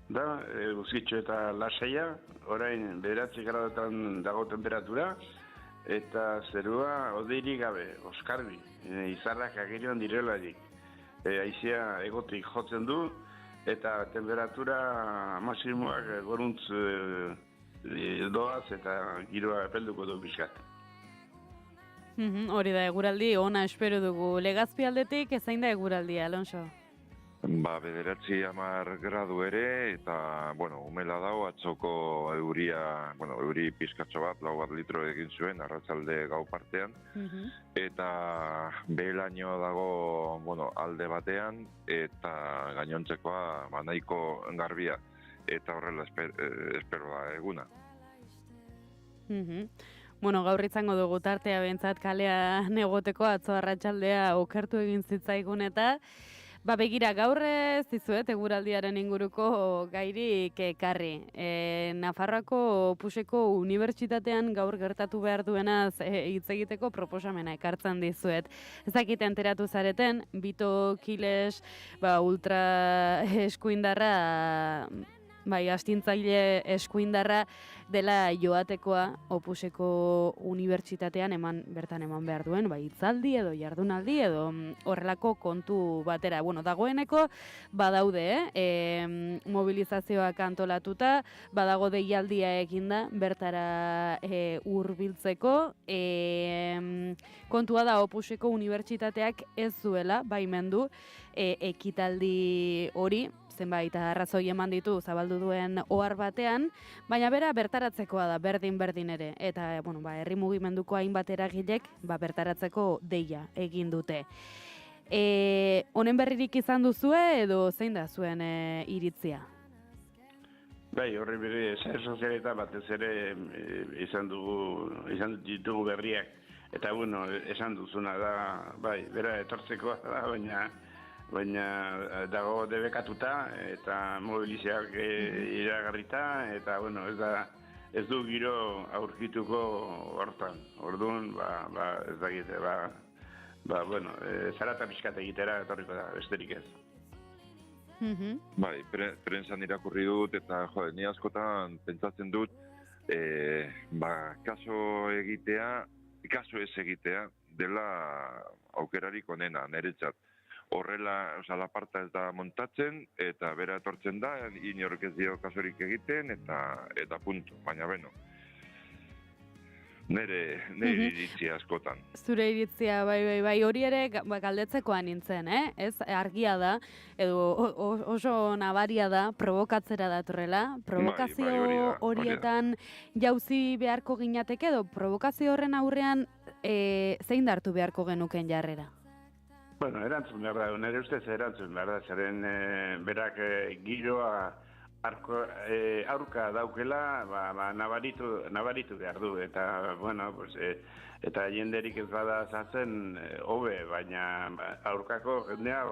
Da, eguzkitxo eta lasaia, orain 9 gradotan dago temperatura, eta zerua hodeirik gabe, oskarbi, izarrak agerian direlarik. Haizea egotik jotzen du, eta temperatura maximoak goruntz doaz eta giroa epelduko du pixkat. Hori da, eguraldi ona espero dugu. Legazpi aldetik ezain da eguraldia, Alonso? 9-10 gradu ere, eta, umela dago, atzoko euri pizkatxo bat, 4 litro egin zuen, arratsalde gau partean, eta behelaino dago, alde batean, eta gainontzekoa, nahiko garbia, eta horrela espero da eguna. Gaur izango dugu tartea behintzat kalean egoteko atzo arratsaldea okertu egin zitzaigun eta begira, gaur ez dizuet eguraldiaren inguruko gairik ekarri. Nafarroako Opuseko Unibertsitatean gaur gertatu behar duenaz hitz egiteko proposamena ekartzen dizuet. Ez dakit enteratu zareten, Bito Kiles ultra eskuindarra, astintzaile eskuindarra dela joatekoa Opuseko Unibertsitatean bertan eman behar duen, hitzaldi edo jardunaldi edo horrelako kontu batera. Dagoeneko badaude, mobilizazioak antolatuta, badago deialdia eginda bertara hurbiltzeko. Kontua da Opuseko Unibertsitateak ez zuela baimendu ekitaldi hori, zenbait arrazoi eman ditu zabaldu duen ohar batean, baina bera bertaratzekoa da, berdin ere. Eta, herri mugimenduko hainbat eragilek bertaratzeko deia egin dute. Honen berririk izan duzue edo zein da zuen iritzia? Horri bere, sare sozialetan batez ere izan ditugu berriak. Eta, esan duzuna da, bera etortzekoa da, baina dago debekatuta eta mobilizioak iragarrita eta ez du giro aurkituko hortan. Orduan, ez dakite, zarata pixkat egitera etorriko da, besterik ez. Prentsan irakurri dut eta ni askotan pentsatzen dut kaso ez egitea dela aukerarik onena, niretzat. Horrela, laparta ez da montatzen, eta bera etortzen da, inork ez dio kasorik egiten, eta punto. Baina, nire iritzia askotan. Zure iritzia, bai, hori ere galdetzekoa nintzen, Ez argia da, edo oso nabaria da, provokatzera datorrela. Provokazio horietan jauzi beharko ginateke, edo provokazio horren aurrean zein dartu beharko genuken jarrera? Erantzun behar da, nire ustez erantzun behar da, zeren berak giroa aurka daukela, nabaritu behar du, eta, eta jenderik ez bada zazen hobe, baina aurkako jendea,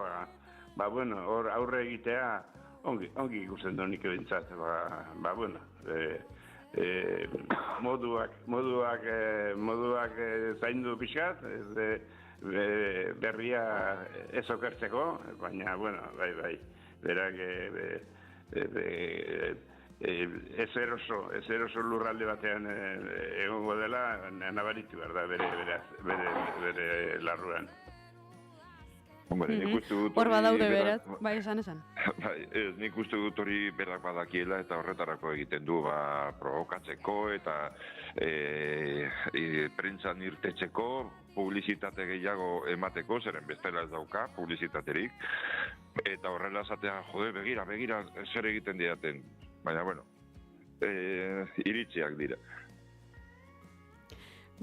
hor aurre egitea ongi ikusten du nik ebintzat, moduak zaindu pixkat, berria ez okertzeko, baina, berak ez eroso lurralde batean egongo dela, nabaritu behar da bere larruan. Hor badaude beraz, esan. Nik uste dut hori berak badakiela eta horretarako egiten du provokatzeko eta prentsan irtetzeko, publizitate gehiago emateko, zeren bestela ez dauka publizitaterik, eta horrela esatea, begira, zer egiten diaten. Baina, iritziak dira.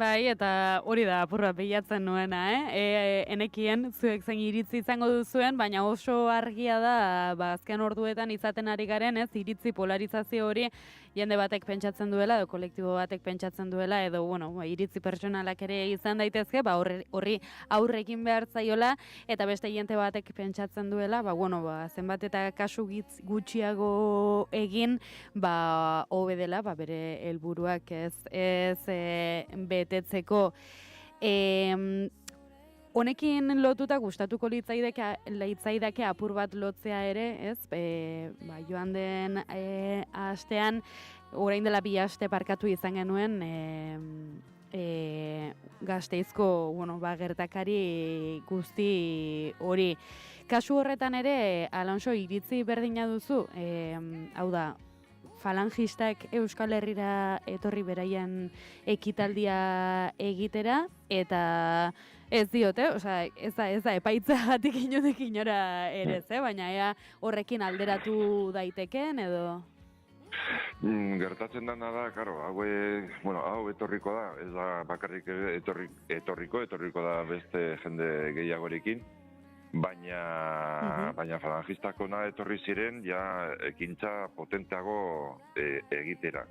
Eta hori da apurra behiatzen nuena, enekien zuek zein iritzi izango duzuen, baina oso argia da, azken orduetan izaten ari garen, iritzi polarizazio hori jende batek pentsatzen duela, edo kolektibo batek pentsatzen duela, edo, iritzi pertsonalak ere izan daitezke, horri aurrekin behar zaiola, eta beste jende batek pentsatzen duela, zenbat eta kasu gutxiago egin, hobe dela, bere helburuak ez betetzeko. Honekin lotuta gustatuko litzaidake apur bat lotzea ere, ez? Joan den astean, orain dela 2 aste parkatu izan genuen, Gasteizko gertakari guzti hori. Kasu horretan ere, Alonso, iritzi berdina duzu, hau da, falangistak Euskal Herrira etorri beraien ekitaldia egitera, eta ez diote, ez da epaitzagatik inondik inora ere, baina ea horrekin alderatu daiteken edo? Gertatzen dena da, hau etorriko da, ez da bakarrik etorriko da beste jende gehiagorekin, baina falangistak ona etorri ziren ja ekintza potenteago egitera.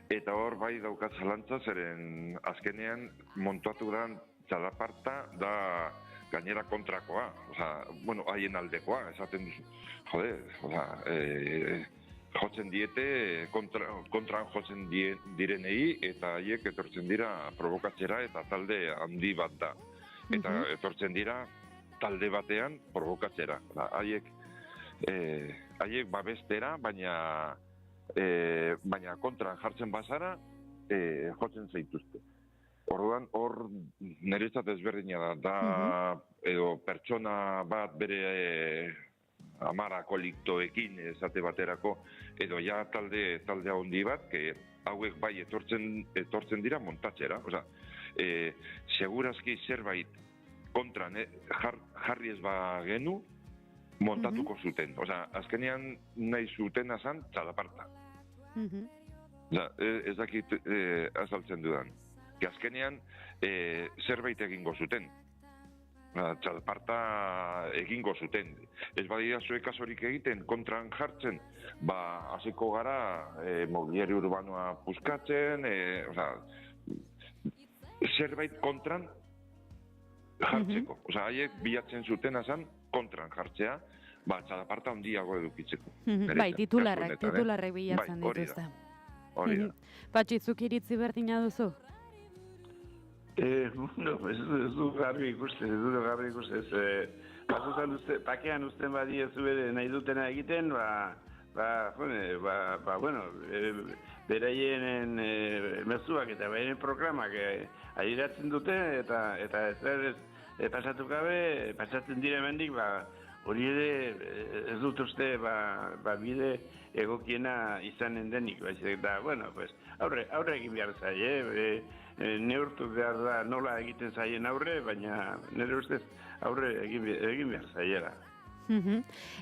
Eta hor bai daukat zalantza, zeren azkenean montuatu den txalaparta da gainera kontrakoa, haien aldekoa, esaten duzu, jotzen diete, kontran jotzen direnei, eta haiek etortzen dira provokatzera eta talde handi bat da. Eta etortzen dira talde batean provokatzera. Haiek babestera, baina kontran jartzen bazara, jotzen zaituzte. Orduan, hor niretzat ezberdina da, edo pertsona bat bere amara koliktoekin esate baterako, edo ja talde handi bat, hauek bai etortzen dira montatzera. Segurazki zerbait kontran jarri ez bagenu, montatuko zuten. Azkenean nahi zuten azan txalaparta. Ez dakit azaltzen dudan. Azkenean zerbait egingo zuten. Txalaparta egingo zuten. Ez badira zuek azorik egiten, kontran jartzen, hasiko gara mobiliari urbanoa puskatzen, zerbait kontran jartzeko. Haiek bilatzen zuten azan kontran jartzea, txalaparta handiago edukitzeko. Bai, titularrek bilatzen dituzte. Hori da. Patxi, iritzi berdina duzu? Ez du garbi ikusten, pakean uzten badiezu ere nahi dutena egiten, beraien mezuak eta beraien programak adiratzen dute, eta ez pasatu gabe, pasatzen dire hemendik, hori ere ez dut uste bide egokiena izanen denik, eta, aurre egin behar zaie, neurtu behar da nola egiten zaien aurre, baina nire ustez aurre egin behar zaiera.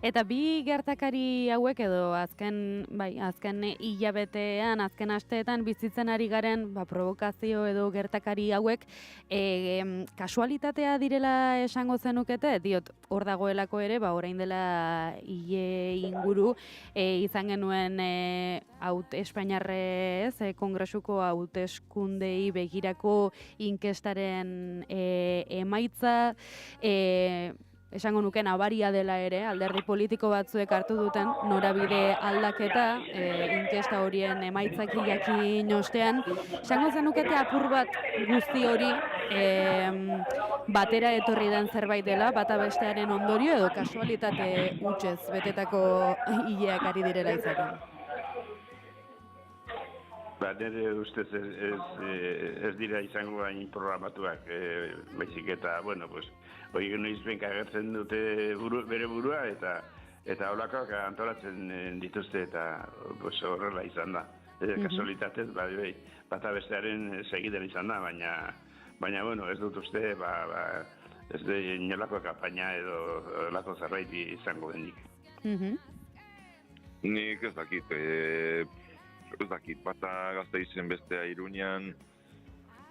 Eta bi gertakari hauek edo azken hilabetean, azken asteetan bizitzen ari garen provokazio edo gertakari hauek kasualitatea direla esango zenukete? Diot, hor dagoelako ere, orain dela hile inguru izan genuen Espainiarrez, Kongresuko hauteskundei begirako inkestaren emaitza, esango nuke nabaria dela ere, alderdi politiko batzuek hartu duten norabide aldaketa, inkesta horien emaitzak jakin ostean. Esango zenukete apur bat guzti hori batera etorri den zerbait dela, bata bestearen ondorio edo kasualitate hutsez betetako hileak ari direla izaten. Nire ustez ez dira izango hain programatuak, baizik eta, hori noizbenka agertzen dute bere burua eta holakoak antolatzen dituzte eta horrela izan da. Kasualitatez, bata bestearen segiden izan da, baina ez dut uste ez da inolako kampaina edo lako zerbait izango denik. Nik ez dakit, bata Gasteizen bestea Iruñan,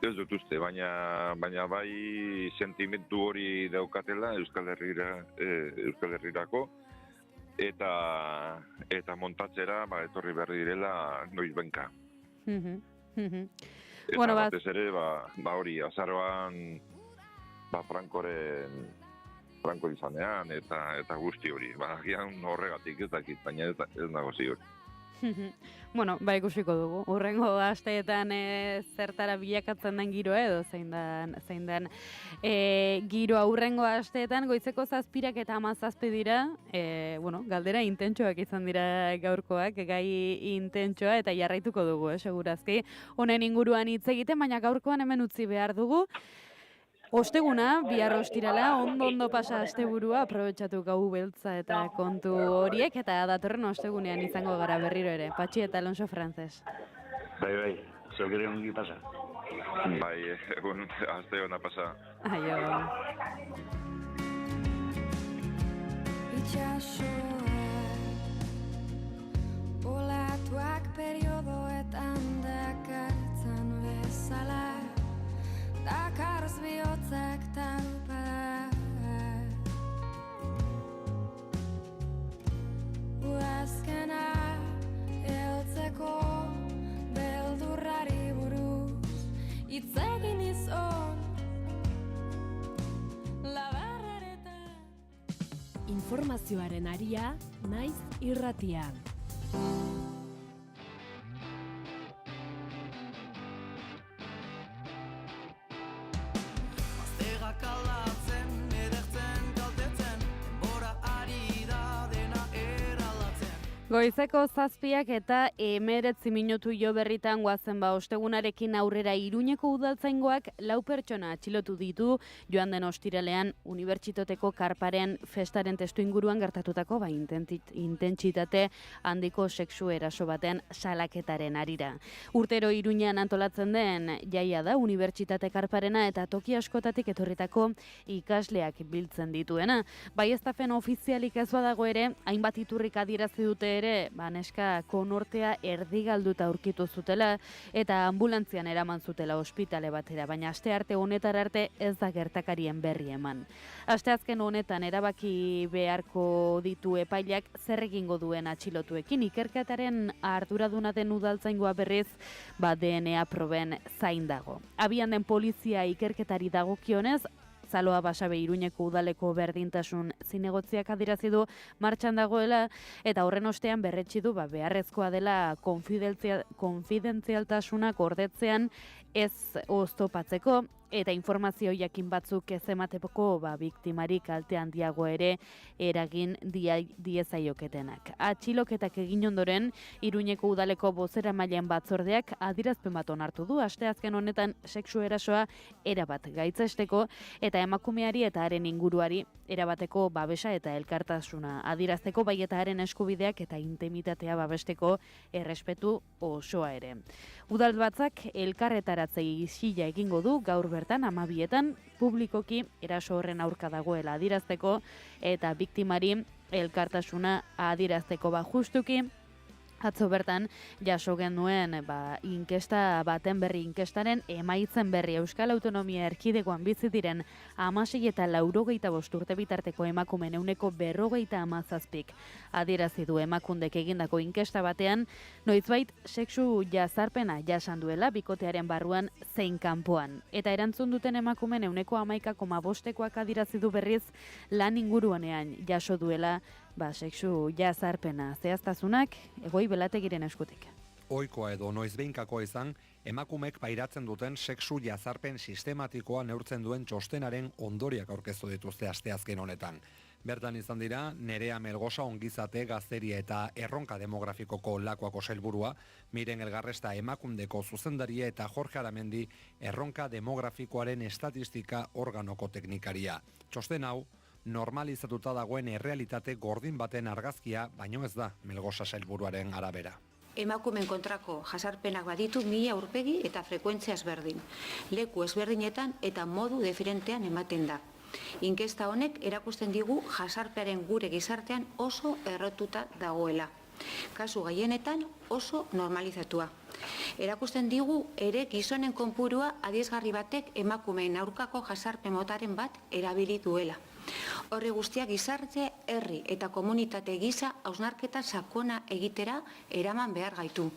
ez dut uste, baina bai sentimentu hori daukatela Euskal Herrirako, eta montatzera etorri berri direla noizbenka. Eta batez ere, hori, azaroan Franko izanean eta guzti hori. Agian horregatik ez dakit, baina ez nago ziur. Bueno, ikusiko dugu. Hurrengo asteetan zertara bilakatzen den giroa edo zein den giroa hurrengo asteetan goizeko 7 eta 17 dira. Galdera intentsoak izan dira gaurkoak, gai intentsoa eta jarraituko dugu, segurazki. Honen inguruan hitz egiten, baina gaurkoan hemen utzi behar dugu. Osteguna, bihar ostirala, ondo pasa asteburua, aprobetxatu gau beltza eta kontu horiek, eta datorren ostegunean izango gara berriro ere. Patxi eta Alonso Frances. Bai, zuk ere ongi pasa. Bai, egun aste ona pasa. Aio. Itxasoak olatuak periodoetan dakartzan bezala dakarz bihotzak taupada Uazkena heltzeko beldurrari buruz hitz egin izan labarreretan Informazioaren aria naiz irratian. Goizeko 7 eta 19 minutu jo berritan guazen ostegunarekin aurrera Iruñeko udaltzaingoak 4 pertsona atxilotu ditu joan den ostiralean Unibertsitateko karparen festaren testu inguruan gertatutako intentsitate handiko sexu eraso baten salaketaren arira. Urtero Iruñean antolatzen den jaia da Unibertsitate karparena eta toki askotatik etorritako ikasleak biltzen dituena. Baieztapen ofizialik ez badago ere, hainbat iturrik adierazi dute neska konortea erdigalduta aurkitu zutela eta ambulantzian eraman zutela ospitale batera, baina astearte honetara arte ez da gertakarien berri eman. Asteazken honetan erabaki beharko ditu epaileak zer egingo duen atxilotuekin. Ikerketaren arduraduna den udaltzaingoa berriz DNA proben zain dago. Abian den polizia ikerketari dagokionez, Zaloa Basabe Iruñeko udaleko berdintasun zinegotziak adierazi du martxan dagoela eta horren ostean berretsi du beharrezkoa dela konfidentzialtasuna gordetzean ez oztopatzeko eta informazio jakin batzuk ez emateko biktimari kalte handiago ere eragin diezaioketenak. Atxiloketak egin ondoren Iruñeko udaleko bozeramaileen batzordeak adierazpen bat onartu du asteazken honetan sexu erasoa erabat gaitzesteko eta emakumeari eta haren inguruari erabateko babesa eta elkartasuna adierazteko bai eta haren eskubideak eta intimitatea babesteko errespetu osoa ere. Udalbatzak elkarretaratzei isila egingo du gaur bertan 12etan publikoki eraso horren aurka dagoela adierazteko eta biktimari elkartasuna adierazteko justuki atzo bertan jaso genuen inkesta baten berri inkestaren emaitzen berri Euskal Autonomia Erkidegoan bizi diren 16 eta 85 urte bitarteko emakumeen 47% adierazi du Emakundek egindako inkesta batean noizbait sexu jazarpena jasan duela bikotearen barruan zein kanpoan. Eta erantzun duten emakumeen 11,5%koak adierazi du berriz lan inguruanean jaso duela sexu jazarpena. Zehaztasunak Egoi Belategiren eskutik. Ohikoa edo noizbehinkakoa izan, emakumek pairatzen duten sexu jazarpen sistematikoa neurtzen duen txostenaren ondoriak aurkeztu dituzte asteazken honetan. Bertan izan dira, Nerea Melgosa ongizate gazteria eta erronka demografikoko lakoako sailburua, Miren Elgarresta Emakundeko zuzendaria eta Jorge Aramendi erronka demografikoaren estatistika organoko teknikaria. Txosten hau, normalizatuta dagoen errealitate gordin baten argazkia, baino ez da Melgosa sailburuaren arabera. Emakumeen kontrako jasarpenak baditu 1000 aurpegi eta frekuentzia ezberdin. Leku ezberdinetan eta modu diferentean ematen da. Inkesta honek erakusten digu jasarpearen gure gizartean oso errotuta dagoela. Kasu gehienetan oso normalizatua. Erakusten digu ere gizonen konpurua adierazgarri batek emakumeen aurkako jasarpen motaren bat erabili duela. Horri guztiak gizarte, herri eta komunitate gisa hausnarketa sakona egitera eraman behar gaitu.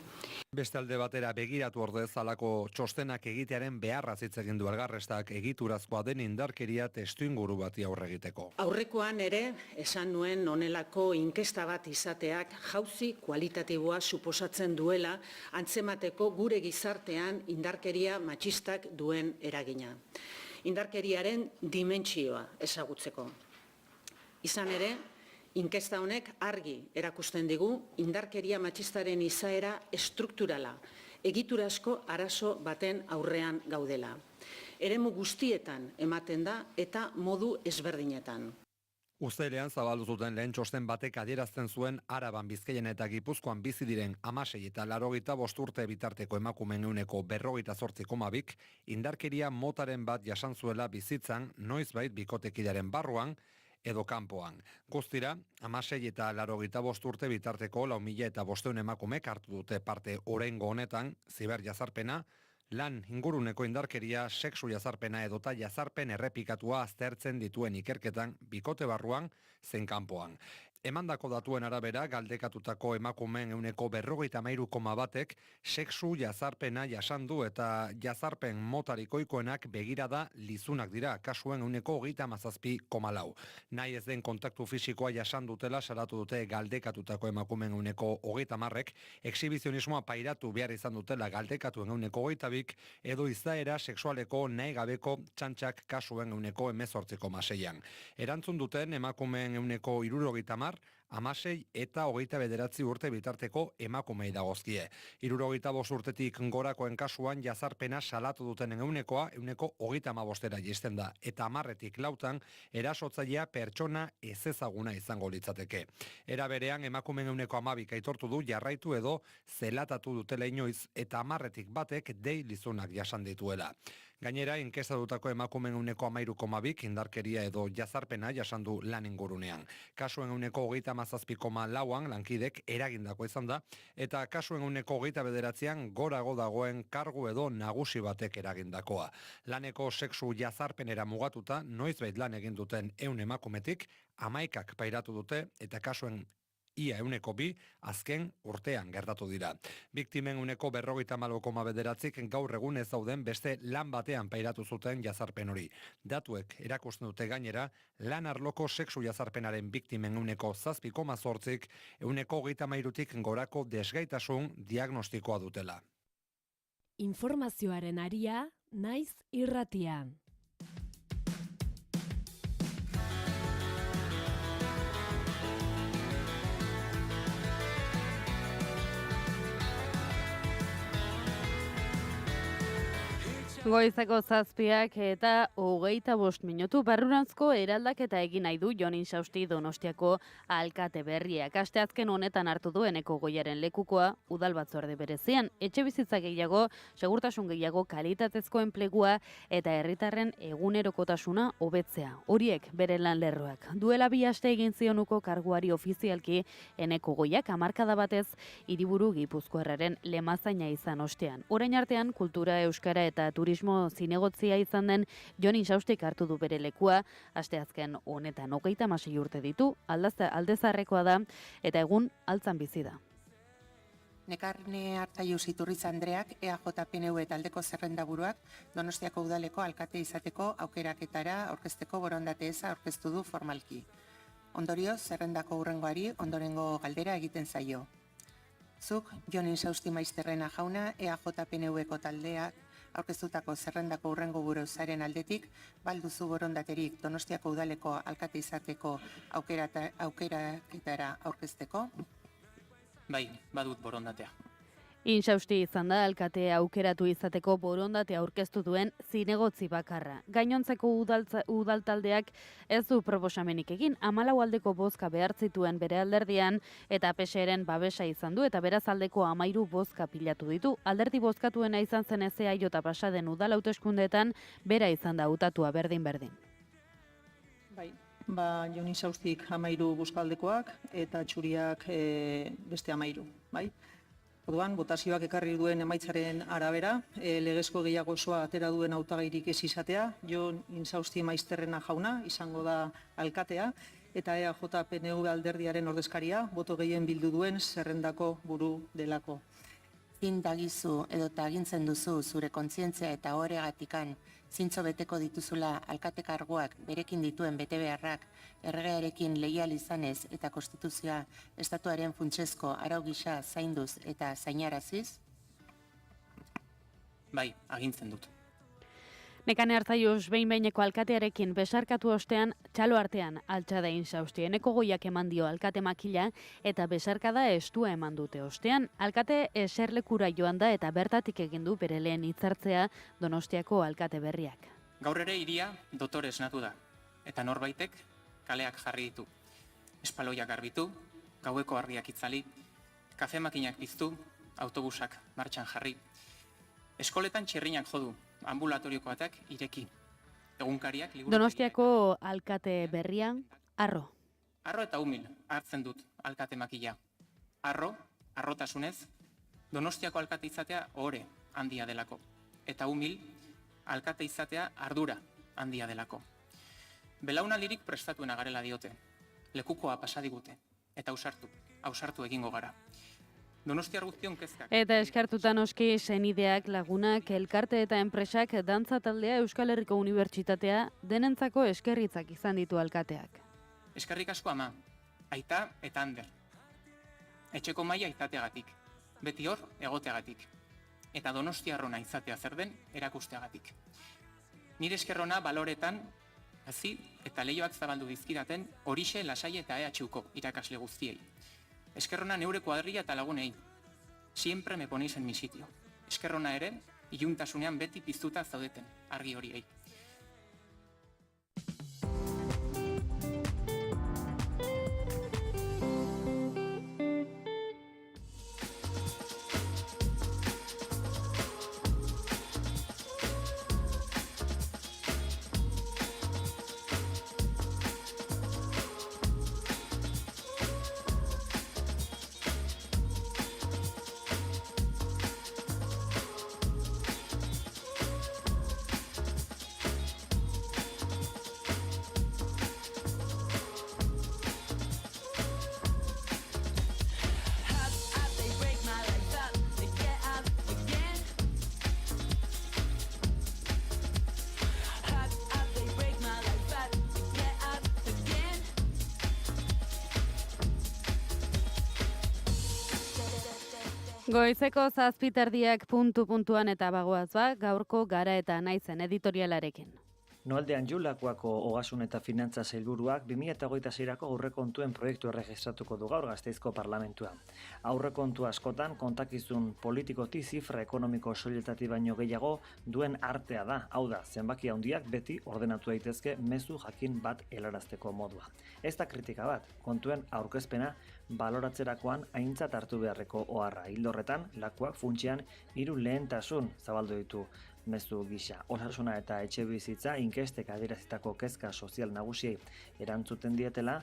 Beste alde batera begiratu ordez halako txostenak egitearen beharraz hitz egin du Algarrestak egiturazkoa den indarkeria testuinguru bati aurre egiteko. Aurrekoan ere esan nuen honelako inkesta bat izateak jauzi kualitatiboa suposatzen duela antzemateko gure gizartean indarkeria matxistak duen eragina. Indarkeriaren dimentsioa ezagutzeko. Izan ere, inkesta honek argi erakusten digu indarkeria matxistaren izaera estrukturala, egiturazko arazo baten aurrean gaudela. Eremu guztietan ematen da eta modu ezberdinetan. Uztailean zabaldu zuten lehen txosten batek adierazten zuen Araban, Bizkaian eta Gipuzkoan bizi diren 16 eta 85 urte bitarteko emakumeen ehuneko 58,2 indarkeria motaren bat jasan zuela bizitzan, noizbait bikotekidearen barruan edo kanpoan. Guztira, 16 eta 85 urte bitarteko 4.500 emakumek hartu dute parte oraingo honetan, ziberjazarpena, lan inguruneko indarkeria, sexu jazarpena edota jazarpen errepikatua aztertzen dituen ikerketan bikote barruan zein kanpoan. Emandako datuen arabera, galdekatutako emakumeen ehuneko 53,1ek sexu jazarpena jasan du eta jazarpen motarikoikoenak begirada lizunak dira, kasuen ehuneko 37,4. Nahi ez den kontaktu fisikoa jasan dutela salatu dute galdekatutako emakumeen ehuneko 30ek, exhibizionismoa pairatu behar izan dutela galdekatuen ehuneko 22 edo izaera sexualeko nahi gabeko txantxak kasuen ehuneko 18,6. Erantzun duten emakumeen ehuneko 70, 16 eta 29 urte bitarteko emakumei dagozkie. 65 urtetik gorakoen kasuan jazarpena salatu dutenen ehunekoa ehuneko 35era jaisten da, eta 10etik 4 erasotzailea pertsona ezezaguna izango litzateke. Era berean emakumeen ehuneko 12 aitortu du jarraitu edo zelatatu dutela inoiz, eta 10etik 1ek dei lizunak jasan dituela. Gainera, inkestatutako emakumeen ehuneko 13,2 indarkeria edo jazarpena jasan du lan ingurunean. Kasuen ehuneko 37,4an lankidek eragindako izan da, eta kasuen ehuneko 29an gorago dagoen kargu edo nagusi batek eragindakoa. Laneko sexu jazarpenera mugatuta, noizbait lan egin duten 100 emakumetik, 11ak pairatu dute, eta kasuen ia ehuneko 2 azken urtean gertatu dira. Biktimen ehuneko 54,9 gaur egun ez dauden beste lan batean pairatu zuten jazarpen hori. Datuek erakusten dute gainera, lan arloko sexu jazarpenaren biktimen ehuneko 7,8 ehuneko 33tik gorako desgaitasun diagnostikoa dutela. Informazioaren aria, naiz irratian. Goizeko 7 eta 25 minutu barrurantzko eraldaketa egin nahi du Jon Insausti Donostiako alkate berriak. Asteazken honetan hartu du Eneko Goiaren lekukoa udalbatzorde berezian. Etxebizitza gehiago, segurtasun gehiago, kalitatezko enplegua eta herritarren egunerokotasuna hobetzea. Horiek bere lan lerroak. Duela 2 aste egin zionuko karguari ofizialki Eneko Goiak hamarkada batez hiriburu Gipuzkoarraren lemazaina izan ostean. Orain artean kultura, euskara eta turismo zinegotzia izan den Jon Insaustik hartu du bere lekua, asteazken honetan 36 urte ditu, aldezarrekoa da, eta egun altzan bizi da. Nekarne Artaius Iturriz Andreak EAJ-PNV taldeko zerrendaburuak Donostiako udaleko alkate izateko aukeraketara aurkezteko borondate eza aurkeztu du formalki. Ondorioz, zerrendako hurrengoari ondorengo galdera egiten zaio. Zuk, Jon Insausti Maizterrena jauna, EAJ-PNVko taldeak aurkeztutako zerrendako hurrengo buruzaren aldetik, balduzu borondaterik Donostiako udaleko alkate izateko aukeraketara aurkezteko? Bai, badut borondatea. Insausti izan da alkate aukeratu izateko borondatea aurkeztu duen zinegotzi bakarra. Gainontzeko udaltaldeak ez du proposamenik egin, 14 aldeko bozka behartzituen bere alderdian eta PSeren babesa izan du eta beraz aldeko 13 bozka pilatu ditu. Alderdi bozkatuena izan zen EAJ pasaden udal hauteskundeetan bera izan da hautatua berdin-berdin. Bai, Jon Insaustik 13 bozkaldekoak eta txuriak beste 13, bai? Orduan, botazioak ekarri duen emaitzaren arabera, legezko gehiago osoa atera duen hautagairik ez izatea, Jon Insausti Maizterrena jauna izango da alkatea, eta EAJ-PNV alderdiaren ordezkaria, boto gehien bildu duen zerrendako buru delako. Zin dagizu edo agintzen duzu zure kontzientzia eta horregatikan zintzo beteko dituzula alkate karguak berekin dituen betebeharrak erregearekin leial izanez eta konstituzioa estatuaren funtsezko arau gisa zainduz eta zainaraziz? Bai, agintzen dut. Nekane Arzallus behin-behineko alkatearekin besarkatu ostean txalo artean altxa da Insausti. Eneko Goiak eman dio alkate makila eta besarkada estua eman dute ostean. Alkate eserlekura joan da eta bertatik egin du bere lehen hitzartzea Donostiako alkate berriak. Gaur ere hiria dotore esnatu da, eta norbaitek kaleak jarri ditu. Espaloiak garbitu, gaueko argiak itzali, kafe makinak piztu, autobusak martxan jarri. Eskoletan txirrinak jodu, ambulatorioko batak ireki. Egunkariak liburu... Donostiako alkate berrian, Arro. Arro eta umil hartzen dut alkate makila. Arro, arrotasunez, Donostiako alkate izatea ohore handia delako. Eta umil, alkate izatea ardura handia delako. Belaunaldirik prestatuena garela diote. Lekukoa pasadigute. Eta ausartu egingo gara. Donostiar guztion kezkak. Eta eskartuta noski senideak, lagunak, elkarte eta enpresak dantza taldea Euskal Herriko Unibertsitatea denentzako eskerritzak izan ditu alkateak. Eskerrik asko ama, aita eta ander. Etxeko maila izateagatik, beti hor egoteagatik. Eta donostiarrona izatea zer den erakusteagatik. Nire eskerrona baloretan, hazi eta leioak zabaldu dizkidaten horixe lasai eta EHUko irakasle guztiei. Eskerrona neure kuadrilla eta lagunei. Siempre me ponéis en mi sitio. Eskerrona ere, iluntasunean beti piztuta zaudeten, argi horiei. Goizeko 7:00 puntu-puntuan eta bagoaz gaurko Gara eta Naizen editorialarekin. Noaldean Julakoako Ogasun eta Finantza Sailburuak 2026ko aurrekontuen proiektu erregistratuko du gaur Gasteizko Parlamentuan. Aurrekontu askotan kontakizun politikoti zifra ekonomiko soiletatik baino gehiago duen artea da. Hau da, zenbaki handiak beti ordenatu daitezke mezu jakin bat helarazteko modua. Ez da kritika bat, kontuen aurkezpena baloratzerakoan aintzat hartu beharreko oharra. Ildo horretan, lakuak funtsean 3 lehentasun zabaldu ditu mezu gisa. Osasuna eta etxebizitza inkestek adierazitako kezka sozial nagusiei erantzuten dietela,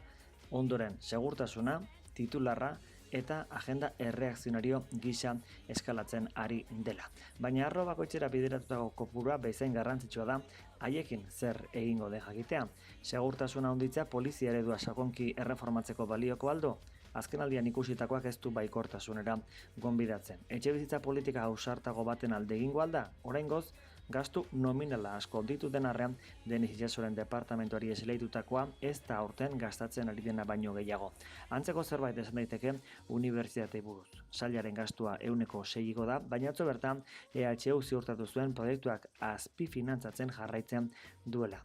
ondoren segurtasuna, titularra eta agenda erreakzionario gisa eskalatzen ari dela. Baina arlo bakoitzera bideratutako kopurua bezain garrantzitsua da haiekin zer egingo den jakitea. Segurtasuna handitzea polizia eredua sakonki erreformatzeko balioko aldo? Azkenaldian ikusitakoak ez du baikortasunera gonbidatzen. Etxebizitza politika ausartago baten alde egingo alda? Oraingoz, gastu nominala asko ditu den arrean Denis Itxasoren departamentuari esleitutakoa ez da aurten gastatzen ari dena baino gehiago. Antzeko zerbait esan daiteke unibertsitatei buruz. Sailaren gastua 6% da, baina atzo bertan EHU ziurtatu zuen proiektuak azpifinantzatzen jarraitzen duela.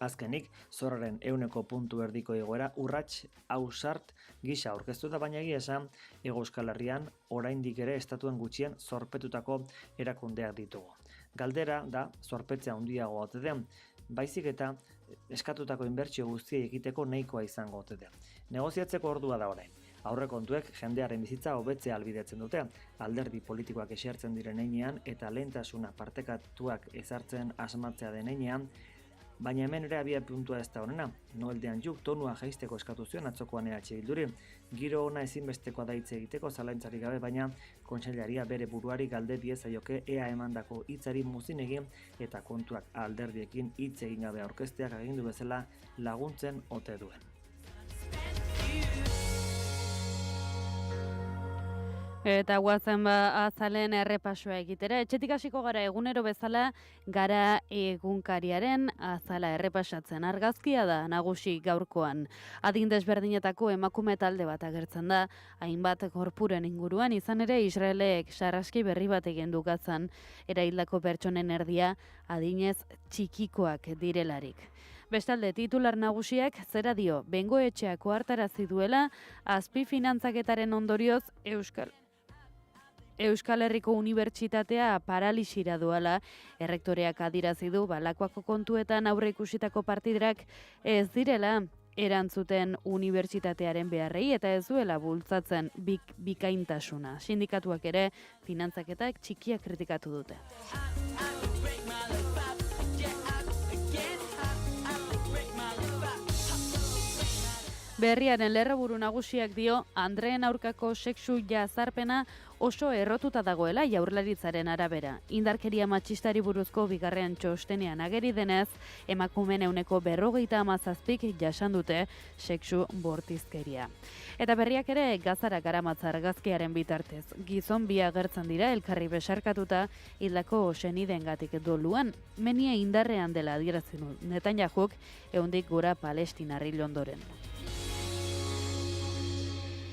Azkenik, zorraren 1% igoera urrats ausart gisa aurkeztu da, baina egia esan Hego Euskal Herrian oraindik ere estatuen gutxien zorpetutako erakundeak ditugu. Galdera da zorpetzea handiago ote den, baizik eta eskatutako inbertsio guztiei egiteko nahikoa izango ote den. Negoziatzeko ordua da orain. Aurrekontuek jendearen bizitza hobetzea ahalbidetzen dute, alderdi politikoak esertzen diren heinean eta lehentasuna partekatuak ezartzen asmatzea den heinean, Baina hemen ere abia puntua ez da honena. Noel de Anjuk tonua jaisteko eskatu zion atzokoan EH Bilduri. Giro ona ezinbestekoa da hitz egiteko zalantzarik gabe, baina kontseilaria bere buruari galde diezaioke ea emandako hitzari muzin egin eta kontuak alderdiekin hitz egin gabe aurkezteak agindu bezala laguntzen ote duen. Eta guazen azalen errepasoa egitera. Etxetik hasiko gara egunero bezala gara egunkariaren azala errepasatzen. Argazkia da nagusi gaurkoan. Adin desberdinetako emakume talde bat agertzen da, hainbat gorpuren inguruan, izan ere Israelek sarraski berri bat egin du Gazan, eraildako pertsonen erdia adinez txikikoak direlarik. Bestalde, titular nagusiak zera dio, bengoetxeak ohartarazi duela azpi finantzaketaren ondorioz Euskal Herriko Unibertsitatea paralisira doala, errektoreak adirazi du Lakuako kontuetan aurre ikusitako partidak ez direla erantzuten unibertsitatearen beharrei eta ez duela bultzatzen bikaintasuna. Sindikatuak ere finantzaketak txikiak kritikatu dute. Berriaren lerroburu nagusiak dio Andreen aurkako sexu jazarpena oso errotuta dagoela Jaurlaritzaren arabera. Indarkeria matxistari buruzko bigarren txostenean ageri denez, emakumeen 47% jasan dute sexu bortizkeria. Eta berriak ere Gazara garamatza argazkiaren bitartez. Gizon bi agertzen dira elkarri besarkatuta hildako senideengatik doluan. Menia indarrean dela adierazi du Netanyahuk ehundik gora palestinarril ondoren.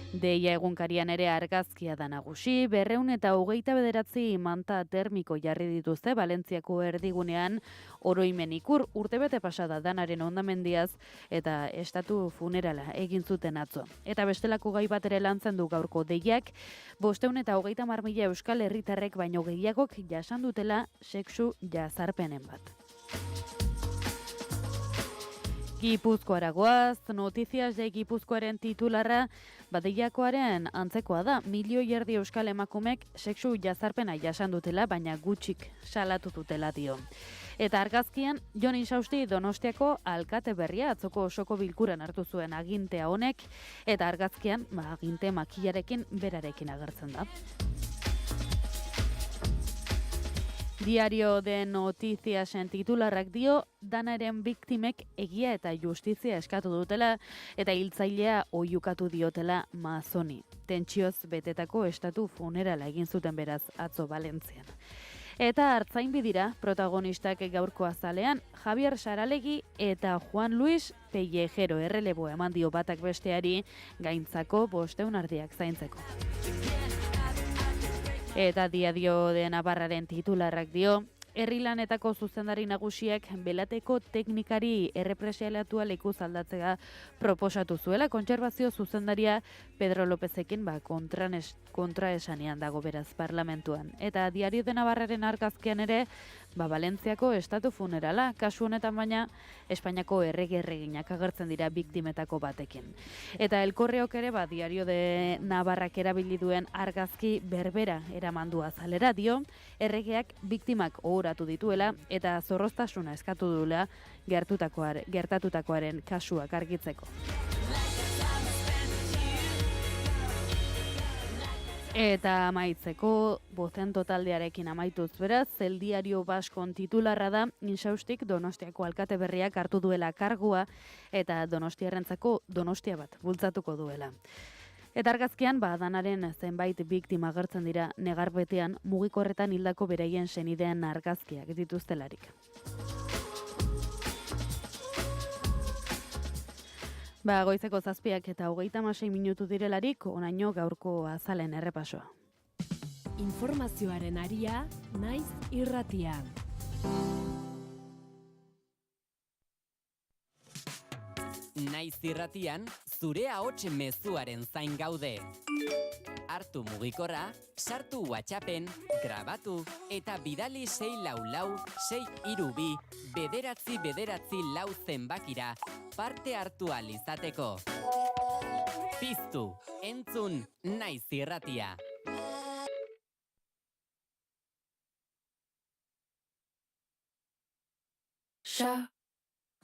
Deia egunkarian ere argazkia da nagusi, 229 manta termiko jarri dituzte Valentziako erdigunean oroimen ikur urtebete pasada danaren hondamendiaz eta estatu funerala egin zuten atzo. Eta bestelako gai bat ere lantzen du gaurko Deiak, 530.000 euskal herritarrek baino gehiagok jasan dutela sexu jazarpenen bat. Gipuzkoara goaz, Noticias de Gipuzkoaren titularra Badeiakoaren antzekoa da, 1,5 milioi euskal emakumek sexu jazarpena jasan dutela, baina gutxik salatu dutela dio. Eta argazkian, Jon Insausti Donostiako alkate berria atzoko osoko bilkuran hartu zuen agintea honek, eta argazkian aginte makilarekin berarekin agertzen da. Diario de Noticiasen titularrak dio, danaren biktimek egia eta justizia eskatu dutela eta hiltzailea oihukatu diotela mazoni. Tentsioz betetako estatu funerala egin zuten beraz atzo Valentzian. Eta hartzainbi dira protagonistak gaurko azalean, Javier Saralegi eta Juan Luis Pellejero errelebo eman dio batak besteari gaintzako 500 ardiak zaintzeko. Eta Diario de Navarraren titularrak dio, herrilanetako zuzendari nagusiek belateko teknikari errepresialatua lekuz aldatzea proposatu zuela, kontserbazio zuzendaria Pedro Lópezekin kontraesanean dago beraz parlamentuan. Eta Diario de Navarraren argazkian ere, Valentziako estatu funerala, kasu honetan baina Espainiako erreginak agertzen dira biktimetako batekin. Eta El Correok ere Diario de Navarrak erabili duen argazki berbera eramandu azalera dio, erregeak biktimak ohoratu dituela eta zorroztasuna eskatu duela gertatutakoaren kasuak argitzeko. Eta amaitzeko, Bozento taldearekin amaituz beraz, El Diario Baskon titularra da, Insaustik Donostiako alkate berriak hartu duela kargua eta Donostiarrentzako Donostia bat bultzatuko duela. Eta argazkian, danaren zenbait biktima agertzen dira negarbetean mugikorretan hildako beraien senideen argazkiak dituztelarik. Goizeko 7 eta 36 minutu direlarik, onaino gaurko azalen errepasoa. Informazioaren aria, naiz irratian. Naiz irratian, zure ahots mezuaren zain gaude. Hartu mugikorra, sartu WhatsAppen, grabatu eta bidali 644-632-999 zenbakira parte hartu ahal izateko. Piztu, entzun, Naiz irratia.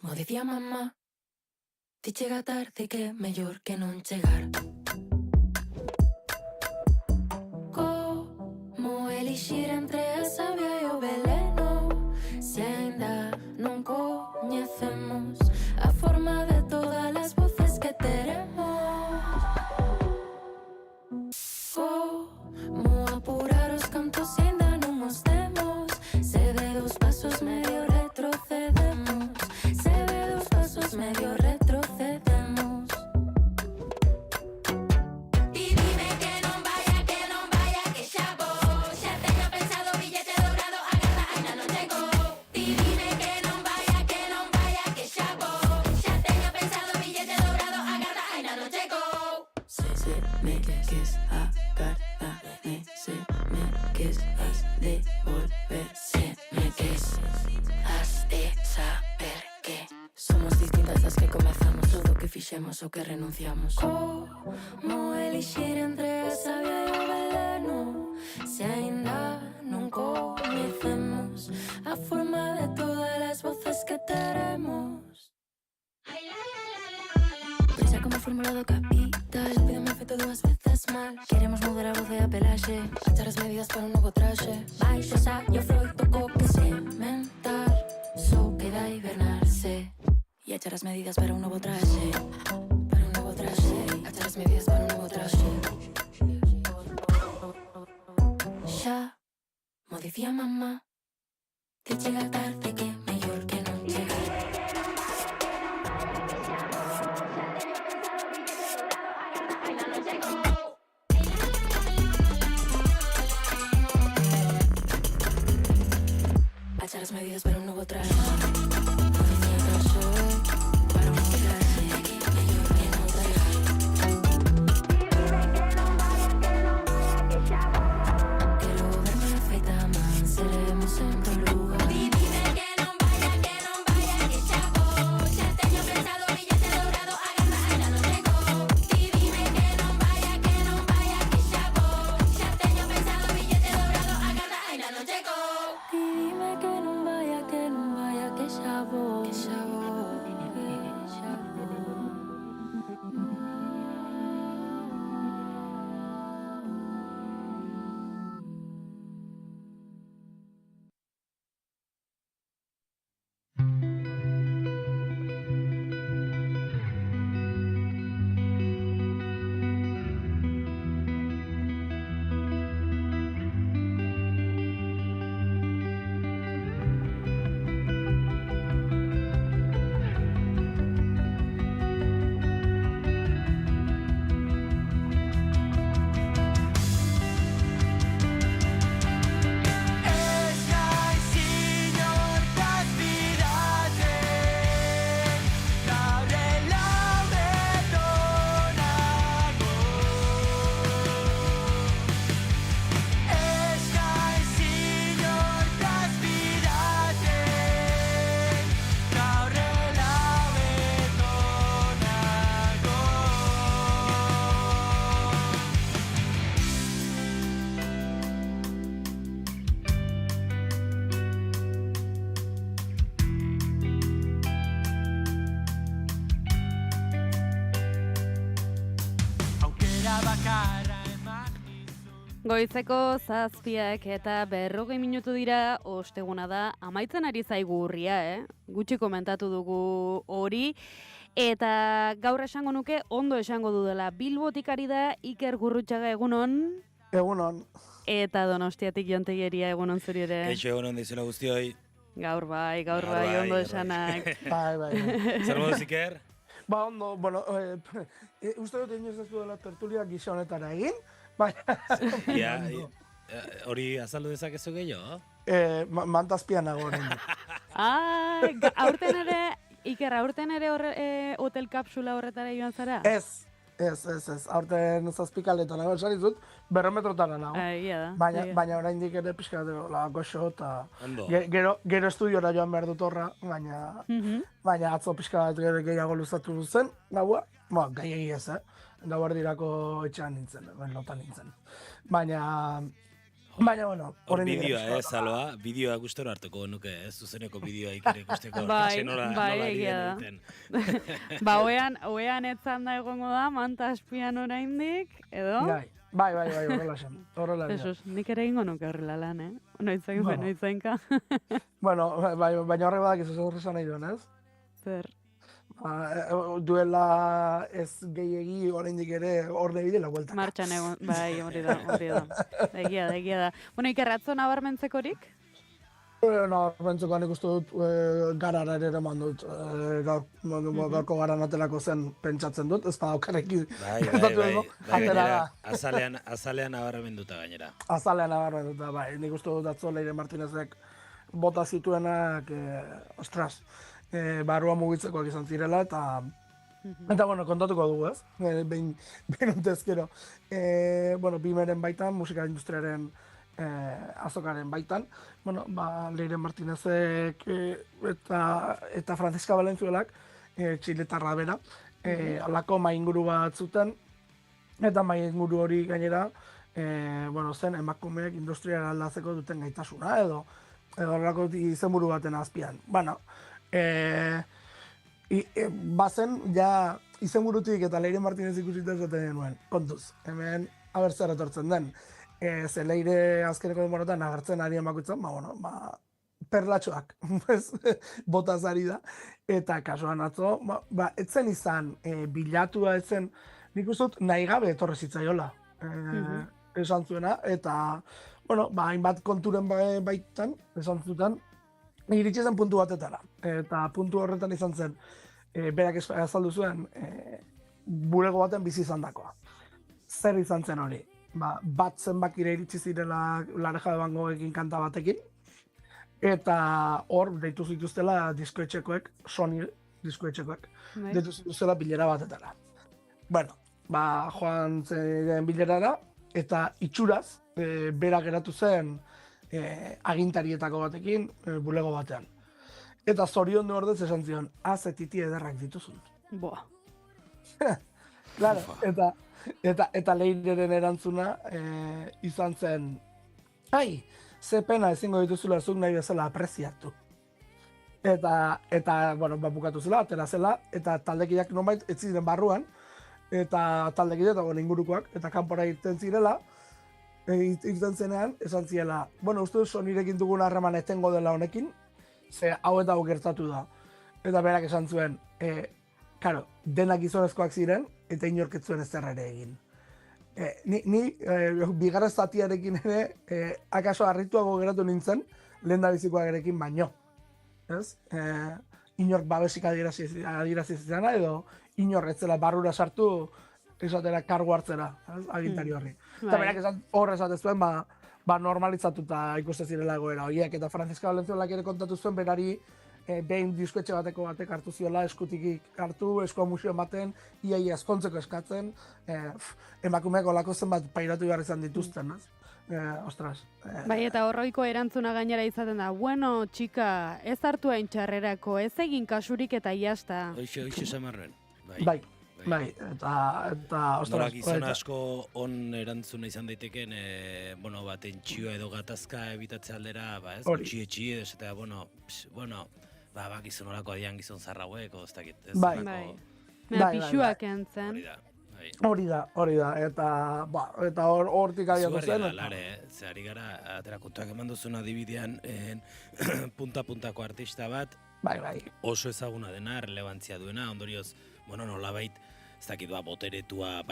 Mo dicía mamá, ti chega tarde que é mellor que non chegar. Como elixir entre a savia e o veleno, se aínda non coñecemos a forma de todas as voces que teremos. Como apurar os cantos se aínda non os temos, se de dos pasos medio retrocedemos, se de dos pasos medio retrocedemos. Ti dime que non vaya, que xa vou, xa teño pensado o billete dourado, agarda, aínda non chegou. Ti dime que non vaya, que xa vou, xa teño pensado o billete dourado, agarda, aínda non chegou. Se me queres agardarme, se me queres has de volver, se me queres has de saber que somos distintas das que comezamos, todo o que fixemos o que renunciamos. Como elixir entre a savia e o veleno, se aínda non coñecemos a forma de todas as voces que teremos. Pensa como fórmula do capital, pídeme feito 2 veces mal. Queremos mudar a voz e a pelaxe, achar as medidas para un novo traxe. Baixo saio froito co que sementar, só queda hibernarse e achar as medidas para un novo traxe. Para un novo traxe, achar as medidas para un novo traxe. Xa, mo dicía mamá, que chega tarde que é mellor que non chegar. Achar as medidas para un novo traxe. Dicía traxe para un novo traxe, mellor que non chegar. Quero verme feita man, seremos sempre o lugar. Dime que non vaya, que xa vou, xa teño pensado o billete dourado, agarda, aínda non chegou. Dime que non vaya, que xa vou, xa teño pensado o billete dourado, agarda, aínda non chegou. Dime que non vaya, que xa vou, que xa vou, que xa vou. Goizeko 7 eta 40 minutu dira, osteguna da, amaitzen ari zaigu urria, Gutxi komentatu dugu hori, eta gaur esango nuke ondo esango dudala. Bilbotik ari da Iker Gurrutxaga, egunon? Egunon. Eta Donostiatik Jon Tejeria, egunon zuri ere? Kaixo, egunon dizela guztioi. Gaur bai, ondo esanak. Bai. Zer moduz, Iker? Ba, ondo, bueno, uste dut inoiz ez duela tertulia gisa honetara egin, hori azaldu dezakezu gehiago? Mantazpian nago horrein. Aurten ere, Iker, hotel kapsula horretara joan zara? Ez. Aurten zazpikaletan nago esan izut, 200 metrotara nago. Baina oraindik ere pixka goxo eta gero estudiora joan behar dut horra, baina atzo pixka bat gehiago luzatu zen, gaua, gehiagi ez, gauardirako etxean nintzen, lotan nintzen. Baina Baina, bueno, horren bideoa, Zaloa, bideoa gustoro hartuko nuke, zuzeneko bideoa ikusteko. Bai, egia da. Oean etzan da egongo da, manta espian oraindik, edo? Bai, horrela zen. Jesus, nik ere ingo nuke horrela lan, Noizainka. Bueno, baina horre badak ez horrezan nahi duen, ez? Zer? Duela ez gehiegi oraindik ere orde bidela bueltaka. Martxan egon, bai, hori da. Egia da. Bueno, ikerratzo nabarmentzekorik? Nabarmentzeko nik uste dut garara ere eman dut. Gaurko garan atelako zen pentsatzen dut, ez da aukarekin. Azalean nabarmenduta gainera. Azalean nabarmenduta, bai. Nik uste dut atzo Leire Martinezek bota zituenak, ostras, barrua mugitzekoak izan zirela, eta bueno, kontatuko dugu, ez? Behin untezkero. Bimeren baitan, musika industriaren azokaren baitan, Leire Martinezek eta Franziska Valenzuelak, txiletarra bera, alako mainguru bat zuten, eta mainguru hori gainera, zen emakumeek industriara aldatzeko duten gaitasuna, edo horrelako izenburu baten azpian. Bazen, ja, izenburutik eta Leire Martinez ikusita esaten genuen, kontuz, hemen abertzer etortzen den. Ze Leire azkeneko denborotan agertzen ari emakutzen, perlatxoak, botaz ari da, eta kasuan atzo, etzen izan, bilatua etzen, nik uste dut nahi gabe etorri zitzaiola, esan zuena, eta, hainbat konturen baitan, esan zuten, iritsi zen puntu batetara, eta puntu horretan izan zen, berak azaldu zuen, bulego baten bizi izan dakoa. Zer izan zen hori? Bat zenbakira iritsi zirela Lareja de Van Gogekin kanta batekin, eta hor deitu zituztela diskoetxekoek, Sony diskoetxekoek, deitu zituztela bilera batetara. Joan zen bilerara, eta itxuraz, berak geratu zen agintarietako batekin, bulego batean. Eta zorion du ordez esan zion, titi ederrak dituzun. Boa. Claro, eta Leireren erantzuna izan zen, ze pena ezingo dituzula zuk nahi bezala apreziatu. Eta bukatu zela, atera zela, eta taldekideak nonbait ez ziren barruan, eta taldekideak eta ingurukoak, eta kanpora irten zirela, irten zenean, esan ziela, uste dut Sonirekin dugun harreman etengo dela honekin, ze hau eta hau gertatu da. Eta berak esan zuen, denak gizonezkoak ziren, eta inork ez zuen ezer ere egin. Ni bigarren zatiarekin ere, akaso harrituago geratu nintzen, lehen da bizikoarekin baino. Inork babesik adierazi zizana, edo inork ez zela barrura sartu, esatera kargu hartzera, agintari horri. Eta berak hor esate zuen, normalizatuta ikuste zirela egoera horiek, eta Franziska Valenzuelak ere kontatu zuen, berari behin diskoetxe batek hartu ziola, eskutik hartu, eskua musio ematen, iaia eskontzeko eskatzen, emakumeak olako zenbat pairatu behar izan dituzten, ostras. Bai, eta horroiko erantzuna gainera izaten da, bueno, txika, ez hartu hain txarrerako, ez egin kasurik eta iasta. Hoxe samarren. Bai, eta ostras. Gizon asko on erantzuna izan daiteken, tentsioa edo gatazka ebitatze aldera, etxi, eta, gizon horako adian gizon zarrauek, ez dakit. Bai. Pixuak entzen. Hori da, eta hortik abiatu zen. Zugarria da, Lare, ze ari gara, atera kontuak eman duzun adibidean, punta-puntako artista bat, oso ezaguna dena, relevantzia duena, ondorioz, nolabait, ez dakit boteretua,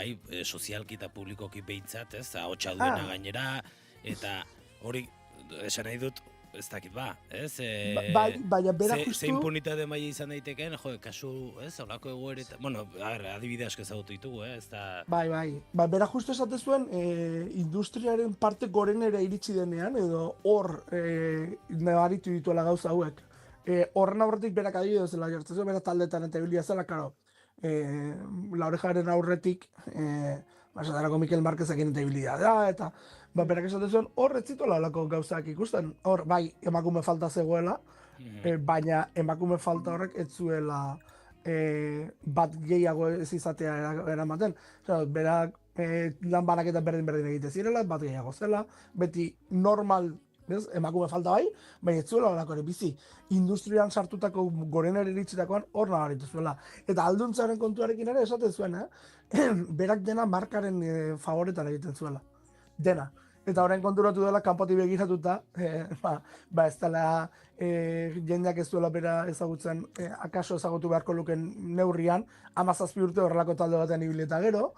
sozialki eta publikoki behintzat, ahotsa duena gainera, eta hori, esan nahi dut, ez dakit baina bera justu... Ze impunitate maila izan daitekeen, kasu, holako egoereta, adibide asko ezagutu ditugu, ez da... Bera justu esate zuen, industriaren parte gorenera iritsi denean, edo hor nebaritu dituela gauza hauek. Horren aurretik berak adibidez zela jartzen zuen, bera taldetan eta bilia zela, karo, La Orejaren aurretik, esaterako Mikel Marquezekin eta ibilia da, eta berak esaten zuen, hor ez zituela olako gauzak ikusten, hor, emakume falta zegoela, baina emakume falta horrek ez zuela bat gehiago ez izatea eramaten. Berak lan banaketa berdin egite zirela, bat gehiago zela, beti normal, emakume falta bai, baina ez zuela horako ere bizi. Industrian sartutako gorenera iritsitakoan hor nabaritu zuela. Eta alduntzaren kontuarekin ere esaten zuen, berak dena markaren favoretan egiten zuela. Dena. Eta orain konturatu dela, kanpotik begiratuta, ez dela jendeak ez duela bera ezagutzen, akaso ezagutu beharko luken neurrian, 17 urte horrelako talde batean ibili eta gero,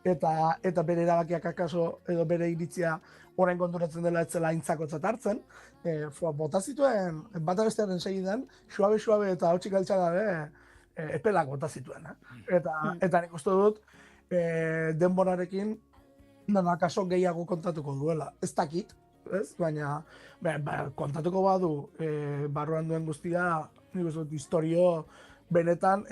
eta bere erabakiak akaso edo bere iritzia orain konturatzen dela etzela aintzakotzat hartzen, bota zituen, bata bestearen segidan, suabe eta hotxik altxa gabe, epelak bota zituen. Eta nik uste dut, denborarekin, akaso gehiago kontatuko duela. Ez dakit, baina kontatuko badu barruan duen guztia, nik uste dut, historio benetan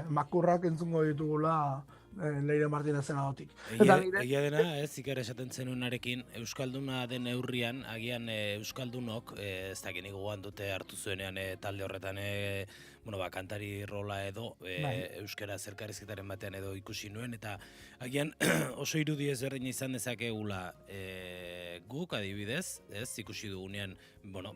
makurrak entzungo ditugula Leire Martinezen adotik. Egia dena, Iker esaten zenunarekin, Euskalduna den neurrian, agian Euskaldunok, ez dakit nik gogoan dute hartu zuenean talde horretan, kantari rola edo, euskara zerkarizketaren batean edo ikusi nuen, eta agian oso irudi ezberdin izan dezakegula guk adibidez, ikusi dugunean,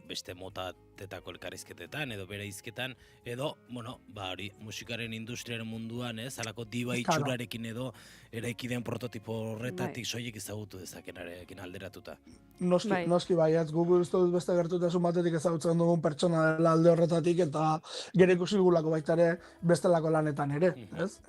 beste motatetako elkarrizketetan edo bere izketan, edo, hori, musikaren industriaren munduan, halako diba itxurarekin edo eraikiden prototipo horretatik soilik ezagutu dezakenarekin alderatuta. Noski baiatz, Google uste dut beste gertutasun batetik ezagutzen dugun pertsona dela alde horretatik, eta gero ikusi dugulako baita ere bestelako lanetan ere, ez?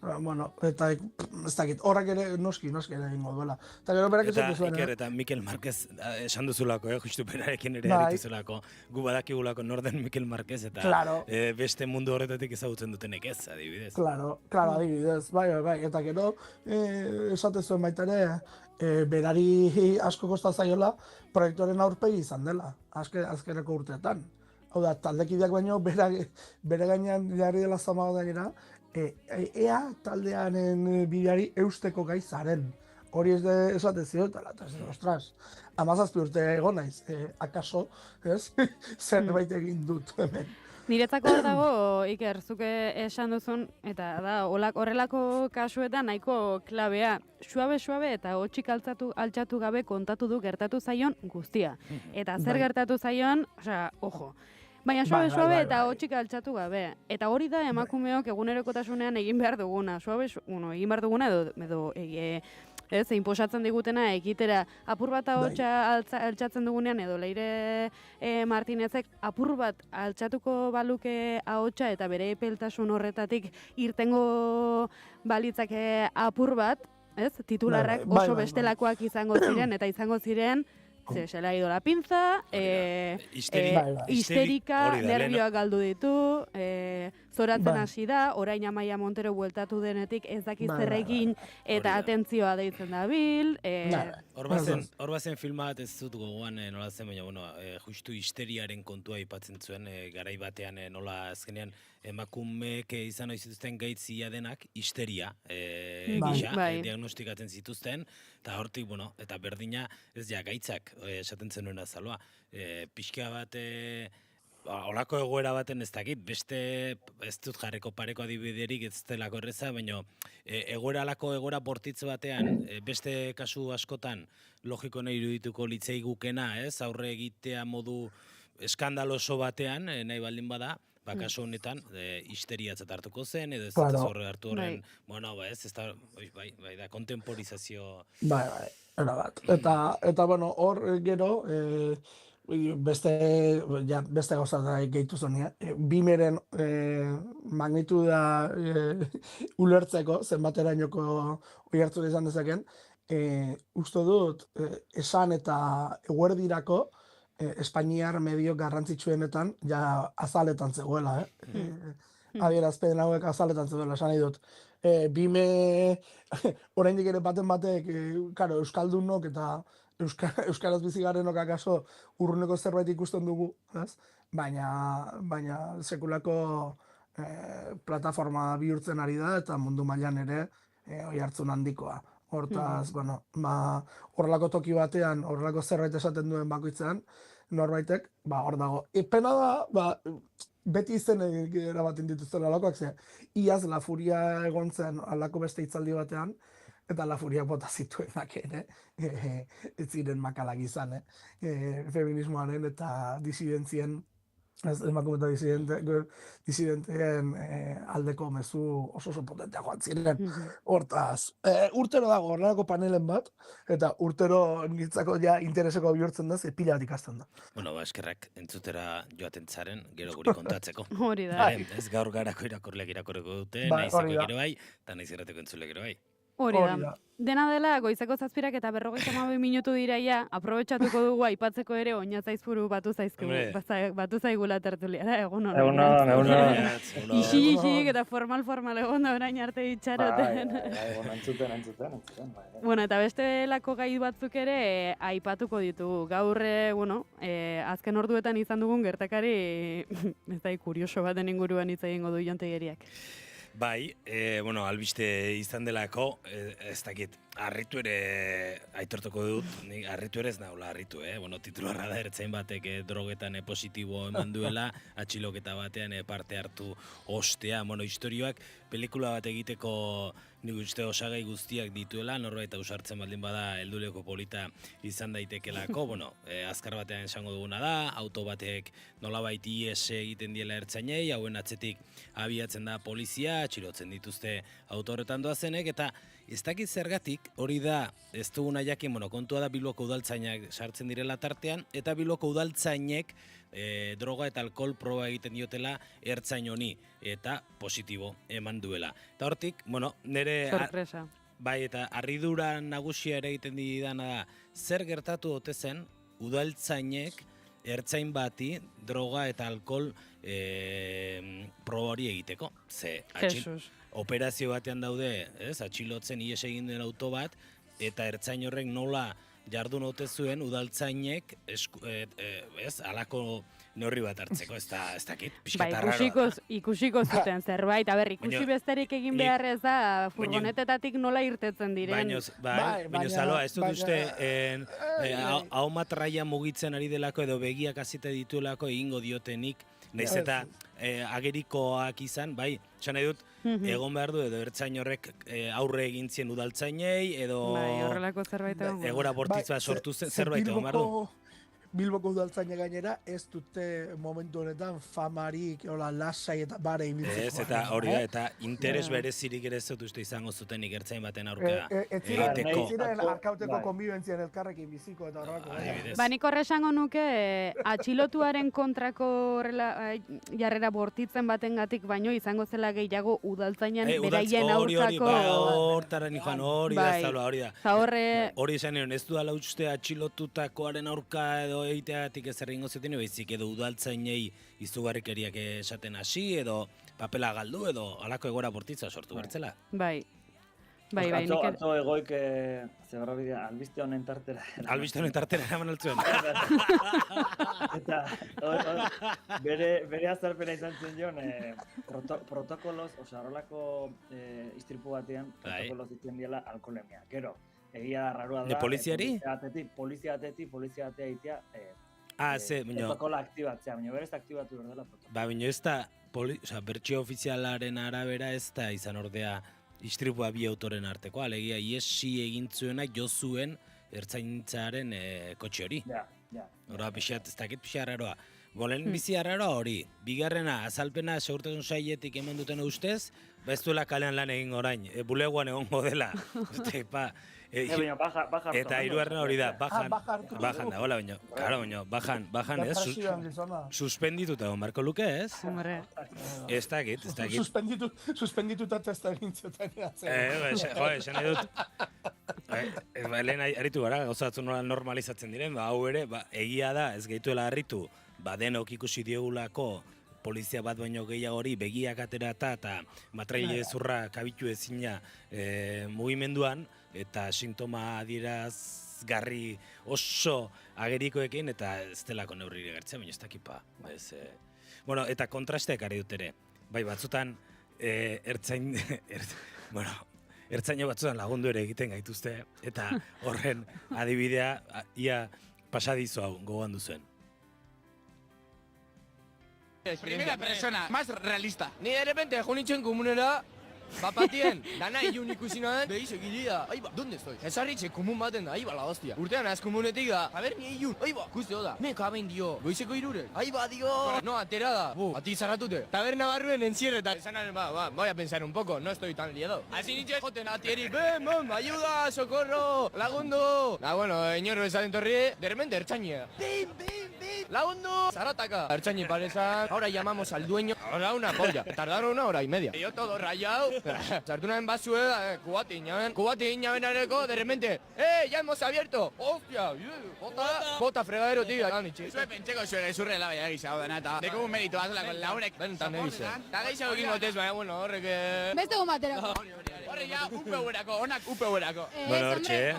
Eta ez dakit, horrak ere noski ere egingo duela. Eta gero berak esaten zuen. Iker eta Mikel Marquez esan duzulako, justu berarekin ere erituzulako, gu badakigulako norden Mikel Marquez, eta beste mundu horretatik ezagutzen dutenek ez, adibidez. Claro, adibidez, bai, eta gero esaten zuen baita ere, berari asko kosta zaiola proiektuaren aurpegi izan dela, azkeneko urteetan. Hau da, taldekideak baino bere gainean jarri dela zamago gainera, ea taldearen bideari eusteko gai zaren. Hori ez de esaten ziotela, eta ez ostras, 17 urte egon naiz, akaso, zerbait egin dut hemen. Niretzako hor dago, Iker, zuke esan duzun, eta da, horrelako kasuetan nahiko klabea, suabe eta hotxik altxatu gabe kontatu du gertatu zaion guztia. Eta zer gertatu zaion, ojo, baina suabe eta hotxik altxatu gabe. Eta hori da emakumeok egunerokotasunean egin behar duguna, egin behar duguna edo inposatzen digutena egitera apur bat ahotsa altxatzen dugunean edo Leire Martinezek apur bat altxatuko baluke ahotsa eta bere epeltasun horretatik irtengo balitzake apur bat, titularrak oso bestelakoak izango ziren eta izango ziren se le ha ido la pinza, histerika, nervioak galdu ditu, zoratzen hasi da, orain Amaia Montero bueltatu denetik ez dakiz zerrekin eta atentzioa deitzen dabil. Hor bazen filma bat ez dut gogoan nola zen, baina justu histeriaren kontua aipatzen zuen, garai batean nola azkenean emakumeek izan ohi zituzten gaitzia denak histeria gisa diagnostikatzen zituzten, eta hortik, eta berdina ez gaitzak esaten zenuen azaloa. Pixka bat olako egoera baten ez dakit, beste ez dut jarreko pareko adibiderik ez delako erreza, baina egoera bortitz batean, beste kasu askotan logiko nahi irudituko litzei gukena, aurre egitea modu eskandaloso batean, nahi baldin bada, kasu honetan, histeriatzat hartuko zen, edo ez dut horre hartu horren, ez da, kontemporizazio... Bai, erabat. Eta, hor gero, beste gauzata gehitu zonia, bimeren magnituda ulertzeko, zenbaterainoko oihartzuna izan dezaken, uste dut, esan eta eguerdirako, Espainiar medio garrantzitsuenetan azaletan zegoela, adierazpen hauek azaletan zegoela, esan nahi dut. Bime, oraindik ere baten batek, euskaldunok eta euskaraz bizigarenok akaso urruneko zerbait ikusten dugu, baina sekulako plataforma bihurtzen ari da eta mundu mailan ere oihartzun handikoa. Hortaz, horrelako toki batean, horrelako zerbait esaten duen bakoitzean, norbaitek, hor dago. Pena da, beti izen erabaten dituzten alakoak, iaz La Furia egon zen alako beste hitzaldi batean, eta La Furia bota zituenak ere, ez ziren makalak izan, feminismoaren eta disidentzien, emakume eta disidenteen aldeko mezu oso potentea joan ziren. Hortaz, urtero dago horrelako panelen bat, eta urtero nintzako intereseko bihurtzen da, pila bat ikasten da. Bueno, eskerrak entzutera joaten zaren, gero guri kontatzeko. Hori da. Ez gaur garako irakurleak irakurreko dute, naizeko gero bai, eta naiz irrateko entzulek gero bai. Hori da. Dena dela, goizeko 7 eta 52 minutu diraia, aprobetxatuko dugu aipatzeko ere oinazaizpuru batu zaigula tertuliara, egun hori. Egun. Ixi eta formal egon da orain arte itxaroten. Entzuten. Bueno, eta beste lako gai batzuk ere aipatuko ditugu. Gaur, azken orduetan izan dugun gertakari, ez da, kurioso baten inguruan hitz egingo du Jon Teilheriak. Bai, albiste izan delako, ez dakit, harritu ere aitortuko dut, harritu ere ez naula harritu, titularra da ertzain batek drogetan positibo eman duela, atxiloketa batean parte hartu ostea, istorioak, pelikula bat egiteko nik uste osagai guztiak dituela, norbait ausartzen baldin bada helduleko polita izan daitekelako, azkar batean esango duguna da, auto batek nolabait ies egiten diela ertzainei, hauen atzetik abiatzen da polizia, atxilotzen dituzte auto horretan doazenek, eta ez dakit zergatik, hori da, ez duguna jakin, kontua da Bilboko udaltzainak sartzen direla tartean, eta Bilboko udaltzainek droga eta alkohol proba egiten diotela ertzain honi, eta positibo eman duela. Eta hortik, nire... Sorpresa. Bai, eta harridura nagusia ere egiten didana da, zer gertatu ote zen udaltzainek ertzain bati droga eta alkohol proba hori egiteko. Jesus. Operazio batean daude, atxilotzen ies egin den auto bat, eta ertzain horrek nola jardun ote zuen udaltzainek alako neurri bat hartzeko, ez dakit, pixka tarraroa. Ikusiko zuten zerbait, ikusi besterik egin beharrez da, furgonetetatik nola irtetzen diren. Baina zaloa, ez dut uste, hau matraia mugitzen ari delako edo begiak azite dituelako egingo diotenik, nahiz eta agerikoak izan, bai, esan nahi dut, egon behar du edo ertzain horrek aurre egin zien udaltzainei, edo horrelako zerbait egon. Egora bortitz bat sortu zen zerbait egon behar du. Bilboko udaltzaina gainera ez dute momentu honetan famarik, lasai eta bare ibiltzeko. Ez, eta hori da, eta interes berezirik ere ez dut uste izango zutenik ertzain baten aurkea egiteko. Ez ziren arkauteko konbibentzien elkarrekin biziko eta horrako. Nik horre esango nuke, atxilotuaren kontrako jarrera bortitzen batengatik baino izango zela gehiago udaltzainan beraien aurkako. Hortara nijoan hori da, zalua hori da. Hori esan eron, ez duela uste atxilotutakoaren aurka edo egiteatik ez erringo zuten, baizik edo udaltzainei izugarrikeriak esaten hasi, edo papela galdu, edo halako egora bortitza sortu bertzela. Bai. Atzo egoik, zegarrabidea, albiste honen tartera. Albiste honen tartera eraman altzuen. Eta bere azalpena izan zen joan, protokolos, horrelako istripu batean, protokolos izan diela alkoholemia. Gero, egia rarua da. De poliziari? Polizia atea itea, protokola aktibatzea, baina berez aktibatu berdela protokola. Baina ez da, bertxio ofizialaren arabera ez da izan ordea istripua bi autoren arteko, alegia iesi egin zuenak jo zuen ertzaintzaren kotxe hori. Hora, pixat, ez dakit pixar raroa. Bolen bizi arraroa hori, bigarrena, azalpena segurtasun sailetik eman duten ustez, ez duela kalean lan egin orain, buleguan egongo dela. Eta hirugarrena hori da, bajan da, hola baino, claro baino, bajan ez, suspendituta egon barko luke ez? Ez dakit. Suspendituta testa egin zuten. Esan edut, lehen aritu gara, gauzatzen nola normalizatzen diren, hau ere, egia da, ez gehituela harritu, denok ikusi diogulako polizia bat baino gehiago hori begiak aterata eta matraile zurra kabitu ezina mugimenduan eta sintoma adierazgarri oso agerikoekin eta ez delako neurri gertzea, baina ez dakipa. Bueno, eta ertzaino batzuan lagundu ere egiten gaituzte, eta horren adibidea ia pasadizo hau gogoan duzuen. Primera persona, más realista. Ni de repente, junitzen komunera, bapatien, dana ilun ikusi naden, behiz egilida, aiba, ¿dónde estoy? Esarritxe komun baten da, aiba la hostia. Urtean az komunetik da, a ver, ni ilun, aiba, guztio da. Me kaben dio, goizeko iruren, aiba dio. No, atera da, ati zaratute. Taberna barruen encierreta. Esanaren, voy a pensar un poco, no estoy tan liado. Así nintzen joten atieri, ven, ayuda, socorro, lagundu. Bueno, inor esaten torri, de repente ertzainea. Bim, lagundu, zarataka. Ertzaini parezan, ahora llamamos al dueño, ahora una polla. Tardaron 1 hora y media. Yo todo rayado. Sartu nahen basue, kubatin benareko, de repente, ya hemos abierto, hostia, bota fregadero, tío, zue pentseko zue gezurre labaia egizau dena, eta dekugun meritu bazolako launek, bentan egize. Eta gehiago egin gotez, baina, bueno, horrek... Beste gun baterako. Horrek ja, upe huerako, onak upe huerako. Bueno, hortxe,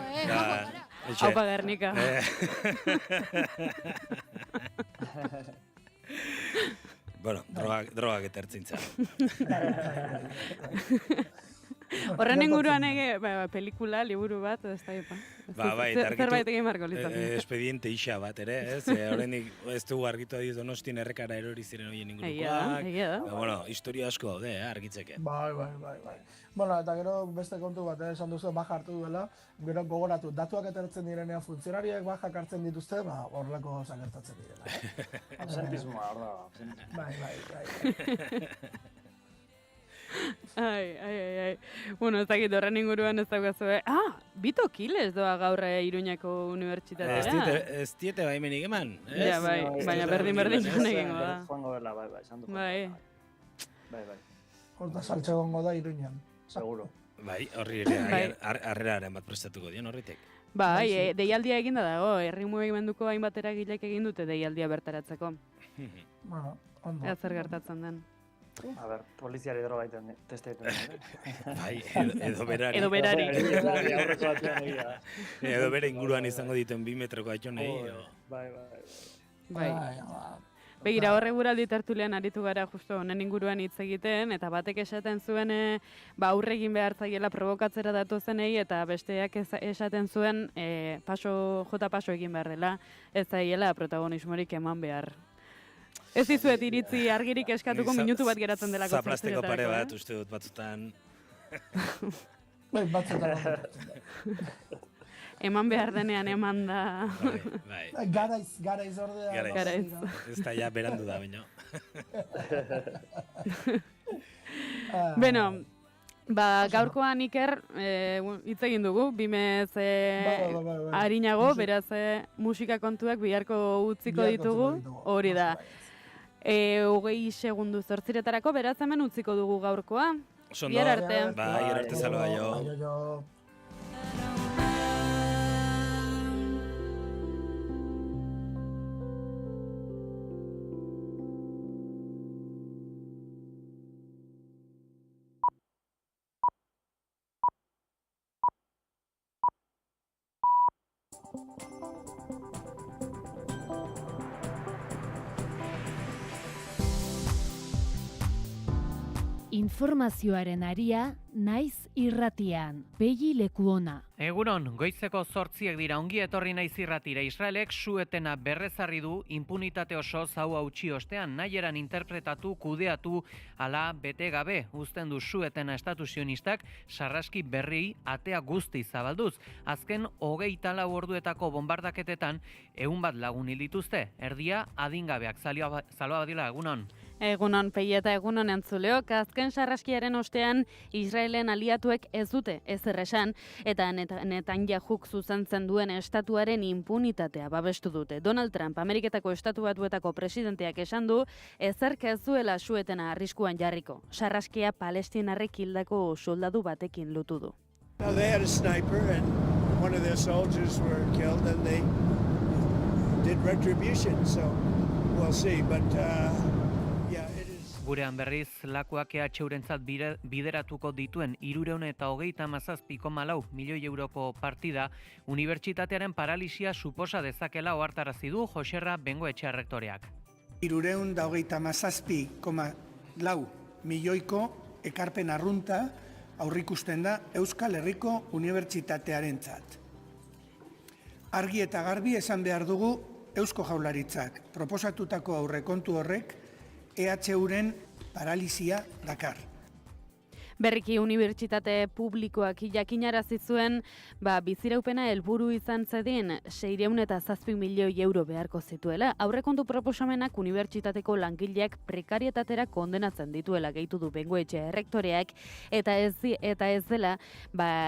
Haupa Gernika. Bueno, drogak eta ertzintza. Horren inguruan pelikula, liburu bat, ez da epa. Zerbait egin marko litzak. Expediente isa bat, ere, ez? Horrenik ez dugu argitu adiz Donostin errekara erori ziren horien ingurukoak. Bueno, historia asko daude, argitzeke. Bai. Bueno, eta gero beste kontu bat, esan duzu baja hartu duela, gero gogoratu, datuak etertzen direnean funtzionariek bajak hartzen dituzte, horrelako zagertatzen direla. Absentismoa, hor da. Bai. Ai. Bueno, ez dakit horren inguruan ez daukazue. Bito Kiles doa gaur Iruñako unibertsitatera. Ez diete baimenik eman, ez? Ja, bai, baina berdin joan egingo da. Joango dela, bai, esan dugu. Bai. Horta saltxe gongo da Iruñan. Seguro. Bai, horri ere, arreraren bat prestatuko dion horritek. Bai, deialdia eginda dago, herri mugimenduko hainbat eragilek egin dute deialdia bertaratzeko. Bueno, ondo. Ea zer gertatzen den. A ber, poliziari droga egiten teste egiten. Bai, edo berari. Edo bere inguruan izango dituen 2 metroko aitonei. Bai. Begira, horre guraldi tertulian aritu gara justo honen inguruan hitz egiten, eta batek esaten zuen aurre egin behar zaiela provokatzera datozenei, eta besteak esaten zuen jota paso egin behar dela, ez zaiela protagonismorik eman behar. Ez dizuet iritzi argirik eskatuko minutu bat geratzen delako. Zaplasteko pare bat, uste dut batzutan. Bai, batzutan. Eman behar denean eman da. Bai. Garaiz ordea. Garaiz. Ez da ja berandu da, baina. Beno, gaurkoan Iker hitz egin dugu, bimez harinago, beraz musika kontuak biharko utziko ditugu, hori da. 20 segundu 8 beraz hemen utziko dugu gaurkoa. Bihar arte. Bihar arte zaloa jo. Informazioaren aria naiz irratian. Begi lekuona. Egunon, goizeko 8 dira ongi etorri naiz irratira. Israelek su-etena berrezarri du inpunitate oso hau hautsi ostean nahieran interpretatu, kudeatu, ala bete gabe. Uzten du su-etena estatu sionistak sarraski berri atea guzti zabalduz. Azken 24 orduetako bombardaketetan 100 lagun hil dituzte. Erdia adingabeak. Zaloa badila, egunon. Egunon, Pei eta egunon entzuleok, azken sarraskiaren ostean Israelen aliatuek ez dute ezer esan, eta Netanyahuk zuzentzen duen estatuaren inpunitatea babestu dute. Donald Trump, Ameriketako Estatu Batuetako presidenteak esan du, ezerk ez duela su-etena arriskuan jarriko. Sarraskia palestinarrek hildako soldadu batekin lutu du. They had a sniper and one of their soldiers were killed and they did retribution, so we'll see, but Gurean berriz, lakuak EH-urentzat bideratuko dituen 337,4 milioi euroko partida unibertsitatearen paralisia suposa dezakela ohartarazi du Joserra Bengoetxea rektoreak. 337,4 milioiko ekarpen arrunta aurrikusten da Euskal Herriko Unibertsitatearentzat. Argi eta garbi esan behar dugu Eusko Jaurlaritzak proposatutako aurrekontu horrek EHUren paralisia dakar. Berriki unibertsitate publikoak jakinarazi zuen, biziraupena helburu izan zedin 607 milioi euro beharko zituela. Aurrekontu proposamenak unibertsitateko langileak prekarietatera kondenatzen dituela gehitu du Bengoetxea errektoreak, eta ez dela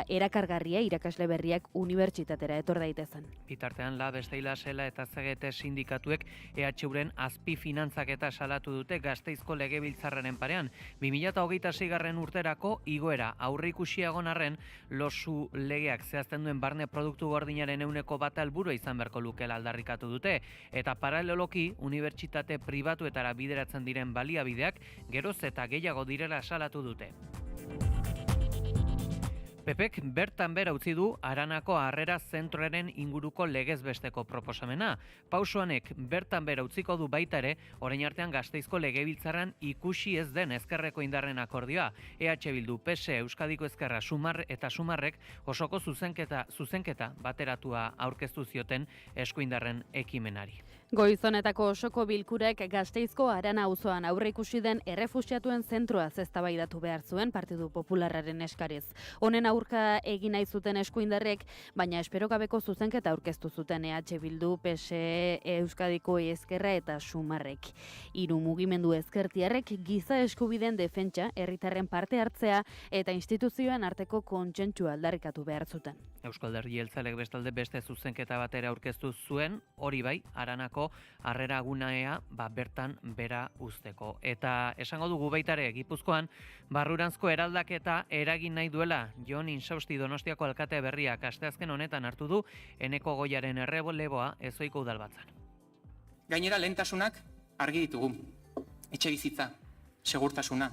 erakargarria irakasle berriak unibertsitatera etor daitezen. Bitartean Besteila Sela eta CGT sindikatuek EHUren azpi finantzaketa salatu dute Gasteizko Legebiltzarraren parean. 2026 urterako igoera aurreikusiagon arren losu legeak zehazten duen barne produktu gordinaren 1% helburua izan beharko lukela aldarrikatu dute, eta paraleloki unibertsitate pribatuetara bideratzen diren baliabideak geroz eta gehiago direla salatu dute. PPek bertan bera utzi du Aranako Harrera Zentroaren inguruko legezbesteko proposamena. Pausoanek bertan bera utziko du baita ere, orain artean Gasteizko Legebiltzarran ikusi ez den ezkerreko indarren akordioa. EH Bildu, PSE, Euskadiko Ezkerra, eta Sumarrek osoko zuzenketa bateratua aurkeztu zioten eskuindarren ekimenari. Goizonetako osoko bilkurek Gasteizko Arana auzoan aurreikusi den errefuxiatuen zentroaz eztabaidatu behar zuen Partidu Popularraren eskariz. Honen aurka egin nahi zuten eskuindarrek, baina esperokabeko zuzenketa aurkeztu zuten EH Bildu, PSE, Euskadiko Ezkerra eta Sumarrek. Hiru mugimendu ezkertiarrek giza eskubideen defentsa, herritarren parte hartzea eta instituzioen arteko kontsentsua aldarrikatu behar zuten. Eusko Alderdi Jeltzaleek bestalde beste zuzenketa batera aurkeztu zuen, hori bai, Aranako Harrera gunaea bertan bera uzteko. Eta esango dugu baitare Gipuzkoan, barruranzko eraldaketa eragin nahi duela. Jon Insausti Donostiako alkate berriak asteazken honetan hartu du Eneko Goiaren erreleboa Ezohiko udalbatzan. Gainera lehentasunak argi ditugu. Etxebizitza, segurtasuna,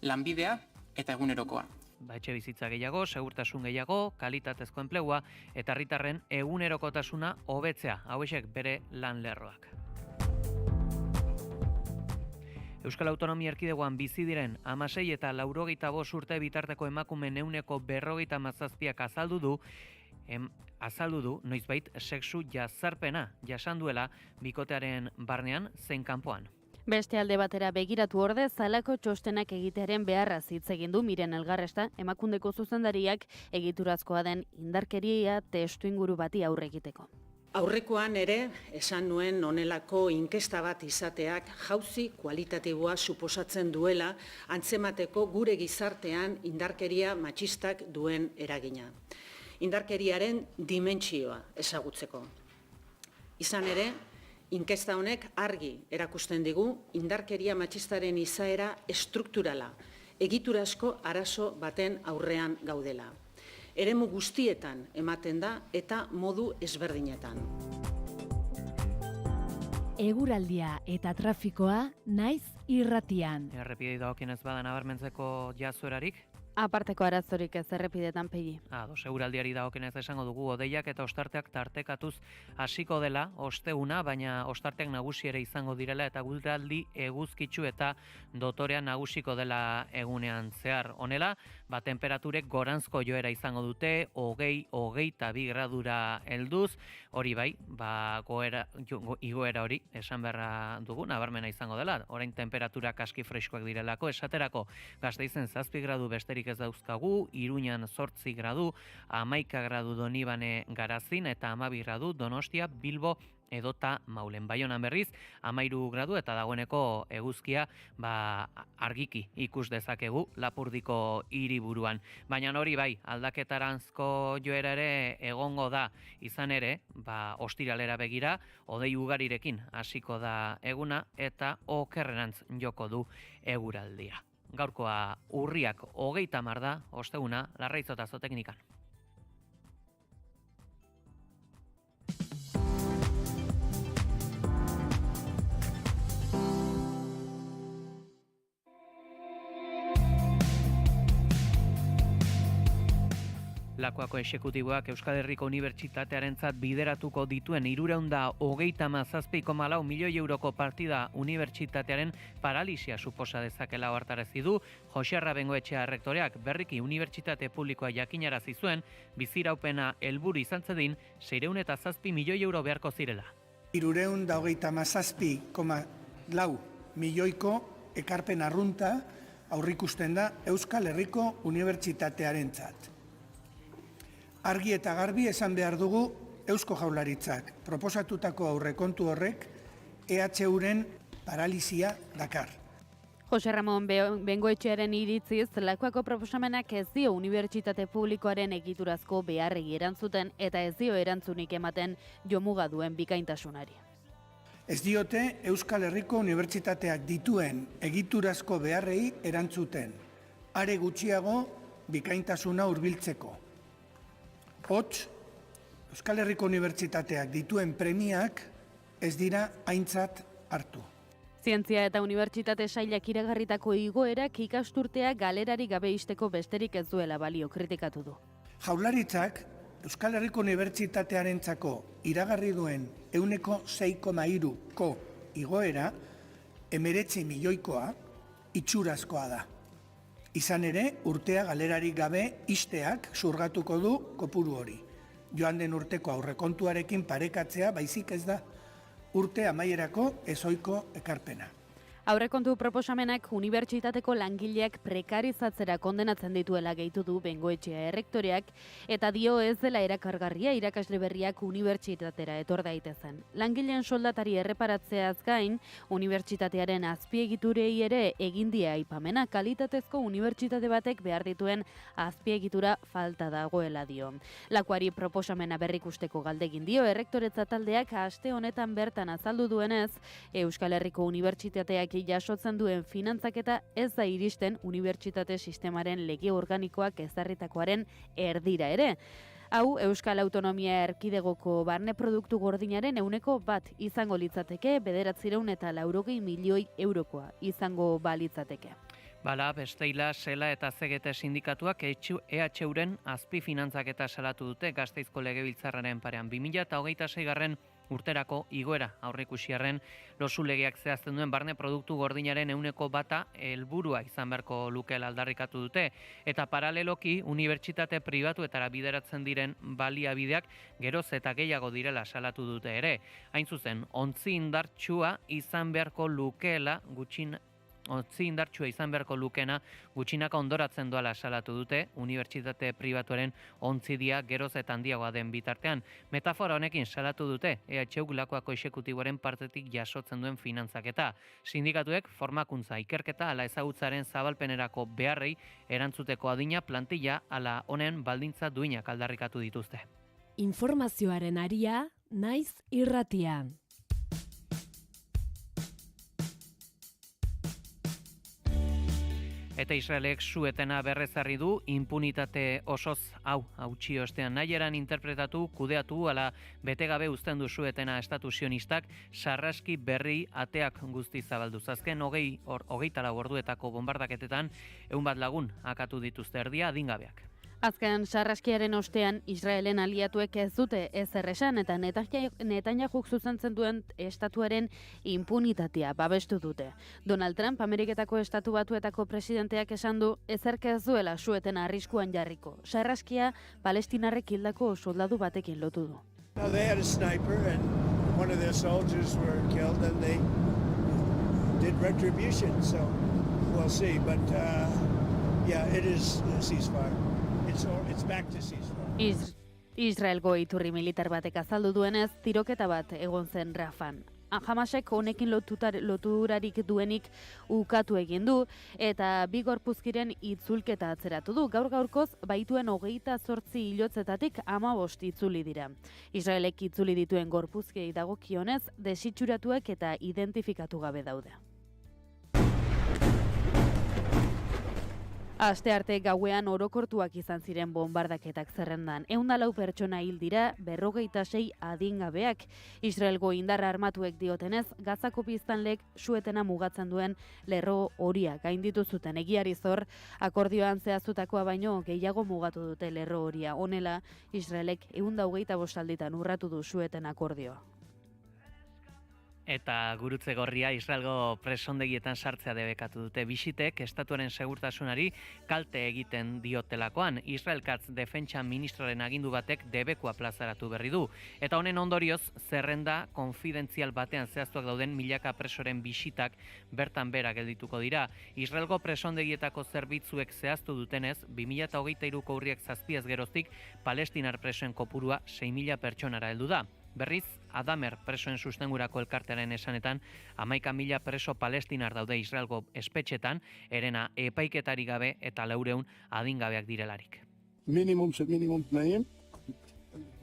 lanbidea eta egunerokoa. Etxe bizitza gehiago, segurtasun gehiago, kalitatezko enplegua eta herritarren egunerokotasuna hobetzea, hauexek bere lan lerroak. Euskal Autonomia Erkidegoan bizi diren 16 eta 85 urte bitarteko emakumeen 47%ak azaldu du noizbait sexu jazarpena jasan duela bikotearen barnean zein kanpoan. Beste alde batera begiratu ordez, zalako txostenak egitearen beharraz hitz egin du Miren Elgarresta, Emakundeko zuzendariak egiturazkoa den indarkeria testuinguru bati aurre egiteko. Aurrekoan ere, esan nuen honelako inkesta bat izateak jauzi kualitatiboa suposatzen duela antzemateko gure gizartean indarkeria matxistak duen eragina. Indarkeriaren dimentsioa ezagutzeko. Izan ere, inkesta honek argi erakusten digu indarkeria matxistaren izaera estrukturala, egiturazko arazo baten aurrean gaudela. Eremu guztietan ematen da eta modu ezberdinetan. Eguraldia eta trafikoa naiz irratian. Errepidei dagokienez bada nabarmentzeko jazuerarik? Aparteko arazorik ez errepidetan pegi. Eguraldiari dagokienez esango dugu hodeiak eta ostarteak tartekatuz hasiko dela osteguna, baina ostarteak nagusi ere izango direla eta eguraldi eguzkitsu eta dotorea nagusiko dela egunean zehar. Honela, temperaturek goranzko joera izango dute, 20-22 gradura helduz, hori bai, igoera hori esan beharra dugu, nabarmena izango dela. Orain temperaturak aski freskoak direlako, esaterako Gasteizen 7 gradu besterik ez dauzkagu, Iruñan 8 gradu, 11 gradu Donibane Garazin eta 12 gradu Donostia, Bilbo edota Maulen. Baionan berriz 13 gradu eta dagoeneko eguzkia argiki ikus dezakegu Lapurdiko hiriburuan. Baina hori bai, aldaketaranzko joera ere egongo da, izan ere, ostiralera begira, hodei ugarirekin hasiko da eguna eta okerrerantz joko du eguraldia. Gaurkoa urriak 30 da, osteguna, Larraitz eta Zoteknikan. Lakuako exekutiboak Euskal Herriko Unibertsitatearentzat bideratuko dituen 337,4 milioi euroko partida unibertsitatearen paralisia suposa dezakela ohartarazi du. Jose Arra Bengoetxea errektoreak berriki unibertsitate publikoa jakinarazi zuen biziraupena helburu izan zedin 607 milioi euro beharko zirela. 337,4 milioiko ekarpen arrunta aurrikusten da Euskal Herriko Unibertsitatearentzat. Argi eta garbi esan behar dugu Eusko Jaurlaritzak proposatutako aurrekontu horrek EHUren paralisia dakar. Jose Ramon Bengoetxearen iritziz, Lakuako proposamenak ez dio unibertsitate publikoaren egiturazko beharrei erantzuten eta ez dio erantzunik ematen jomuga duen bikaintasunari. Ez diote Euskal Herriko Unibertsitateak dituen egiturazko beharrei erantzuten, are gutxiago bikaintasuna hurbiltzeko. Hots, Euskal Herriko Unibertsitateak dituen premiak ez dira aintzat hartu. Zientzia eta Unibertsitate Sailak iragarritako igoerak ikasturtea galerari gabe isteko besterik ez duela balio kritikatu du. Jaurlaritzak Euskal Herriko Unibertsitatearentzako iragarri duen 6,3ko igoera 19 milioikoa itxurazkoa da. Izan ere, urtea galerarik gabe isteak zurgatuko du kopuru hori. Joan den urteko aurrekontuarekin parekatzea baizik ez da urte amaierako ezoiko ekarpena. Aurrekontu proposamenak unibertsitateko langileak prekarizatzera kondenatzen dituela gehitu du Bengoetxea errektoreak eta dio ez dela erakargarria irakasle berriak unibertsitatera etor daitezen. Langileen soldatari erreparatzeaz gain, unibertsitatearen azpiegiturei ere egindia aipamena kalitatezko unibertsitate batek behar dituen azpiegitura falta dagoela dio. Lakuari proposamena berrikusteko galdegin dio errektoretza taldeak aste honetan bertan azaldu duenez, Euskal Herriko Unibertsitateak jasotzen duen finantzaketa ez da iristen unibertsitate sistemaren lege organikoak ezarritakoaren erdira ere. Hau, Euskal Autonomia Erkidegoko barne produktu gordinaren 1% izango litzateke, 980 milioi eurokoa izango balitzateke. Bala, Besteila, Sela eta Zegete sindikatuak EHUren azpi finantzaketa salatu dute Gasteizko Legebiltzarraren parean. 2026 urterako igoera aurreikusiarren losu legeak zehazten duen barne produktu gordinaren 1% helburua izan beharko lukeela aldarrikatu dute eta paraleloki unibertsitate pribatuetara bideratzen diren baliabideak geroz eta gehiago direla salatu dute ere. Hain zuzen, ontzi indartsua izan beharko lukeela gutxinaka ondoratzen doala salatu dute unibertsitate pribatuaren ontzidia geroz eta handiagoa den bitartean. Metafora honekin salatu dute EHUk Lakuako exekutiboaren partetik jasotzen duen finantzaketa. Sindikatuek formakuntza ikerketa ala ezagutzaren zabalpenerako beharrei erantzuteko adina plantilla ala honen baldintza duinak aldarrikatu dituzte. Informazioaren aria naiz irratian. Eta Israelek su-etena berrezarri du inpunitate osoz hautsi ostean nahieran interpretatu, kudeatu ala betegabe uzten du su-etena estatu sionistak sarraski berri ateak guzti zabalduz. Azken 24 orduetako bombardaketetan 100 lagun akatu dituzte erdia adingabeak. Azken sarraskiaren ostean Israelen aliatuek ez dute ezer esan eta Netanyahuk zuzentzen duen estatuaren impunitatea babestu dute. Donald Trump Ameriketako Estatu Batuetako presidenteak esan du ezerk ez duela su-eten arriskuan jarriko. Sarraskia Palestinarrek hildako soldadu batekin lotu du. They had a sniper and one of their soldiers were killed and they did retribution, so we'll see. But yeah, it is a ceasefire. It's back to ceasefire. Israelgo iturri militar batek azaldu duenez, tiroketa bat egon zen Rafan. Hamasek honekin loturarik duenik ukatu egin du eta bi gorpuzkiren itzulketa atzeratu du. Gaur-gaurkoz baituen 28 hilotzetatik 15 itzuli dira. Israelek itzuli dituen gorpuzkiei dagokionez desitxuratuak eta identifikatu gabe daude. Astearte gauean orokortuak izan ziren bombardaketak zerrendan. 104 pertsona hil dira, 56 adingabeak. Israelgo indarra armatuek diotenez, Gazako biztanlek suetena mugatzen duen lerro horia gainditu zuten. Egiari zor, akordioan zehaztutakoa baino gehiago mugatu dute lerro horia. Honela, Israelek 125 alditan urratu du sueten akordioa. Eta gurutze gorria Israelgo presondegietan sartzea debekatu dute. Bisitek estatuaren segurtasunari kalte egiten diotelakoan. Israelkatz defentsa ministroaren agindu batek debekua plazaratu berri du. Eta honen ondorioz, zerrenda konfidentzial batean zehaztuak dauden milaka presoren bisitak bertan bera geldituko dira. Israelgo presondegietako zerbitzuek zehaztu dutenez, 2023ko urriak 7 geroztik palestinar presoen kopurua 6.000 pertsonara heldu da. Berriz, Adamer presoen sustengurako elkartearen esanetan, 11.000 preso palestinar daude Israelgo espetxetan, erena epaiketari gabe eta 400 adingabeak direlarik. מינימום של מינימום תנאים,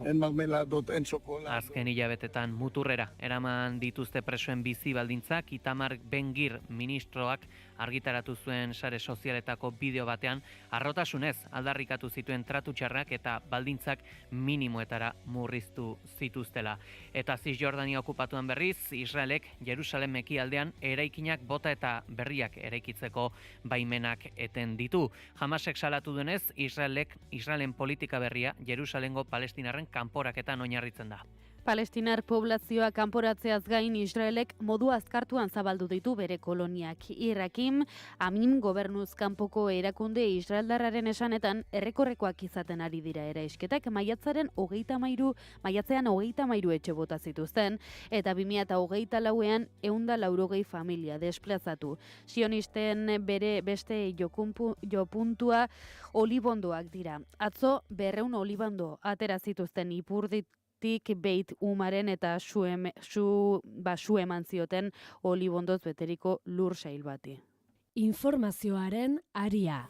אין מרמלדות, אין שוקולד. Azken hilabetetan muturrera eraman dituzte presoen bizi baldintzak. Itamar Ben-Gvir ministroak argitaratu zuen sare sozialetako bideo batean harrotasunez aldarrikatu zituen tratu txarrak eta baldintzak minimoetara murriztu zituztela. Eta Cisjordania okupatuan berriz, Israelek Jerusalem ekialdean eraikinak bota eta berriak eraikitzeko baimenak eten ditu. Hamasek salatu duenez, Israelen politika berria Jerusalengo palestinarren kanporaketan oinarritzen da. Palestinar poblazioa kanporatzeaz gain Israelek modu azkartuan zabaldu ditu bere koloniak. Irakim, Amim gobernuz kanpoko erakunde israeldarraren esanetan errekorrekoak izaten ari dira eraisketak. Maiatzean 33 etxe bota zituzten eta 2024ean 180 familia desplazatu. Sionisten bere beste jopuntua olibondoak dira. Atzo 200 olibondo atera zituzten Ipurdit Beit Umaren eta su eman zioten olibondoz beteriko lur sail bati. Informazioaren aria.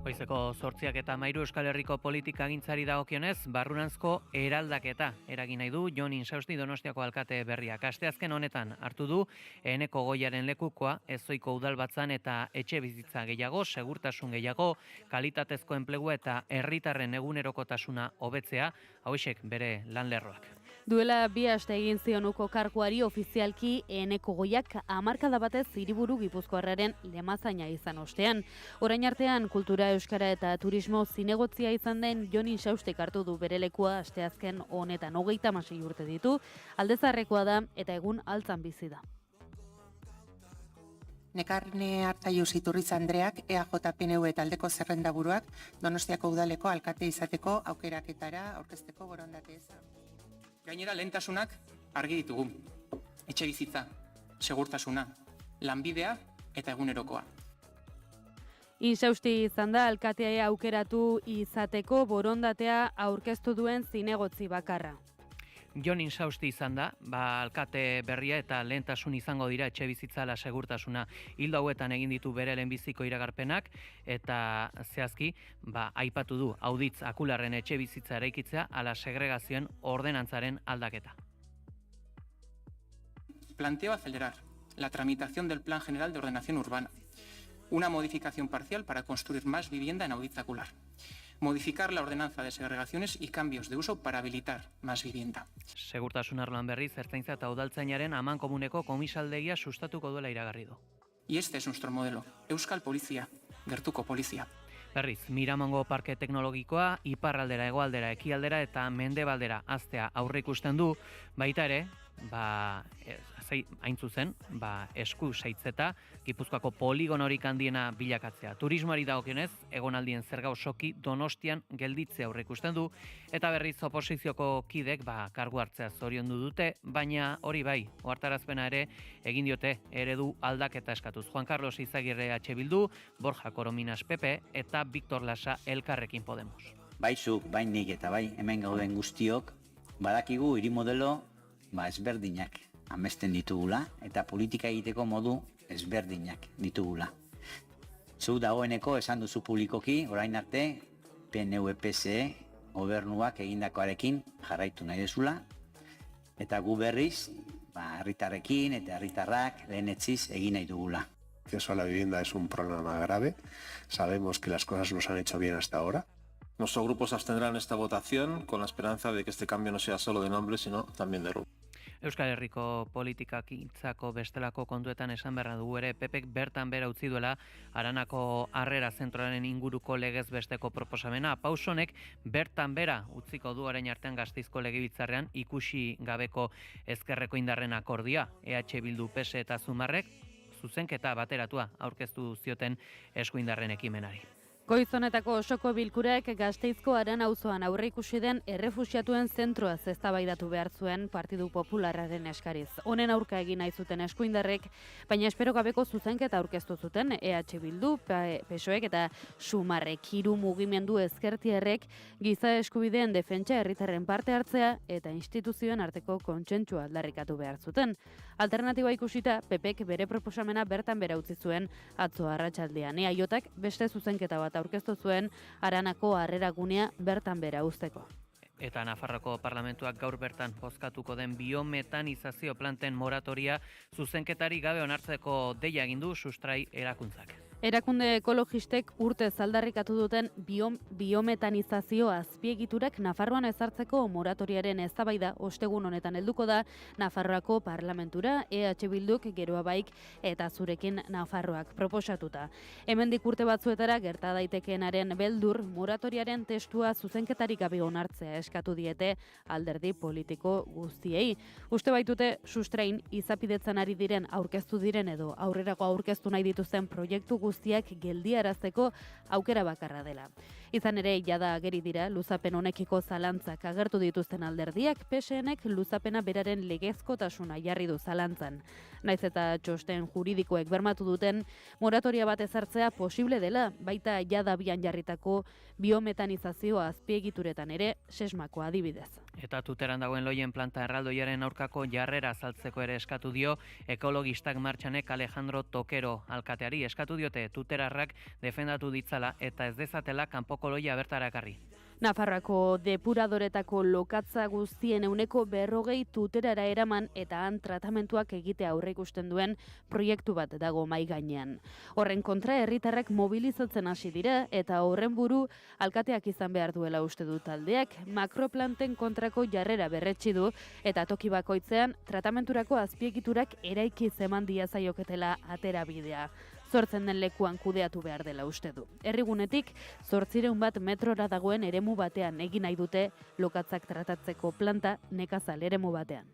Goizeko 8:03 Euskal Herriko politika gintzari dagokionez, barrunanzko eraldaketa eragin nahi du Jon Insausti Donostiako alkate berriak. Asteazken honetan hartu du Eneko Goiaren lekukoa, ezoiko udalbatzan eta etxe bizitza gehiago, segurtasun gehiago, kalitatezko enplegua eta herritarren egunerokotasuna hobetzea, hauexek bere lanlerroak. Duela 2 aste egin zionuko karguari ofizialki Eneko Goiak hamarkada batez hiriburu gipuzkoarraren lemazaina izan ostean. Orain artean kultura, euskara eta turismo zinegotzia izan den Jon Insaustek hartu du bere lekua asteazken honetan 36 urte ditu, aldezarrekoa da eta egun altzan bizi da. Nekarne Artaius Iturriza Andreak EAJ-PNV taldeko zerrendaburuak Donostiako udaleko alkate izateko aukeraketara aurkezteko borondate eza. Gainera lehentasunak argi ditugu. Etxe bizitza, segurtasuna, lanbidea eta egunerokoa. Insausti izan da alkatea aukeratu izateko borondatea aurkeztu duen zinegotzi bakarra. Jon Insausti izan da, alkate berria eta lehentasun izango dira etxe bizitza ala segurtasuna. Hildo hauetan egin ditu bere lehenbiziko iragarpenak eta zehazki aipatu du Auditz Akularren etxe bizitza eraikitzea ala segregazioen ordenantzaren aldaketa. Planteo acelerar la tramitación del Plan General de Ordenación Urbana. Una modificación parcial para construir más vivienda en Auditz Akular. Modificar la ordenanza de segregaciones y cambios de uso para habilitar más vivienda. Segurtasun arloan berriz, ertzaintza eta udaltzainaren amankomuneko komisaldegia sustatuko duela iragarri du. Y este es nuestro modelo. Euskal Polizia, gertuko polizia. Berriz, Miramongo Parke Teknologikoa, iparraldera, hegoaldera, ekialdera eta mendebaldera haztea aurre ikusten du, baita ere, hain zuzen, esku saitzeta, Gipuzkoako poligonorik handiena bilakatzea. Turismoari dagokionez, egonaldien zerga osoki Donostian gelditzea aurre ikusten du, eta berriz oposizioko kidek kargu hartzea zoriondu dute, baina hori bai, ohartarazpena ere egin diote eredu aldaketa eskatuz. Juan Carlos Izagirre H. Bildu, Borja Corominas PP eta Victor Lasa Elkarrekin Podemos. Bai zuk, bai nik eta bai hemen gauden guztiok, badakigu hiri modelo ezberdinak amesten ditugula eta politika egiteko modu ezberdinak ditugula. Zu dagoeneko esan duzu publikoki, orain arte, PNV-PSE gobernuak egindakoarekin jarraitu nahi dezula, eta gu berriz, herritarrekin eta herritarrak lehenetziz egin nahi dugula. acceso a la vivienda es un problema grave. Sabemos que las cosas no se han hecho bien hasta ahora. Nuestro grupo se abstendrá en esta votación con la esperanza de que este cambio no sea solo de nombre, sino también de rumbo. Euskal Herriko politikagintzako bestelako kontuetan esan beharra dugu ere, PPek bertan bera utzi duela Aranako Harrera Zentroaren inguruko legez besteko proposamena. Pausonek bertan bera utziko du orain artean Gasteizko legebiltzarrean ikusi gabeko ezkerreko indarren akordia. EH Bildu, PSE eta Zumarrek zuzenketa bateratua aurkeztu zioten eskuindarren ekimenari. Goiz honetako osoko bilkurek Gasteizko Arana auzoan aurreikusi den errefuxiatuen zentroaz eztabaidatu behar zuen Partidu Popularraren eskariz. Honen aurka egin nahi zuten eskuindarrek, baina espero gabeko zuzenketa aurkeztu zuten EH Bildu, PSOEk eta Sumarrek. Hiru mugimendu ezkertiarrek giza eskubideen defentsa herritarren parte hartzea eta instituzioen arteko kontsentsua aldarrikatu behar zuten. Alternatiba ikusita, PPek bere proposamena bertan bera utzi zuen atzo arratsaldean. EAJak beste zuzenketa bat aurkeztu zuen Aranako Harrera gunea bertan bera uzteko. Eta Nafarroko Parlamentuak gaur bertan bozkatuko den biometanizazio planten moratoria zuzenketari gabe onartzeko deia egin du Sustrai erakuntzak. Erakunde ekologistek urte aldarrikatu duten biometanizazio azpiegiturak Nafarroan ezartzeko moratoriaren eztabaida ostegun honetan helduko da Nafarroako Parlamentura, EH Bilduk geroa baik eta zurekin Nafarroak proposatuta. Hemendik urte batzuetara gerta daitekeenaren beldur moratoriaren testua zuzenketarik gabe onartzea eskatu diete alderdi politiko guztiei. Uste baitute Sustrain izapidetzen ari diren aurkeztu diren edo aurrerago aurkeztu nahi dituzten proiektu guztiak geldiarazteko aukera bakarra dela. Izan ere, jada ageri dira luzapen honekiko zalantzak agertu dituzten alderdiak, PSNek luzapena beraren legezkotasuna jarri du zalantzan. Naiz eta txosten juridikoek bermatu duten moratoria bat ezartzea posible dela, baita jada bian jarritako biometanizazio azpiegituretan ere sesmako adibidez. Eta Tuteran dagoen loien planta erraldoiaren aurkako jarrera azaltzeko ere eskatu dio ekologistak martxanek Alejandro Tokero alkateari. Eskatu diote Tuterarrak defendatu ditzala eta ez dezatela kanpoko loia bertarakarri. Nafarroako depuradoretako lokatza guztien 40% Tuterara eraman eta han tratamentuak egitea aurreikusten duen proiektu bat dago mai gainean. Horren kontra herritarrak mobilizatzen hasi dira eta horren buru alkateak izan behar duela uste du taldeak. Makroplanten kontrako jarrera berretsi du eta toki bakoitzean tratamenturako azpiegiturak eraiki zeman diazaioketela atera bidea. Zortzen den lekuan kudeatu behar dela uste du. Herrigunetik 800 metrora dagoen eremu batean egin nahi dute lokatzak tratatzeko planta nekazal eremu batean.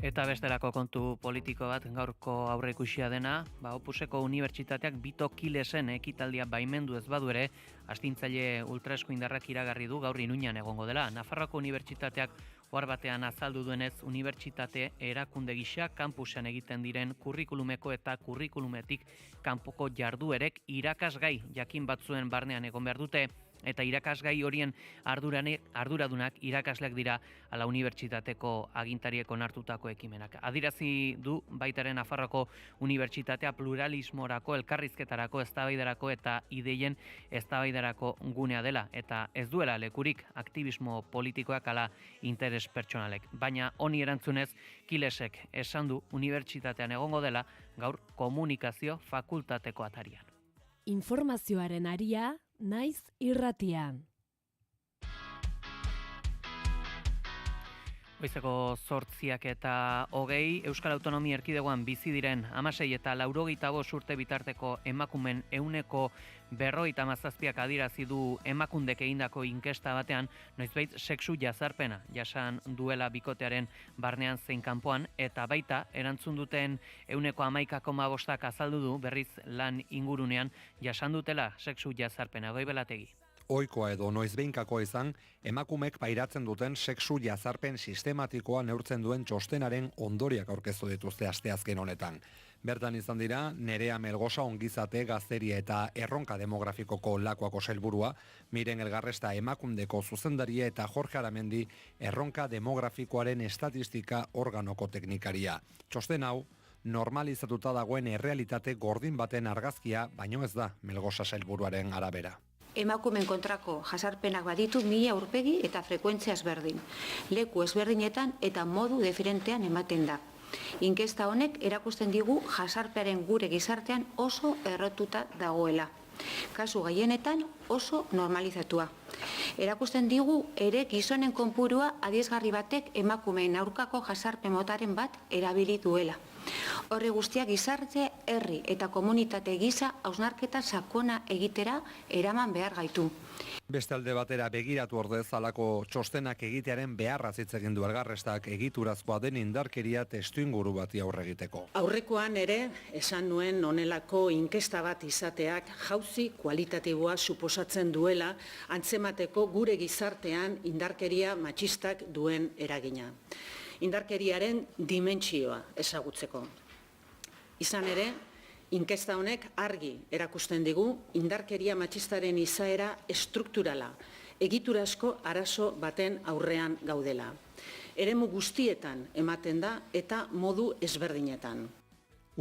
Eta bestelako kontu politiko bat gaurko aurreikusia dena, Opuseko Unibertsitateak Bito Kilesen ekitaldia baimendu ez badu ere, astintzaile ultraeskuindarrak iragarri du gaur Iruñan egongo dela. Nafarroako Unibertsitateak ohar batean azaldu duenez, unibertsitate erakunde gisa kanpusean egiten diren kurrikulumeko eta kurrikulumetik kanpoko jarduerek irakasgai jakin batzuen barnean egon behar dute, eta irakasgai horien arduradunak irakasleak dira ala unibertsitateko agintariek onartutako ekimenak. Adirazi du baitaren Nafarroako Unibertsitatea pluralismorako, elkarrizketarako, eztabaidarako eta ideien eztabaidarako gunea dela, eta ez duela lekurik aktivismo politikoak ala interes pertsonalek. Baina honi erantzunez, Kilesek esan du unibertsitatean egongo dela gaur komunikazio fakultateko atarian. Informazioaren aria Naiz irratian. Goizeko 8 eta 20 Euskal Autonomia Erkidegoan bizi diren 16 eta 85 urte bitarteko emakumen 157 adierazi du emakundek egindako inkesta batean noizbait sexu jazarpena jasan duela bikotearen barnean zein kanpoan, eta baita erantzun duten 11,5% azaldu du berriz lan ingurunean jasan dutela sexu jazarpena. Goibelategi. Ohikoa edo noizbehinkakoa izan, emakumek pairatzen duten sexu jazarpen sistematikoa neurtzen duen txostenaren ondoriak aurkeztu dituzte asteazken honetan. Bertan izan dira, Nerea Melgosa ongizate, gazteria eta erronka demografikoko lakoako sailburua, Miren Elgarresta emakundeko zuzendaria eta Jorge Aramendi erronka demografikoaren estatistika organoko teknikaria. Txosten hau, normalizatuta dagoen errealitate gordin baten argazkia, baino ez da Melgosa sailburuaren arabera. Emakumeen kontrako jasarpenak baditu 1000 aurpegi eta frekuentzia ezberdin. Leku ezberdinetan eta modu diferentean ematen da. Inkesta honek erakusten digu jazarpearen gure gizartean oso errotuta dagoela. Kasu gehienetan oso normalizatua. Erakusten digu ere gizonen konpurua adierazgarri batek emakumeen aurkako jazarpen motaren bat erabili duela. Horri guztiak gizarte, herri eta komunitate gisa hausnarketa sakona egitera eraman behar gaitu. Beste alde batera begiratu ordez halako txostenak egitearen beharraz hitz egin du Algarrestak egiturazkoa den indarkeria testuinguru bati aurre egiteko. Aurrekoan ere esan nuen honelako inkesta bat izateak jauzi kualitatiboa suposatzen duela antzemateko gure gizartean indarkeria matxistak duen eragina. Indarkeriaren dimentsioa ezagutzeko. Izan ere, inkesta honek argi erakusten digu indarkeria matxistaren izaera estrukturala, egiturazko arazo baten aurrean gaudela. Eremu guztietan ematen da eta modu ezberdinetan.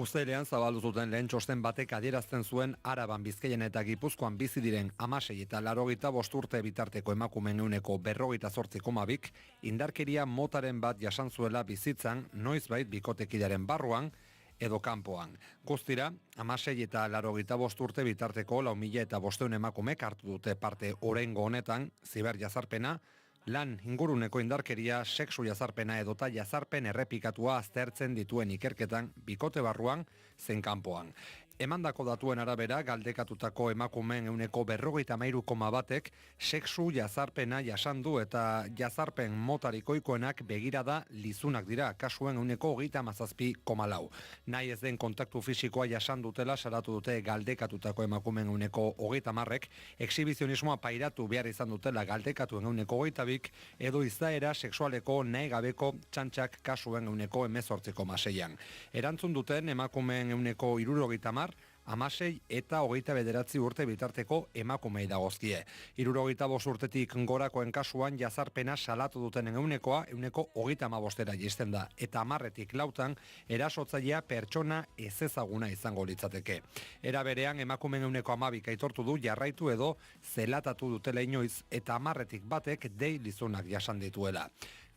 Uztailean zabaldu zuten lehen txosten batek adierazten zuen Araban, Bizkaian eta Gipuzkoan bizi diren 16 eta 85 urte bitarteko emakumeen ehuneko 58,2 indarkeria motaren bat jasan zuela bizitzan, noizbait bikotekidearen barruan edo kanpoan. Guztira, 16 eta 85 urte bitarteko 4.500 emakumek hartu dute parte oraingo honetan ziberjazarpena, lan inguruneko indarkeria, sexu jazarpena edota jazarpen errepikatua aztertzen dituen ikerketan bikote barruan zen kanpoan. Emandako datuen arabera, galdekatutako emakumeen ehuneko 53,1ek sexu jazarpena jasan du eta jazarpen motarikoikoenak begirada lizunak dira, kasuen ehuneko 37,4. Nahi ez den kontaktu fisikoa jasan dutela salatu dute galdekatutako emakumeen ehuneko 30ek, exhibizionismoa pairatu behar izan dutela galdekatuen ehuneko 22 edo izaera sexualeko nahi gabeko txantxak kasuen ehuneko 18,6. Erantzun duten emakumeen ehuneko 70, 16 eta 29 urte bitarteko emakumei dagozkie. 75 urtetik gorakoen kasuan jazarpena salatu dutenen ehunekoa ehuneko 35era jaisten da, eta 10etik 4 erasotzailea pertsona ezezaguna izango litzateke. Era berean emakumeen ehuneko 12 aitortu du jarraitu edo zelatatu dutela inoiz, eta 10etik 1ek dei lizunak jasan dituela.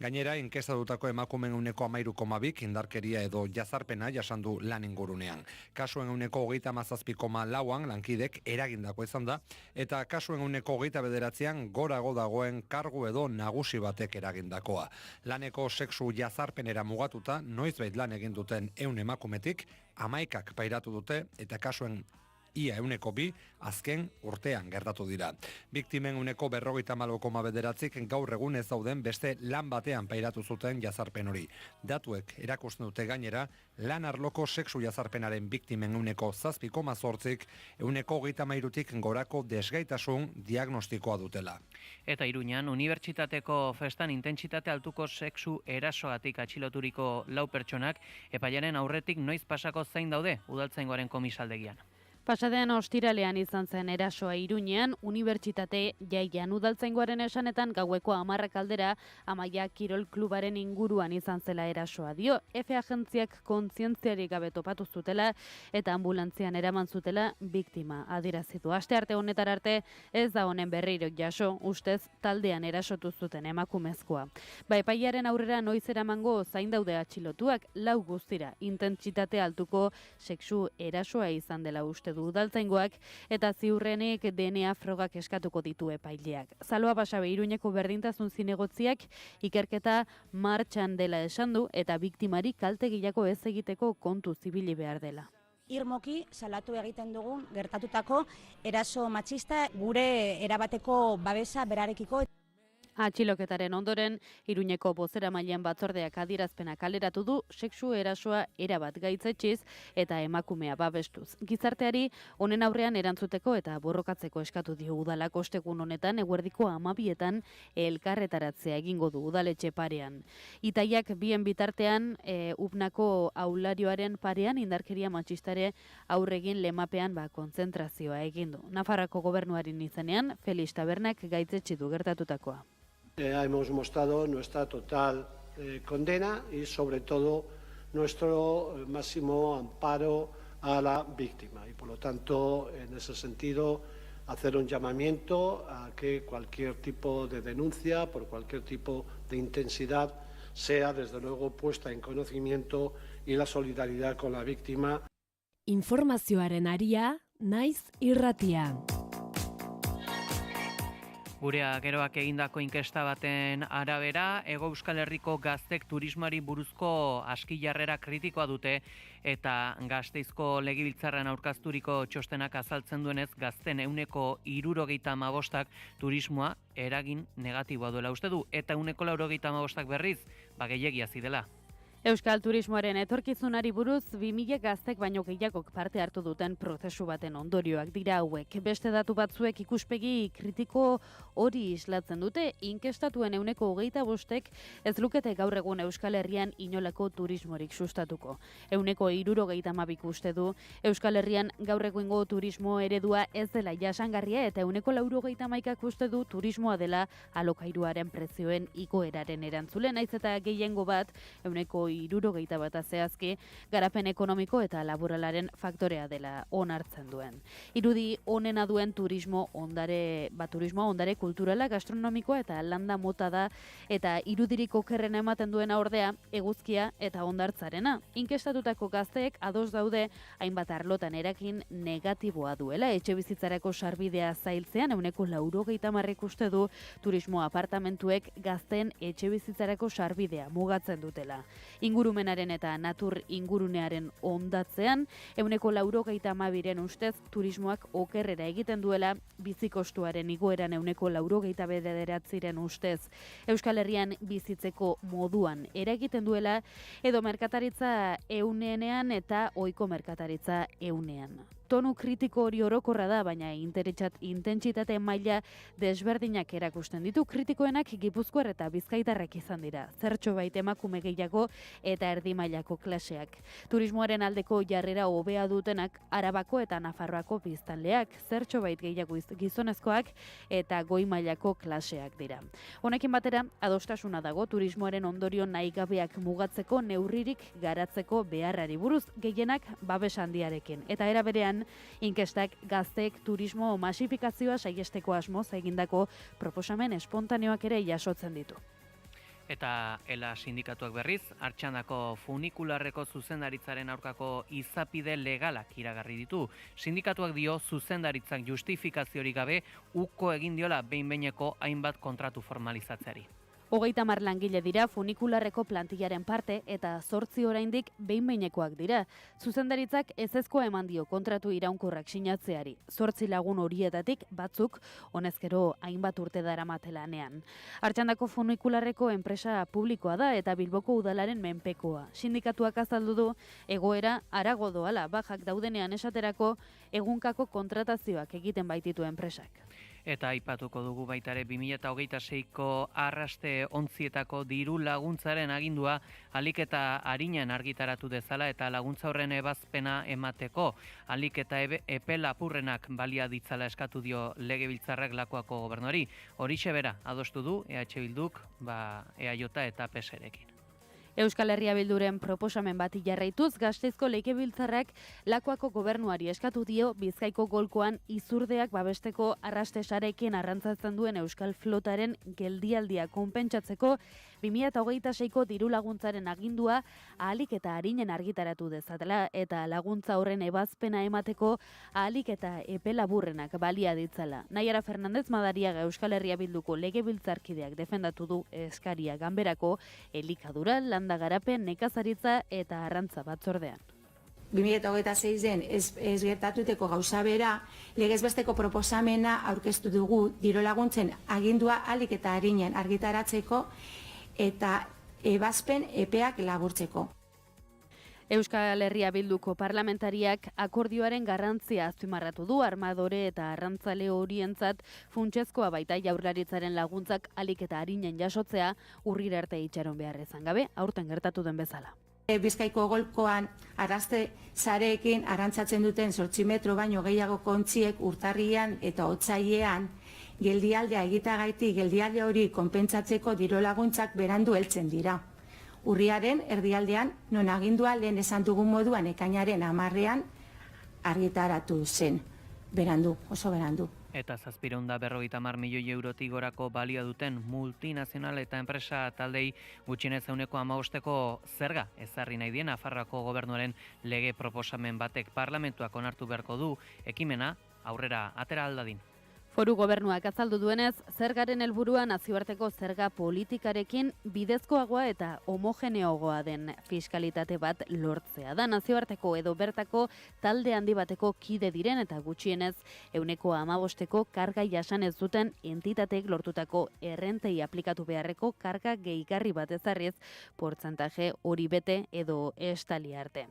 Gainera, inkestatutako emakumeen ehuneko 13,2 indarkeria edo jazarpena jasan du lan ingurunean. Kasuen ehuneko 37,4an lankidek eragindako izan da, eta kasuen ehuneko 29an gorago dagoen kargu edo nagusi batek eragindakoa. Laneko sexu jazarpenera mugatuta, noizbait lan egin duten 100 emakumetik, 11ak pairatu dute, eta kasuen ia ehuneko 2 azken urtean gertatu dira. Biktimen ehuneko 54,9 gaur egun ez dauden beste lan batean pairatu zuten jazarpen hori. Datuek erakusten dute gainera, lan arloko sexu jazarpenaren biktimen ehuneko 7,8 ehuneko 33tik gorako desgaitasun diagnostikoa dutela. Eta Iruñan, unibertsitateko festan intentsitate altuko sexu erasogatik atxiloturiko 4 pertsonak epaiaren aurretik noiz pasako zain daude udaltzaingoaren komisaldegian. Pasadean ostiralean izan zen erasoa Iruñean, unibertsitate jaian udaltzaingoaren esanetan gaueko 10 aldera Amaia Kirol Klubaren inguruan izan zela erasoa dio. Efe agentziak kontzientziarik gabe topatu zutela eta ambulantzian eraman zutela biktima adierazitu. Astearte honetara arte ez da honen berriro jaso, ustez taldean erasotu zuten emakumezkoa. Epailearen aurrera noiz eramango zain daude atxilotuak, 4 guztira intentsitate altuko sexu erasoa izan dela uste du udaltzaingoak eta ziurrenik DNA frogak eskatuko ditu epaileak. Zaloa Basabe Iruñeko berdintasun zinegotziak ikerketa martxan dela esan du eta biktimari kalte gehiago ez egiteko kontu zibili behar dela. Irmoki salatu egiten dugun gertatutako eraso matxista, gure erabateko babesa berarekiko. Atxiloketaren ondoren, Iruñeko bozeramailean batzordeak adierazpena kaleratu du sexu erasoa erabat gaitzetxiz eta emakumea babestuz. Gizarteari honen aurrean erantzuteko eta borrokatzeko eskatu dio udalak ostegun honetan eguerdiko 12etan elkarretaratzea egingo du udaletxe parean. Itaiak bien bitartean upnako aularioaren parean indarkeria matxistare aurregin lemapean kontzentrazioa egin du. Nafarrako gobernuaren izenean, Felix Tabernak gaitzetsi du gertatutakoa. Hemos mostrado nuestra total condena y sobre todo nuestro máximo amparo a la víctima y por lo tanto en ese sentido hacer un llamamiento a que cualquier tipo de denuncia por cualquier tipo de intensidad sea desde luego puesta en conocimiento y la solidaridad con la víctima. Informazioaren aria, naiz irratia. Gurea geroak egindako inkesta baten arabera, Hego Euskal Herriko gaztek turismoari buruzko askilarrera kritikoa dute eta Gasteizko Legebiltzarrean aurkezturiko txostenak azaltzen duenez gazten 75%ak turismoa eragin negatiboa duela uste du eta 85%ak berriz gehiagia zidela. Euskal turismoaren etorkizunari buruz 2000 gaztek baino gehiagok parte hartu duten prozesu baten ondorioak dira hauek. Beste datu batzuek ikuspegi kritiko hori islatzen dute, inkestatuen 25%ek ez lukete gaur egun Euskal Herrian inolako turismorik sustatuko. 72%ek uste du Euskal Herrian gaur egungo turismo eredua ez dela jasangarria eta 90%ek uste du turismoa dela alokairuaren prezioen igoeraren erantzule, naiz eta gehiengo bat 70% zehazki garapen ekonomiko eta laboralaren faktorea dela onartzen duen. Irudi onena duen turismoa ondare kulturala, gastronomikoa eta landa mota da eta irudirik okerrena ematen duena ordea eguzkia eta hondartzarena. Inkestatutako gazteek ados daude hainbat arlotan eragin negatiboa duela. Etxebizitzarako sarbidea zailtzean 90% uste du turismo apartamentuek gazten etxebizitzarako sarbidea mugatzen dutela. Ingurumenaren eta natur ingurunearen ondatzean, 92%ren ustez turismoak okerrera egiten duela, bizikostuaren igoeran 89%ren ustez Euskal Herrian bizitzeko moduan eragiten duela, edo merkataritza eunean eta ohiko merkataritza eunean. Tonu kritiko hori orokorra da, baina intentsitate maila desberdinak erakusten ditu. Kritikoenak Gipuzkoar eta Bizkaitarrak izan dira. Zertxobait emakume gehiago eta erdi mailako klaseak. Turismoaren aldeko jarrera hobea dutenak Arabako eta Nafarroako biztanleak, zertxobait gehiago gizonezkoak eta goi mailako klaseak dira. Honekin batera, adostasuna dago turismoaren ondorio nahigabeak mugatzeko neurririk garatzeko beharrari buruz, gehienak babes handiarekin. Eta era berean, inkestak gazteek turismo masifikazioa saihesteko asmoz egindako proposamen espontaneoak ere jasotzen ditu. Eta ELA sindikatuak berriz, Artxandako funikularreko zuzendaritzaren aurkako izapide legalak iragarri ditu. Sindikatuak dio zuzendaritzak justifikaziorik gabe uko egin diola behin-behineko hainbat kontratu formalizatzeari. 30 langile dira funikularreko plantillaren parte eta 8 oraindik behin-behinekoak dira. Zuzendaritzak ezezkoa eman dio kontratu iraunkorrak sinatzeari. 8 lagun horietatik batzuk honezkero hainbat urte daramatelanean. Artxandako funikularreko enpresa publikoa da eta Bilboko udalaren menpekoa. Sindikatuak azaldu du egoera harago doala, bajak daudenean esaterako egunkako kontratazioak egiten baititu enpresak. Eta aipatuko dugu baitare 2026ko arraste ontzietako diru laguntzaren agindua ahalik eta arinan argitaratu dezala eta laguntza horren ebazpena emateko ahalik eta epe lapurrenak balia ditzala eskatu dio Legebiltzarrak Lakuako gobernuari. Horixe bera adostu du EH Bilduk, EAJ eta PSrekin. Euskal Herria Bilduren proposamen bati jarraituz, Gasteizko Legebiltzarrak Lakuako gobernuari eskatu dio Bizkaiko golkoan izurdeak babesteko arrastesarekin arrantzatzen duen Euskal Flotaren geldialdia konpentsatzeko 2026ko diru laguntzaren agindua ahalik eta arinen argitaratu dezatela eta laguntza horren ebazpena emateko ahalik eta epe laburrenak balia ditzala. Naiara Fernandez Madariaga Euskal Herria Bilduko Legebiltzarkideak defendatu du eskaria ganberako elikadura, landa garapen, nekazaritza eta arrantza batzordean. 2026-en ez gertatuteko gauza bera, legez besteko proposamena aurkeztu dugu diru laguntzen agindua ahalik eta arinen argitaratzeko eta ebazpen epeak laburtzeko. Euskal Herria Bilduko parlamentariak akordioaren garrantzia azpimarratu du armadore eta arrantzale horientzat funtsezkoa baita Jaurlaritzaren laguntzak ahalik eta arinen jasotzea urrira arte itxaron behar izan gabe, aurten gertatu den bezala. Bizkaiko golkoan arraste sareekin arrantzatzen duten 8 metro baino gehiago kontziek urtarrian eta otsailean geldialdea egitagaiti geldialde hori konpentsatzeko diru laguntzak berandu heltzen dira. Urriaren erdialdean, non agindua lehen esan dugun moduan ekainaren 10ean argitaratu zen. Berandu, oso berandu. Eta 750 milioi eurotik gorako balio duten multinazional eta enpresa taldei gutxienez 15% zerga ezarri nahi dien Nafarroako gobernuaren lege proposamen batek parlamentuak onartu beharko du ekimena aurrera atera aldadin. Foru gobernuak azaldu duenez, zergaren helburua nazioarteko zerga politikarekin bidezkoagoa eta homogeneoagoa den fiskalitate bat lortzea da. Nazioarteko edo bertako talde handi bateko kide diren eta gutxienez 15% karga jasan ez duten entitateek lortutako errentei aplikatu beharreko karga gehigarri bat ezarriz portzentaje hori bete edo estali arte.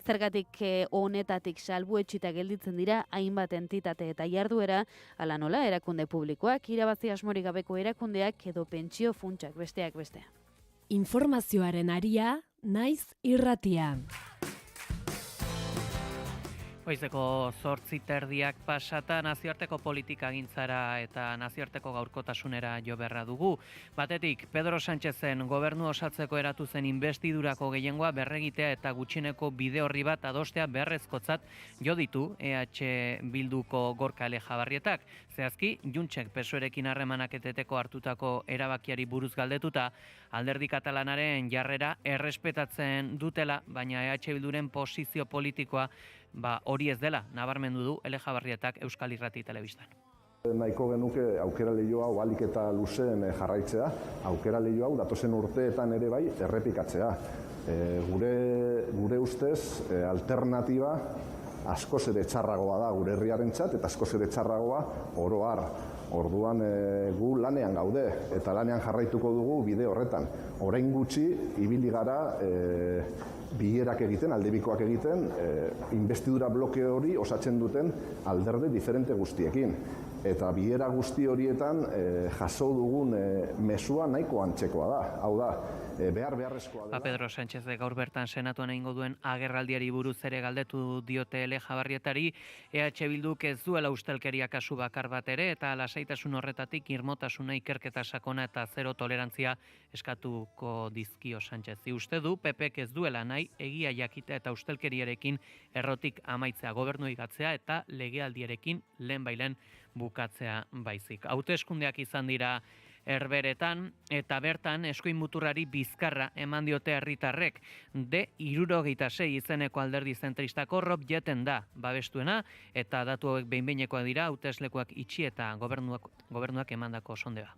Zergatik honetatik salbuetsita gelditzen dira hainbat entitate eta jarduera, ala nola erakunde publikoak, irabazi asmorik gabeko erakundeak edo pentsio funtsak besteak beste. Informazioaren aria, naiz irratia. Goizeko 8:30 pasata nazioarteko politikagintzara eta nazioarteko gaurkotasunera jo beharra dugu. Batetik, Pedro Sánchezen gobernu osatzeko eratu zen investidurako gehiengoa berregitea eta gutxieneko bide horri bat adostea beharrezkotzat jo ditu EH Bilduko Gorka Elejabarrietak. Zehazki, Juntsek PSOErekin harremanak eteteko hartutako erabakiari buruz galdetuta, alderdi katalanaren jarrera errespetatzen dutela, baina EH Bilduren posizio politikoa hori ez dela, nabarmendu du Elejabarrietak Euskal Irrati telebistan. Nahiko genuke aukera lehio hau ahalik eta luzeen jarraitzea, aukera lehio hau datozen urteetan ere bai errepikatzea. Gure ustez alternatiba askoz ere txarragoa da gure herriarentzat eta askoz ere txarragoa oro har. Orduan gu lanean gaude eta lanean jarraituko dugu bide horretan. Orain gutxi ibili gara bilerak egiten, aldebikoak egiten, investidura bloke hori osatzen duten alderdi diferente guztiekin. Eta bilera guzti horietan jaso dugun mezua nahiko antzekoa da. Hau da, beharrezkoa dela. Pedro Sánchez gaur bertan senatuan egingo duen agerraldiari buruz ere galdetu diote Elejabarrietari, EH Bilduk ez duela ustelkeria kasu bakar bat ere eta lasaitasun horretatik irmotasuna, ikerketa sakona eta zero tolerantzia eskatuko dizkio Sánchez. Uste du PPk ez duela nahi egia jakita eta ustelkeriarekin errotik amaitzea, gobernu igatzea eta legealdiarekin lehenbailen bukatzea baizik. Hauteskundeak izan dira Herberetan eta bertan eskuin muturrari bizkarra eman diote herritarrek. D66 izeneko alderdi zentristako Rob Jeten da babestuena eta datu hauek behin-behinekoak dira hauteslekuak itxi eta gobernuak emandako sondea.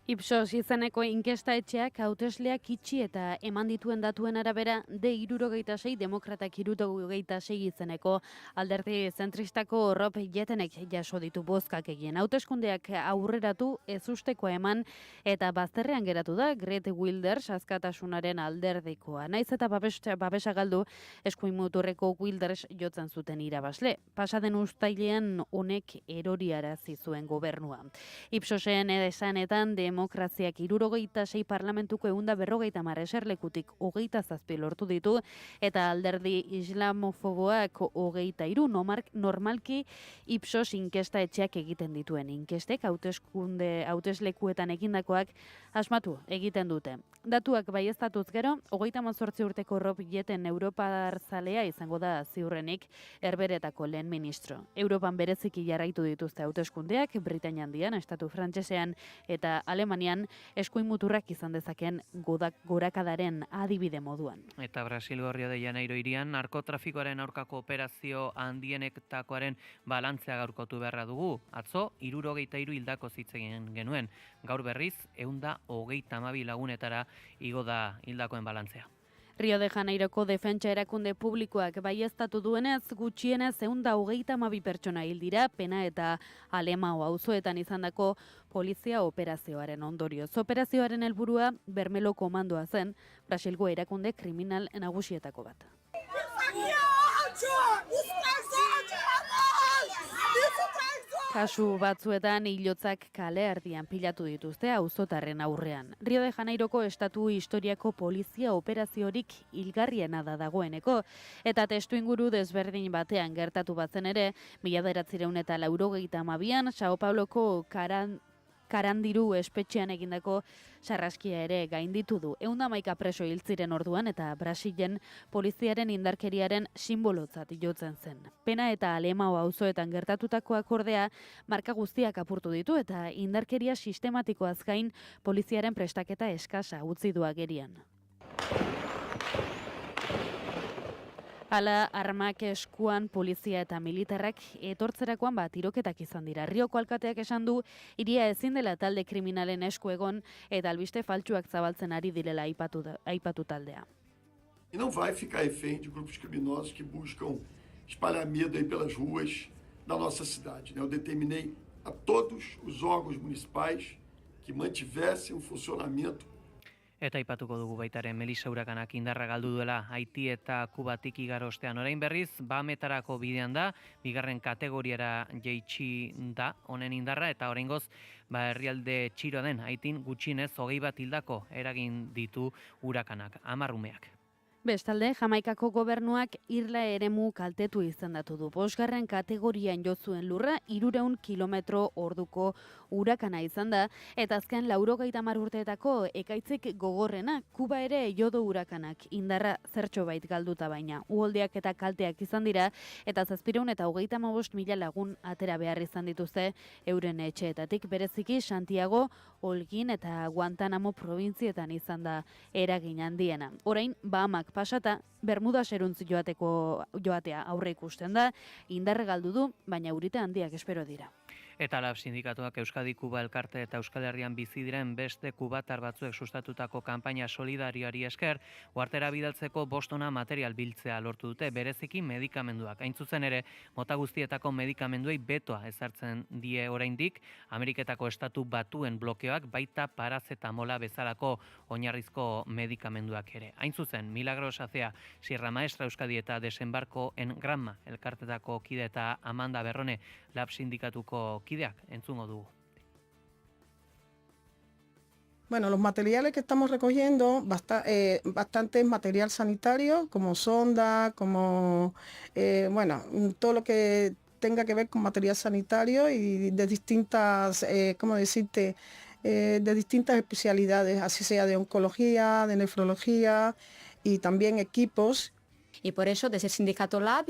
Ipsos izeneko inkestaetxeak hautesleak itxi eta eman dituen datuen arabera D66 demokratak 76 izeneko alderdi zentristako Rob Jetenek jaso ditu bozkak egin. Hauteskundeak aurreratu ezusteko eman eta bazterrean geratu da Geert Wilders askatasunaren alderdikoa. Naiz eta babesa galdu eskuin muturreko Wilders jotzen zuten irabazle. Pasaden uztailean honek eroriarazi zuen gobernua. Ipsosen esanetan demokraziak 76 parlamentuko 150 eserlekutik 27 lortu ditu eta alderdi islamofoboak 23 normalki Ipsos inkesta etxeak egiten dituen inkestek hauteslekuetan egindakoak asmatu egiten dute. Datuak baieztatuz gero, 38 urteko Rob Jeten Europar zalea izango da ziurrenik Herberetako lehen ministro. Europan bereziki jarraitu dituzte hauteskundeak, Britainia Handian, Estatu Frantsesean eta Alemanian eskuin muturrak izan dezaken gorakadaren adibide moduan. Eta Brasilgo Rio de Janeiro hirian narkotrafikoaren aurkako operazio handienetakoaren balantzea gaurkotu beharra dugu. Atzo 73 hildako zitzegin genuen. Gaur berriz 132 lagunetara igo da hildakoen balantzea. Rio de Janeiroko defentsa erakunde publikoak baieztatu duenez, gutxienez 132 pertsona hil dira pena eta Alemao auzoetan izandako polizia operazioaren ondorioz. Operazioaren helburua Bermelo komandoa zen, Brasilgo erakunde kriminal nagusietako bat. Kasu batzuetan hilotzak kale erdian pilatu dituzte auzotarren aurrean. Rio de Janeiroko estatu historiako polizia operaziorik hilgarriena da dagoeneko, eta testuinguru desberdin batean gertatu batzen ere, 1982an Sao Pauloko Karandiru espetxean egindako sarraskia ere gainditu du. 111 preso hil ziren orduan eta Brasilen poliziaren indarkeriaren simbolotzat jotzen zen. Pena eta Alemao auzoetan gertatutakoak ordea marka guztiak apurtu ditu eta indarkeria sistematikoaz gain poliziaren prestaketa eskasa utzi du agerian. Hala, armak eskuan polizia eta militarrak etortzerakoan tiroketak izan dira. Rioko alkateak esan du, hiria ezin dela talde kriminalen esku egon eta albiste faltsuak zabaltzen ari direla aipatu taldea. E não vai ficar refém de grupos criminosos que buscam espalhar medo aí pelas ruas da nossa cidade. Eu determinei a todos os órgãos municipais que mantivessem funcionamento. Eta aipatuko dugu baitaren Melissa urakanak indarra galdu duela Haiti eta Kubatik igarostean. Orain berriz, Bahametarako bidean da, bigarren kategoriara jaitsi da honen indarra, eta oraingoz herrialde txiro den Haitin gutxienez 21 hildako eragin ditu urakanak, 10 umeak. Bestalde, Jamaikako gobernuak irla eremu kaltetu izendatu du. 5. kategorian jo zuen lurra 300 kilometro orduko urakana izan da, eta azken 90 urteetako ekaitzik gogorrena, Kuba ere jodo urakanak indarra zertxo bait galduta baina. Uholdeak eta kalteak izan dira, eta 735.000 lagun atera behar izan dituzte euren etxeetatik, bereziki Santiago, Holguin eta Guantanamo provintzietan izan da eragin handiena. Orain, Bahamak pasata, Bermuda seruntz joatea aurre ikusten da, indarre galdu du, baina eurite handiak espero dira. Eta LAB sindikatuak Euskadi Kuba elkarte eta Euskal Herrian bizi diren beste kubatar batzuek sustatutako kanpaina solidarioari esker, uhartera bidaltzeko 5 tona material biltzea lortu dute, bereziki medikamenduak. Hain zuzen ere, mota guztietako medikamenduei betoa ezartzen die oraindik, Ameriketako Estatu Batuen blokeoak baita parazetamola bezalako oinarrizko medikamenduak ere. Hain zuzen, Milagros Azea, Sierra Maestra Euskadi eta Desembarko en Granma elkartetako kide eta Amanda Berrone LAB sindikatuko kideak entzungo dugu. Bueno, los materiales que estamos recogiendo, bastante material sanitario, como sonda, como, todo lo que tenga que ver con material sanitario y de distintas, de distintas especialidades, así sea de oncología, de nefrología y también equipos. Y por eso, desde el sindicato LAB,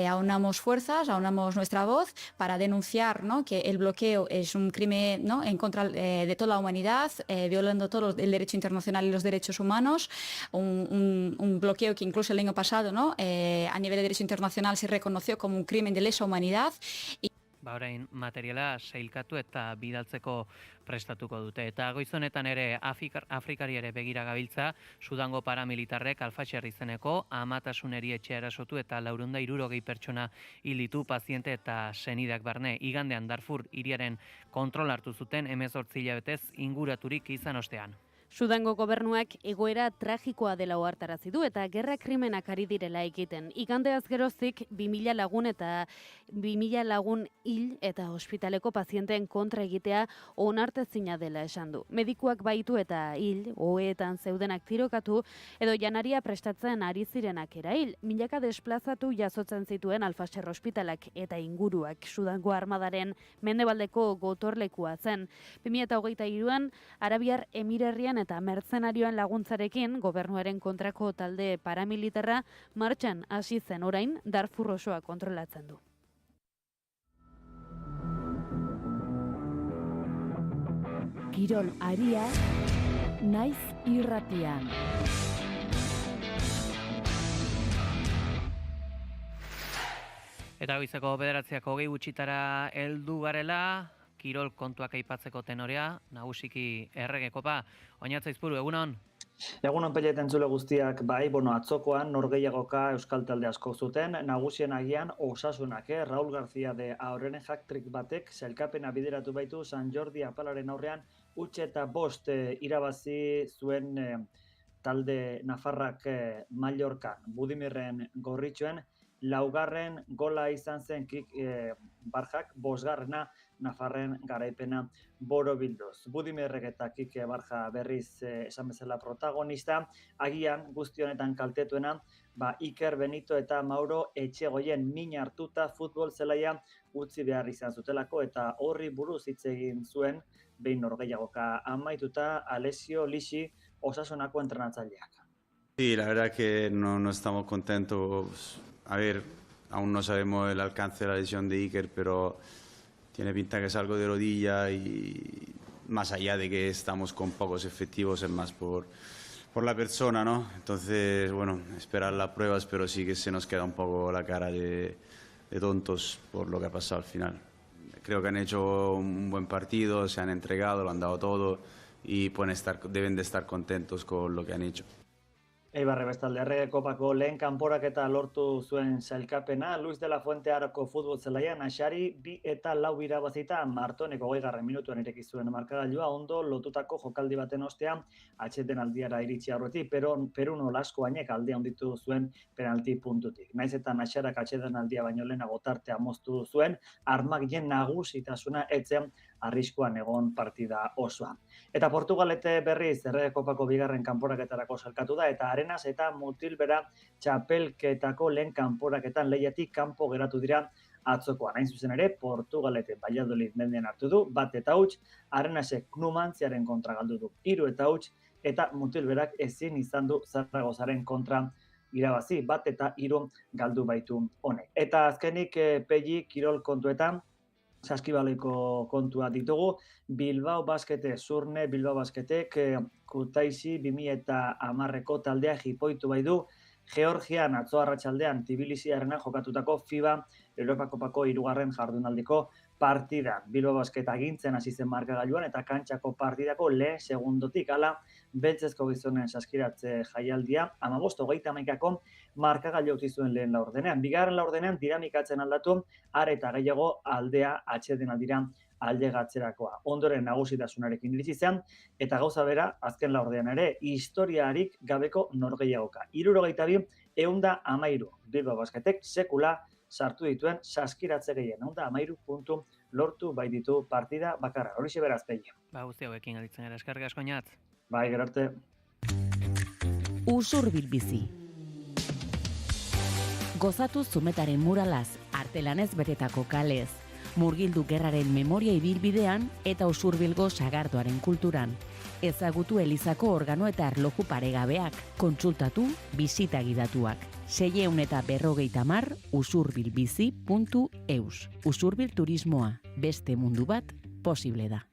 aunamos fuerzas, aunamos nuestra voz para denunciar, ¿no?, que el bloqueo es un crimen, ¿no?, en contra de toda la humanidad, violando todo el derecho internacional y los derechos humanos, un bloqueo que incluso el año pasado, ¿no?, a nivel de derecho internacional se reconoció como un crimen de lesa humanidad. Orain materiala sailkatu eta bidaltzeko prestatuko dute. Eta goizonetan ere Afrikari ere begira gabiltza, Sudango paramilitarrek Alfasher izeneko amatasuneri etxea erasotu eta 460 pertsona hil ditu paziente eta senideak barne. Igandean Darfur hiriaren kontrol hartu zuten 18 hilabetez inguraturik izan ostean. Sudango gobernuak egoera tragikoa dela ohartarazi du eta gerra krimenak ari direla egiten. Igandeaz geroztik 2000 lagun eta 2000 lagun hil eta ospitaleko pazienteen kontra egitea onartezina dela esan du. Medikuak baitu eta hil, oheetan zeudenak tirokatu edo janaria prestatzen ari zirenak erail. Milaka desplazatu jasotzen zituen Alfasher ospitalak eta inguruak Sudango armadaren mendebaldeko gotorlekua zen. 2023an Arabiar Emirerrian eta mertzenarioen laguntzarekin gobernuaren kontrako talde paramilitarra martxan hasi zen, orain Darfur osoa kontrolatzen du. Kirol aria, naiz irratian. Eta goizeko 9:20 gutxitara heldu garela, kirol kontuak aipatzeko tenorea, nagusiki Errege Kopa. Oinatza Izpuru, egunon? Egunon Pellet entzule guztiak, atzokoan norgehiagoka euskal talde asko zuten, nagusien agian Osasunak, Raúl García de Aurrenen hack-trick batek sailkapena bideratu baitu San Jordi apalaren aurrean, utxe eta 5 irabazi zuen talde Nafarrak Mallorcan, Budimirren gorritxuen, 4. gola izan zen Barjak, 5. Nafarren garaipena borobildoz. Budimirrek eta Kike Barja berriz esan bezala protagonista, agian guzti honetan kaltetuena, Iker Benito eta Mauro Etxegoien min hartuta futbol zelaia utzi behar izan zutelako eta horri buruz hitz egin zuen behin norgehiagoka amaituta Alessio Lixi Osasunako entrenatzaileak. Sí, la verdad que no estamos contentos. A ver, aún no sabemos el alcance de la lesión de Iker, pero tiene pinta que es algo de rodilla y más allá de que estamos con pocos efectivos, es más por la persona, ¿no? Entonces, bueno, esperar las pruebas, pero sí que se nos queda un poco la cara de tontos por lo que ha pasado al final. Creo que han hecho un buen partido, se han entregado, lo han dado todo y deben de estar contentos con lo que han hecho. Eibarre bestalde Errege Kopako lehen kanporaketa lortu zuen sailkapena, Luis de la Fuente Aroko futbol zelaian Axari 2 eta 4 irabazita Martoneko 20. minutuan ireki zuen markagailua ondo lotutako jokaldi baten ostean atxeden aldiara iritsi aurretik, Peruno Laskoainek alde handitu zuen penalti puntutik. Naiz eta Naxarak atxeden aldia baino lehenago tartea moztu zuen, armagilen nagusitasuna etzen arriskuan egon partida osoa. Eta Portugalete berriz Errege Kopako 2. kanporaketarako salkatu da eta Arenas eta Mutilbera txapelketako lehen kanporaketan lehiatik kanpo geratu dira atzokoan. Hain zuzen ere, Portugalete Valladolid mendean hartu du, 1-0, Arenasek Numantziaren kontra galdu du 3-0, eta Mutilberak ezin izan du Zarragozaren kontra irabazi, 1-3 galdu baitu honek. Eta azkenik Pelli kirol kontuetan, saskibaloiko kontua ditugu, Bilbao Baskete, Zurne Bilbao Basketek Kutaisi 2010ko taldea jipoitu bai du, Georgian atzo arratsaldean Tbilisiarena jokatutako FIBA Europakopako 3. jardunaldiko partida. Bilbao Basket agintzen hasi zen markagailuan eta kantxako partidako lehen segundotik hala beltzezko gizonen saskiratze jaialdia 15-21ko markagailu utzi zuen lehen laurdenean. Bigarren laurdenean dinamikatzen aldatu, are eta gehiago aldea atxeden aldira aldegatzerakoa. Ondoren nagusitasunarekin iritsi zen, eta gauza bera, azken laurdean ere, historiarik gabeko norgehiagoka. 72-113 Bilbao Basketek sekula sartu dituen saskiratze gehien. 113 puntu lortu bai ditu partida bakarra. Horixe beraz Pelli. Guzti hauekin gelditzen gara, eskerrik asko Oñat. Bai, gero arte. Usurbil bizi. Gozatu zumetaren muralaz, artelanez betetako kalez. Murgildu gerraren memoria ibilbidean eta Usurbilgo sagardoaren kulturan. Ezagutu Elizako organo eta erloju paregabeak, kontsultatu bisita gidatuak. 650 usurbilbizi.eus. Usurbil turismoa, beste mundu bat posible da.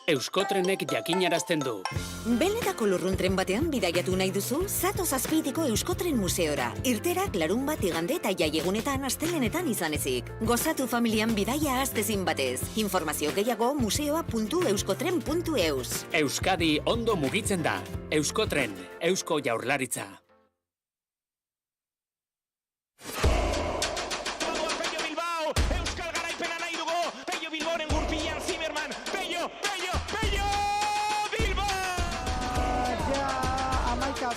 Euskotrenek jakinarazten du. Benetako lurruntren batean bidaiatu nahi duzu, zatoz Azpeitiko Euskotren Museora. Irterak larunbat igande eta jaiegunetan astelenetan izan ezik. Gozatu familian bidaia astezin batez. Informazio gehiago museoa.euskotren.eus. Euskadi ondo mugitzen da. Euskotren, Eusko Jaurlaritza.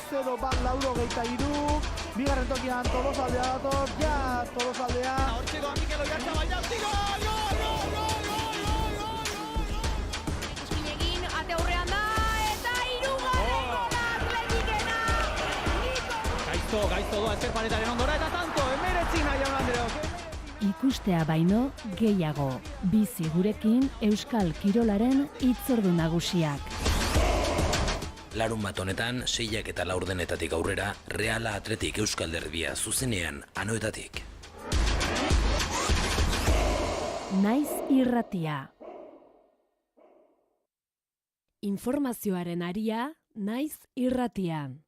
Zero bat 83, bigarren tokian Tolosaldea dator, ja, Tolosaldea. Hortzeko Mikel Oiartzabal jauzi, gol! Ikuspinegin, ate aurrean da, eta 3. gola Atletikena! Gaizto doa ezkerpanetaren ondora, eta tanto, 19 jaun Andreok. Ikustea baino gehiago. Bizi gurekin Euskal Kirolaren hitzordu nagusiak. Larun bat honetan, 6 eta 4 aurrera, Reala Atletik Euskal Derbia zuzenean Anoetatik. Naiz irratia. Informazioaren aria, Naiz irratian.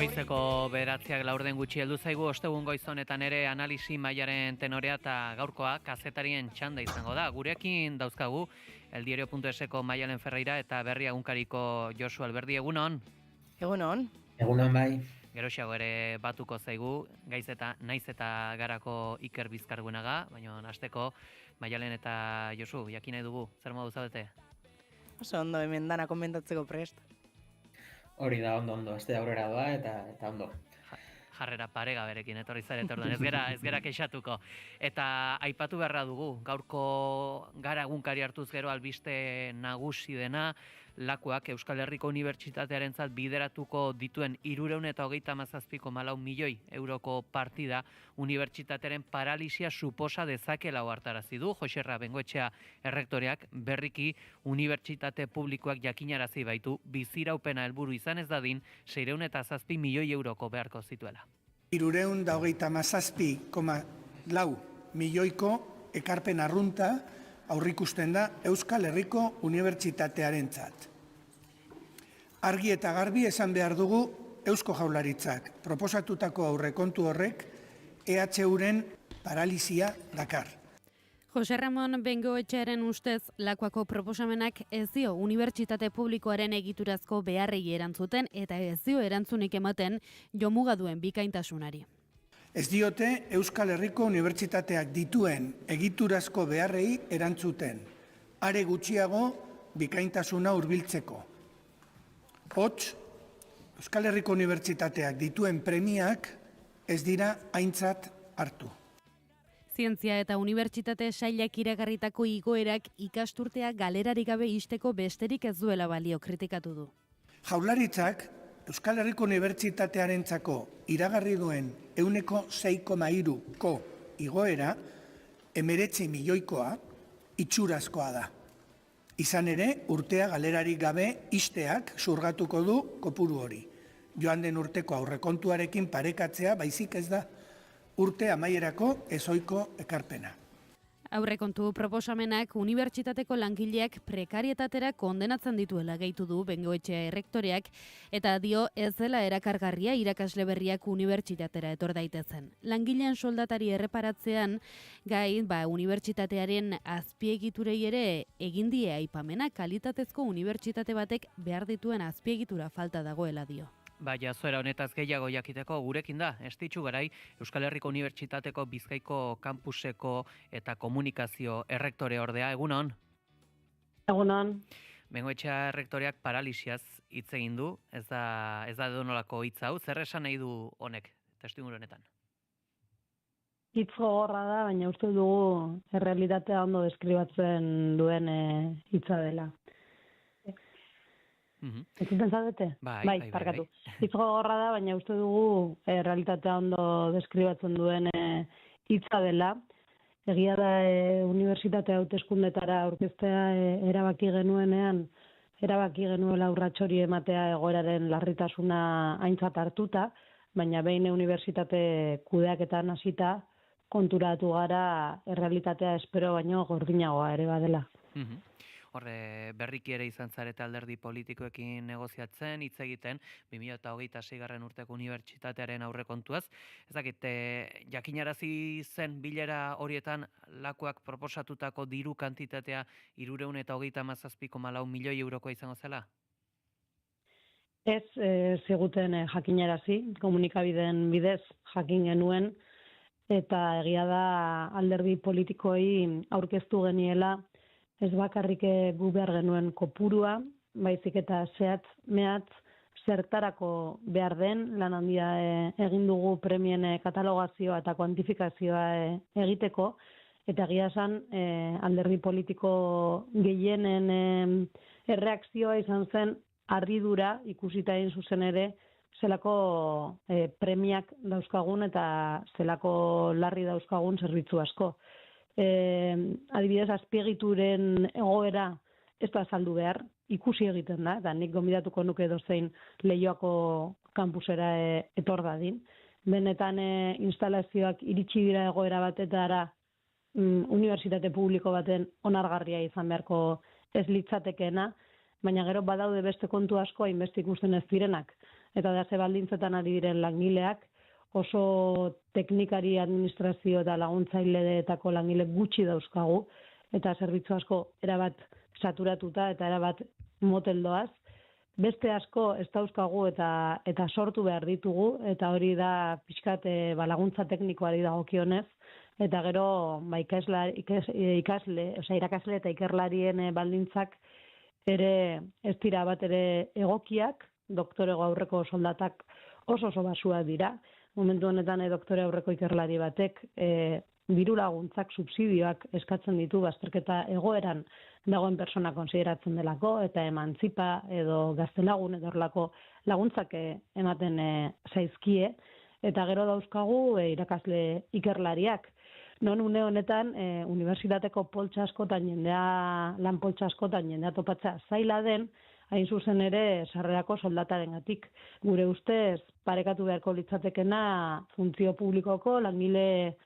Goizeko 9:00 gutxi heldu zaigu, ostegun goiz honetan ere analisi mailaren tenorea eta gaurkoa kazetarien txanda izango da. Gurekin dauzkagu eldiario.eseko Maialen Ferreira eta Berri Egunkariko Josu Alberdi, egunon? Egunon. Egunon bai. Geroxeago ere batuko zaigu, naiz eta garako Iker Bizkarbuenaga, baina hasteko Maialen eta Josu, jakin nahi dugu, zer modu zaudete? Oso ondo, hemen dana komentatzeko prest. Hori da, ondo, este aurrera doa eta ondo. Jarrera paregaberekin etorri zarete orduan, ez gera kexatuko. Eta aipatu beharra dugu, gaurko gara egunkari hartuz gero albiste nagusi dena, Lakuak Euskal Herriko Unibertsitatearentzat bideratuko dituen 337,4 milioi euroko partida unibertsitatearen paralisia suposa dezakela ohartarazi du Joxerra Bengoetxea errektoreak berriki unibertsitate publikoak jakinarazi baitu biziraupena helburu izan ez dadin 607 milioi euroko beharko zituela. 337,4 milioiko ekarpen arrunta aurrikusten da Euskal Herriko Unibertsitatearentzat. Argi eta garbi esan behar dugu Eusko Jaurlaritzak proposatutako aurrekontu horrek EHUren paralisia dakar. Jose Ramon Bengoetxearen ustez, Lakuako proposamenak ez dio unibertsitate publikoaren egiturazko beharrei erantzuten eta ez dio erantzunik ematen jomuga duen bikaintasunari. Ez diote Euskal Herriko Unibertsitateak dituen egiturazko beharrei erantzuten, are gutxiago bikaintasuna hurbiltzeko. Hots, Euskal Herriko Unibertsitateak dituen premiak ez dira aintzat hartu. Zientzia eta unibertsitate sailak iragarritako igoerak ikasturtea galerarik gabe ixteko besterik ez duela balio kritikatu du. Jaurlaritzak Euskal Herriko Unibertsitatearentzako iragarri duen 6,3ko igoera 19 milioikoa itxurazkoa da. Izan ere, urtea galerarik gabe ixteak zurgatuko du kopuru hori. Joan den urteko aurrekontuarekin parekatzea baizik ez da urte amaierako ezoiko ekarpena. Aurrekontu proposamenak unibertsitateko langileak prekarietatera kondenatzen dituela gehitu du Bengoetxea errektoreak eta dio ez dela erakargarria irakasle berriak unibertsitatera etor daitezen. Langileen soldatari erreparatzean gai unibertsitatearen azpiegiturei ere egin die aipamena kalitatezko unibertsitate batek behar dituen azpiegitura falta dagoela dio. Jazoera honetaz gehiago jakiteko gurekin da, Estitxu Garai, Euskal Herriko Unibertsitateko Bizkaiko kampuseko eta komunikazio errektore ordea, egunon? Egunon. Bengoetxea errektoreak paralisiaz hitz egin du, ez da edonolako hitz hau, zer esan nahi du honek, testuinguru honetan? Hitz gogorra da, baina uste dugu errealitatea ondo deskribatzen duen hitza dela. Ez pentsabete? Bai, parkatu. Hitz gogorra da, baina uste dugu realitatea ondo deskribatzen duen hitza dela. Egia da unibertsitatea hauteskundetara aurkeztea erabaki genuela urrats hori ematea egoeraren larritasuna aintzat hartuta, baina behin unibertsitate kudeaketan hasita konturatu gara errealitatea espero baino gordinagoa ere badela. Horre, berriki ere izan zarete alderdi politikoekin negoziatzen, hitz egiten, 2026 urteko unibertsitatearen aurrekontuaz. Ez dakit, jakinarazi zen bilera horietan Lakuak proposatutako diru kantitatea 337,4 milioi eurokoa izango zela? Ez ziguten jakinarazi, komunikabideen bidez jakin genuen, eta egia da alderdi politikoi aurkeztu geniela ez bakarrik gu behar genuen kopurua, baizik eta zehatz, mehatz, zertarako behar den, lan handia egin dugu premien katalogazioa eta kuantifikazioa egiteko, eta egia esan alderdi politiko gehienen erreakzioa izan zen harridura ikusita egin zuzen ere zelako premiak dauzkagun eta zelako larri dauzkagun zerbitzu asko. Adibidez, azpiegituren egoera ez da azaldu behar, ikusi egiten da, eta nik gonbidatuko nuke dozein Leioako kampusera etor dadin. Benetan instalazioak iritsi dira egoera batetara unibertsitate publiko baten onargarria izan beharko ez litzatekeena, baina gero badaude beste kontu asko hainbeste ikusten ez direnak. Eta da ze baldintzetan ari diren langileak, oso teknikari administrazio eta laguntzaileetako langile gutxi dauzkagu, eta zerbitzu asko erabat saturatuta eta erabat moteldoaz. Beste asko ez dauzkagu eta sortu behar ditugu, eta hori da pixkat laguntza teknikoari dagokionez, eta gero irakasle eta ikerlarien baldintzak ere ez dira bat ere egokiak, doktorego aurreko soldatak oso basuak dira. Momentu honetan doktore aurreko ikerlari batek diru laguntzak, subsidioak eskatzen ditu bazterketa egoeran dagoen persona konsideratzen delako, eta emantzipa edo gaztelagun edo horrelako laguntzak ematen zaizkie, eta gero dauzkagu irakasle ikerlariak. Non une honetan unibertsitateko poltsa askotan lan poltsa askotan jendea topatzea zaila den, hain zuzen ere sarrerako soldatarengatik. Gure ustez parekatu beharko litzatekena funtzio publikoko langile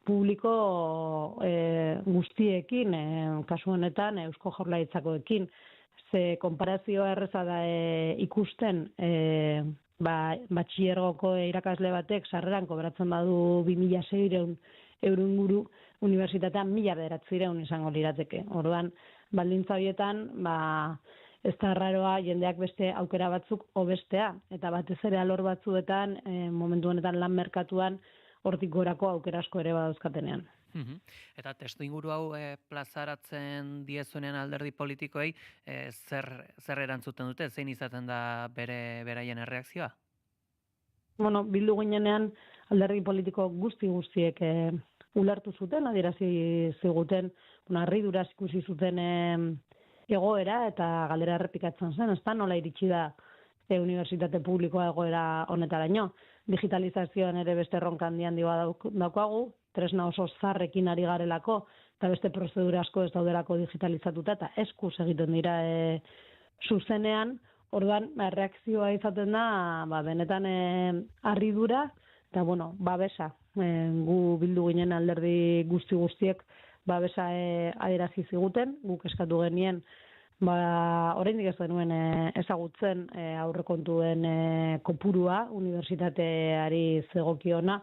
publiko guztiekin, kasu honetan Eusko Jaurlaritzakoekin. Ze konparazioa erreza da ikusten batxillergoko irakasle batek sarreran kobratzen badu 2.600 euro inguru, unibertsitatean 1.900 izango lirateke. Orduan, baldintza horietan, ez da raroa jendeak beste aukera batzuk hobestea, eta batez ere alor batzuetan, momentu honetan lan merkatuan, hortik gorako aukera asko ere badauzkatenean. Eta testu inguru hau plazaratzen diezunean alderdi politikoei, zer erantzuten dute, zein izaten da beraien erreakzioa? Bueno, bildu ginenean alderdi politiko guztiek ulertu zuten, adierazi ziguten, harriduraz ikusi zuten egoera eta galdera errepikatzen zen, ez da nola iritsi da unibertsitate publikoa egoera honetaraino. Digitalizazioan ere beste erronka handi daukagu, tresna oso zarrekin ari garelako, eta beste prozedura asko ez daudelako digitalizatuta, eta eskuz egiten dira zuzenean. Orduan, reakzioa izaten da, benetan harridura, eta babesa. Gu bildu ginen alderdi guztiek babesa adierazi ziguten, guk eskatu genien, oraindik ez denuen ezagutzen aurrekontuen kopurua, unibertsitateari zegokiona,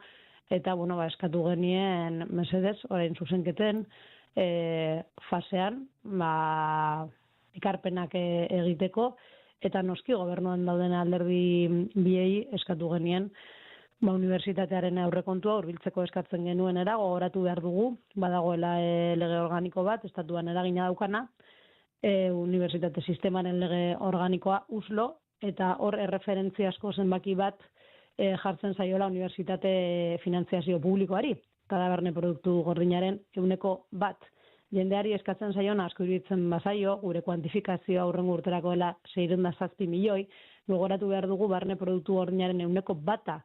eta eskatu genien mesedez, orain zuzenketen fasean, ikarpenak egiteko, eta noski gobernuan dauden alderdi biei eskatu genien, unibertsitatearen aurrekontua hurbiltzeko eskatzen genuenera, gogoratu behar dugu, badagoela lege organiko bat, estatuan eragina daukana, unibertsitate sistemaren lege organikoa uslo, eta hor erreferentzia asko zenbaki bat jartzen zaiola unibertsitate finantziazio publikoari, eta da barne produktu gordinaren 1%. Jendeari eskatzen zaiona asko iruditzen bazaio, gure kuantifikazioa aurrengo urterakoela 607 milioi, gogoratu behar dugu barne produktu gordinaren 1%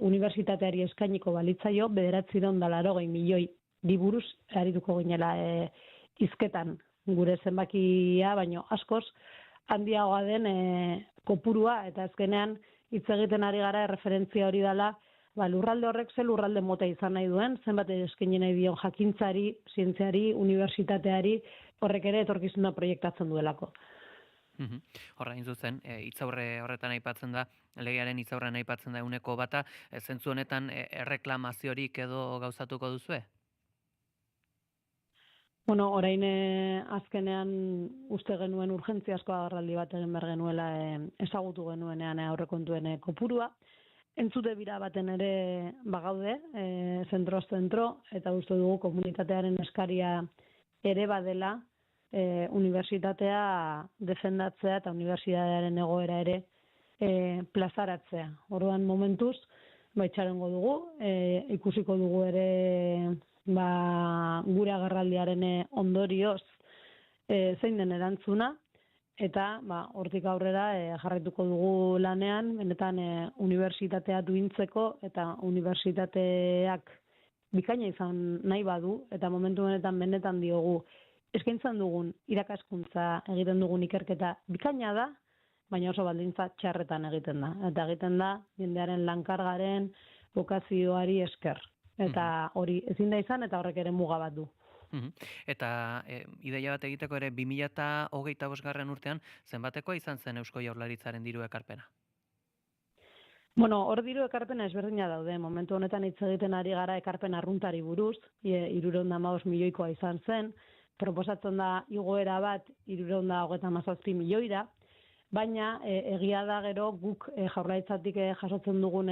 unibertsitateari eskainiko balitzaio, 980 milioi diburuz arituko ginela hizketan gure zenbakia, baino askoz handiagoa den kopurua, eta azkenean hitz egiten ari gara referentzia hori dela, lurralde horrek ze lurralde mota izan nahi duen, zenbat eskaini nahi dion jakintzari, zientziari, unibertsitateari, horrek ere etorkizuna proiektatzen duelako. Horra zuzen, hitzaurre horretan aipatzen da, legearen hitzaurrean aipatzen da 1%, zentzu honetan erreklamaziorik edo gauzatuko duzue? Orain azkenean uste genuen urgentziazko agerraldi bat egin behar genuela ezagutu genuenean aurrekontuen kopurua. Entzute bira baten ere bagaude, zentroz zentro, eta uste dugu komunitatearen eskaria ere badela unibertsitatea defendatzea eta unibertsitatearen egoera ere plazaratzea. Orduan momentuz, itxarongo dugu, ikusiko dugu ere gure agerraldiaren ondorioz zein den erantzuna, eta hortik aurrera jarraituko dugu lanean, benetan unibertsitatea duintzeko eta unibertsitateak bikaina izan nahi badu, eta momentu benetan diogu, eskaintzen dugun irakaskuntza egiten dugun ikerketa bikaina da, baina oso baldintza txarretan egiten da. Eta egiten da jendearen lankargaren bokazioari esker. Eta hori ezin da izan eta horrek ere muga bat du. Eta ideia bat egiteko ere 2025. Urtean zenbatekoa izan zen Eusko Jaurlaritzaren diru ekarpena? Hor diru ekarpena ezberdina daude. Momentu honetan hitz egiten ari gara ekarpen arruntari buruz, 315 milioikoa izan zen, proposatzen da igoera bat 337 milioira, baina egia da gero guk Jaurlaritzatik jasotzen dugun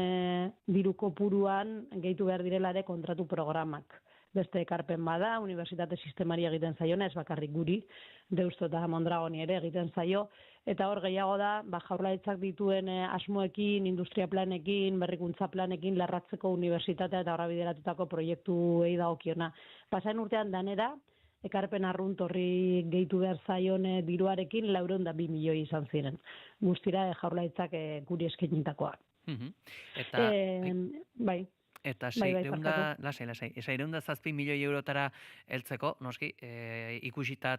diru kopuruan gehitu behar direla ere kontratu programak. beste ekarpen bada, unibertsitate sistemari egiten zaiona, ez bakarrik guri, Deusto eta Mondragoni ere egiten zaio, eta hor gehiago da, Jaurlaritzak dituen asmoekin, industria planekin, berrikuntza planekin, lerratzeko unibertsitatea eta horra bideratutako proiektuei dagokiona. Pasaen urtean danera, ekarpen arrunt horri gehitu behar zaion diruarekin 402 milioi izan ziren. Guztira Jaurlaritzak guri eskainitakoa. Bai. Eta 607 milioi eurotara heltzeko, noski, ikusita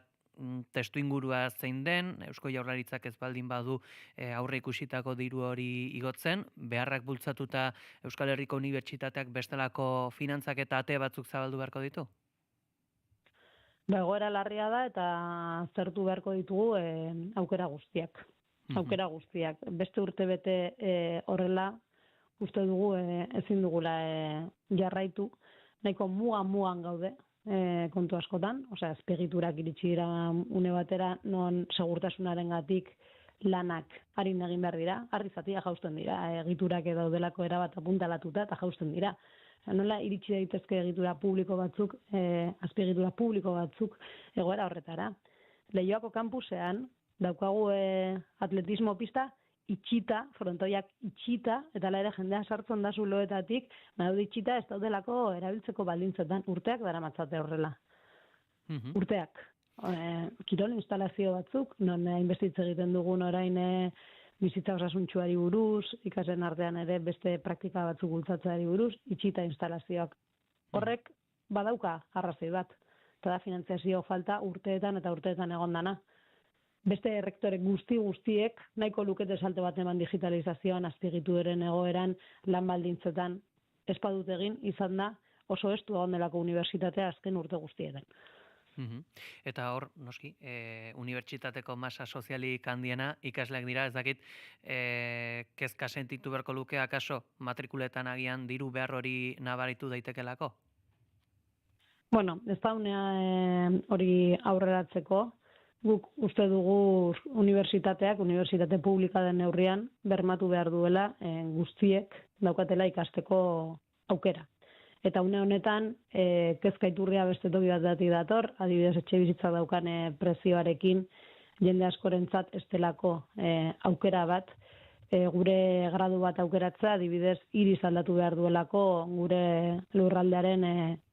testu ingurua zein den, Eusko Jaurlaritzak ez baldin badu aurre ikusitako diru hori igotzen, beharrak bultzatuta Euskal Herriko Unibertsitateak bestelako finantzak eta ate batzuk zabaldu beharko ditu? Egoera larria da eta zertu beharko ditugu aukera guztiak. Aukera guztiak. Beste urte bete horrela, uste dugu ezin dugula jarraitu, nahiko mugan gaude kontu askotan, osea, azpiegiturak iritsi dira une batera, non segurtasunarengatik lanak harin egin behar dira, harri zatia jausten dira, egiturak daudelako erabat apuntalatuta eta jausten dira. Nola iritsi daitezke egitura publiko batzuk, azpiegitura publiko batzuk egoera horretara. Leioako kampusean daukagu atletismo pista itxita, frontoiak itxita, eta ere jendea sartzen da zuloetatik, daude itxita ez daudelako erabiltzeko baldintzetan, urteak daramatzate horrela. Urteak. Kirol instalazio batzuk, non hainbestitze egiten dugun orain bizitza osasuntsuari buruz, ikasen artean ere beste praktika batzuk bultzatzeari buruz, itxita instalazioak. Horrek badauka arrazoi bat, eta da finantziazio falta urteetan eta urteetan egon dana. Beste errektore guztiek nahiko lukete salte bat eman digitalizazioan, azpiegituren egoeran, lan baldintzetan, ez badut egin, izan da oso estu egon delako unibertsitatea azken urte guztietan. Eta hor, noski, unibertsitateko masa sozialik handiena ikasleak dira, ez dakit, kezka sentitu beharko luke akaso matrikuletan agian diru behar hori nabaritu daitekelako? Bueno, ez da unea hori aurreratzeko, guk uste dugu unibertsitate publika den neurrian, bermatu behar duela guztiek daukatela ikasteko aukera. Eta une honetan, kezka iturria beste toki batetik dator, adibidez etxe bizitza daukan prezioarekin, jende askorentzat estelako aukera bat, gure gradu bat aukeratzea, adibidez iriz aldatu behar duelako gure lurraldearen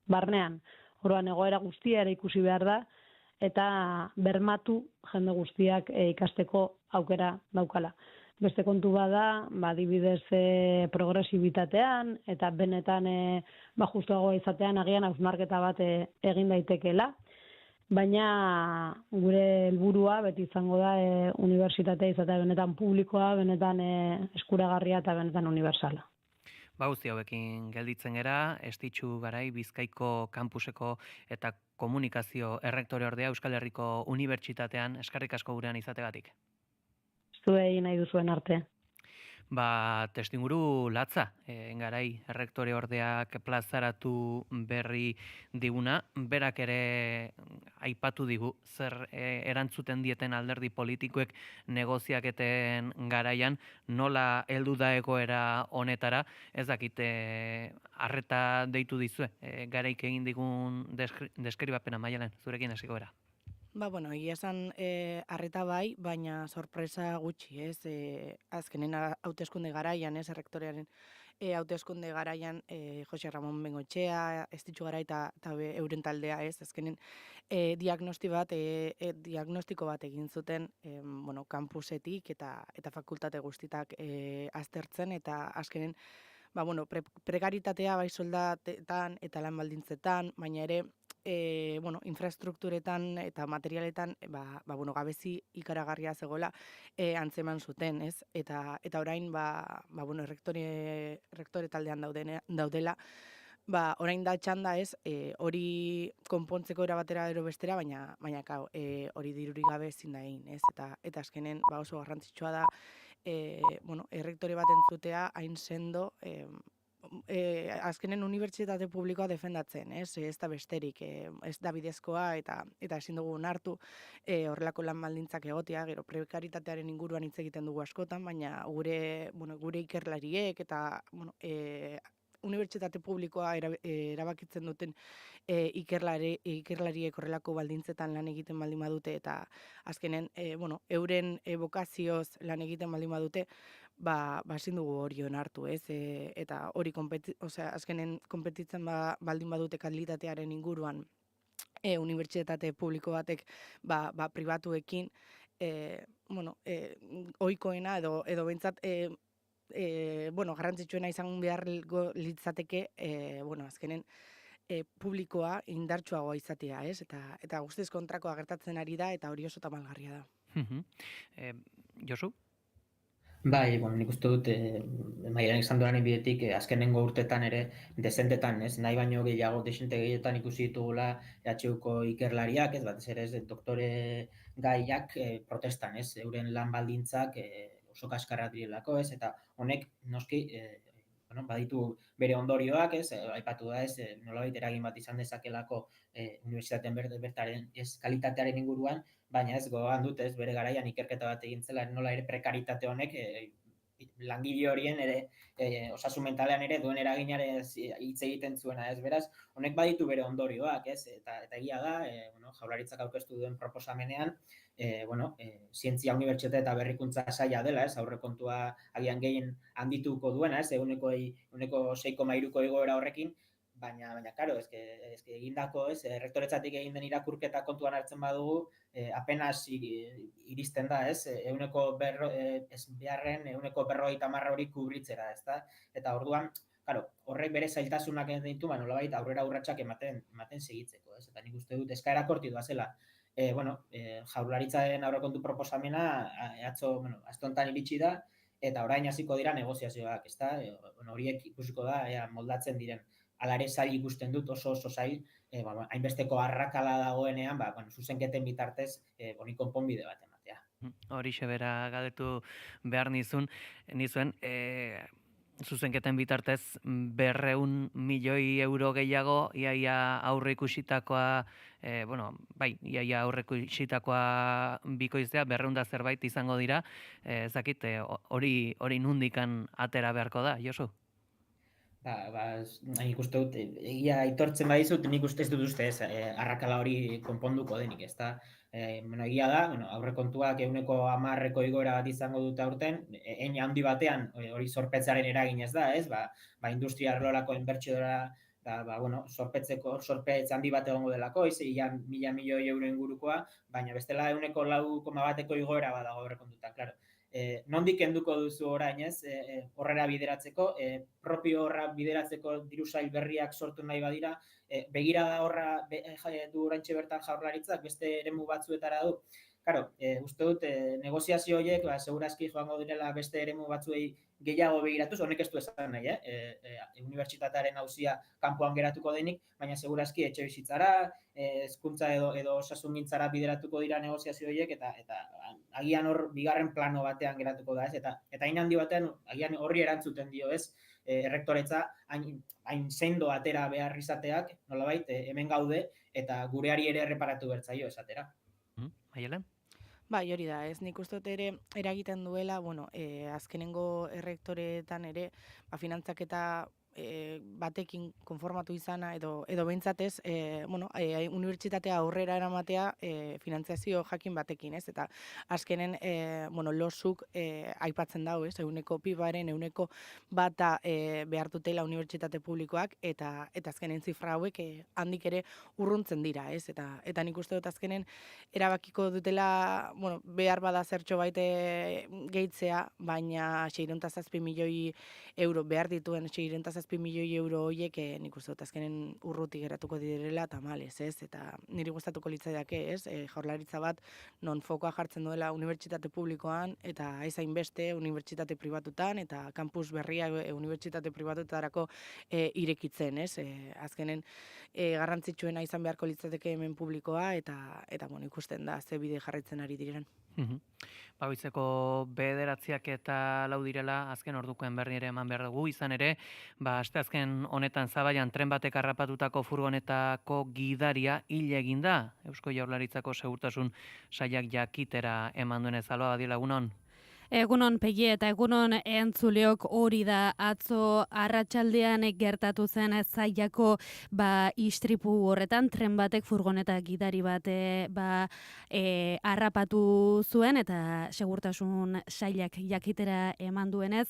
barnean. Orduan egoera guztia ere ikusi behar da, eta bermatu jende guztiak ikasteko aukera daukala. Beste kontu bada, adibidez progresibitatean, eta benetan justuagoa izatean agian hausnarketa bat egin daitekeela, baina gure helburua beti izango da unibertsitatea izatea benetan publikoa, benetan eskuragarria eta benetan unibertsala. Guzti hauekin gelditzen gera, Estitxu Garai Bizkaiko kampuseko eta komunikazio errektore ordea Euskal Herriko Unibertsitatean, eskerrik asko gurean izategatik. Zuei nahi duzuen arte. Testuinguru latza, Garai errektore ordeak plazaratu berri diguna, berak ere aipatu digu, zer erantzuten dieten alderdi politikoek negoziaketen garaian, nola heldu da egoera honetara, ez dakit arreta deitu dizue, Garaik egin digun deskribapena Maialen, zurekin hasiko gara. Egia esan arreta bai, baina sorpresa gutxi, ez? Azkenen hauteskunde garaian, ez? Errektorearen hauteskunde garaian, Jose Ramon Bengoetxea, Estitxu Garai eta euren taldea, ez? Azkenen diagnostiko bat egin zuten, kampusetik eta fakultate guztitak aztertzen, eta azkenen, prekaritatea bai soldatetan eta lan baldintzetan, baina ere, infrastrukturetan eta materialetan gabezi ikaragarria zegoela antzeman zuten, ez? Eta orain errektore taldean daudela, orain da txanda, ez? Hori konpontzeko era batera ero bestera, baina hori dirurik gabe ezin da egin, ez? Eta azkenen oso garrantzitsua da errektore bat entzutea hain sendo azkenen unibertsitate publikoa defendatzen, ez da besterik, ez da bidezkoa eta ezin dugu onartu horrelako lan baldintzak egotea, gero prekaritatearen inguruan hitz egiten dugu askotan, baina gure ikerlariek eta unibertsitate publikoa erabakitzen duten ikerlariek horrelako baldintzetan lan egiten baldin badute eta azkenen euren bokazioz lan egiten baldin badute, ezin dugu hori onartu, ez? Eta hori azkenen konpetitzen baldin badute kalitatearen inguruan unibertsitate publiko batek pribatuekin, ohikoena edo behintzat garrantzitsuena izan behar litzateke, azkenen publikoa indartsuagoa izatea, ez? Eta guztiz kontrakoa gertatzen ari da, eta hori oso tamalgarria da. Josu? Bai, nik uste dut, Maialen izan duanen bidetik, azkenengo urtetan ere, dezentetan, ez, nahi baino gehiago, desente gehietan ikusi ditugula EHUko ikerlariak, ez, batez ere, doktore gaiak protestan, ez, euren lan baldintzak oso kaskarrak direlako, ez, eta honek, noski, baditu bere ondorioak, ez, aipatu da, ez, nolabait eragin bat izan dezakelako unibertsitatean bertaren ez kalitatearen inguruan, baina ez gogoan dut, ez, bere garaian ikerketa bat egin zela, nola ere prekaritate honek langile horien ere osasun mentalean ere duen eraginare hitz egiten zuena, ez, beraz, honek baditu bere ondorioak, ez, eta egia da, Jaurlaritzak aurkeztu duen proposamenean, zientzia unibertsitate eta berrikuntza saila dela, ez, aurrekontua agian gehien handituko duena, ez, ehuneko 6,3ko igoera horrekin, baina, claro, egindako, ez, rektoretzatik egin den irakurketa kontuan hartzen badugu, apenas iristen da, ez, ehuneko 50 hori kubritzera, ez da, eta orduan, claro, horrek bere zailtasunak ditu, nolabait aurrera urratsak ematen segitzeko, ez, eta nik uste dut eskaera korti doazela. Jaurlaritzaren aurrekontu proposamena aste honetan iritsi da, eta orain hasiko dira negoziazioak, ez da, horiek ikusiko da, moldatzen diren. Hala ere zail ikusten dut oso zail, hainbesteko arrakala dagoenean, zuzenketen bitartez, honi konponbide bat ematea. Horixe bera galdetu behar nizuen, zuzenketen bitartez 200 milioi euro gehiago, iaia aurre ikusitakoa, iaia aurre ikusitakoa bikoiztea, 200 zerbait izango dira, ezakit, hori nundikan atera beharko da, Josu? Nik uste dut, egia aitortzen badizut, nik uste ez dut uste ez, arrakala hori konponduko denik, ez da. Egia da, aurrekontuak 10% igoera bat izango dute aurten, hein handi batean hori zorpetzaren eragin ez da, ez, industria arlorako inbertsiodara, zorpetz handi bat egongo delako, ia 1.000 milioi euro ingurukoa, baina bestela 4,1ko igoera bat dago aurrekontutan, klaro. Nondik kenduko duzu orain, ez, horrera bideratzeko, propio horra bideratzeko diru sail berriak sortu nahi badira, begirada horra du oraintxe bertan Jaurlaritzak, beste eremu batzuetara du. Claro, uste dut, negoziazio horiek, segurazki joango direla beste eremu batzuei gehiago begiratuz, honek ez du esan nahi, unibertsitatearen auzia kanpoan geratuko denik, baina segurazki etxe bizitzara, hezkuntza edo osasungintzara bideratuko dira negoziazio horiek, eta agian hor bigarren plano batean geratuko da, ez, eta hain handi batean, agian horri erantzuten dio, ez, errektoretza hain sendo atera behar izateak, nolabait, hemen gaude, eta gureari ere erreparatu bertzaio esatera. Maialen? Bai, hori da, ez, nik uste dut ere eragiten duela, azkenengo errektoreetan ere, finantzaketa batekin konformatu izana edo behintzatez, unibertsitatea aurrera eramatea finantziazio jakin batekin, ez? Eta azkenen, losuk aipatzen dago, ez? PIB-aren 1% behar dutela unibertsitate publikoak, eta azkenen zifra hauek handik ere urruntzen dira, ez? Eta nik uste dut azkenen erabakiko dutela, behar bada zertxo baite gehitzea, baina 607 milioi euro behar dituen 607 milioi euro horiek nik uste dut azkenen urruti geratuko direla tamalez, ez? Eta niri gustatuko litzaidake, ez? Jaurlaritza bat non fokoa jartzen duela unibertsitate publikoan eta ez hainbeste unibertsitate pribatutan eta kampus berria unibertsitate pribatuetarako irekitzen, ez? Azkenen garrantzitsuena izan beharko litzateke hemen publikoa eta ikusten da ze bide jarraitzen ari diren. Bagoitzeko 9 eta 4 direla, azken ordukoen berri ere eman behar dugu, izan ere, asteazken honetan Zabaian tren batek harrapatutako furgonetako gidaria hil egin da. Eusko Jaurlaritzako segurtasun sailak jakitera eman duenez, Alba Badiela, egunon? Egunon Pegi eta egunon entzuleok, hori da atzo arratsaldean gertatu zen Zaiako istripu horretan, tren batek furgoneta gidari bat harrapatu zuen eta segurtasun sailak jakitera eman duenez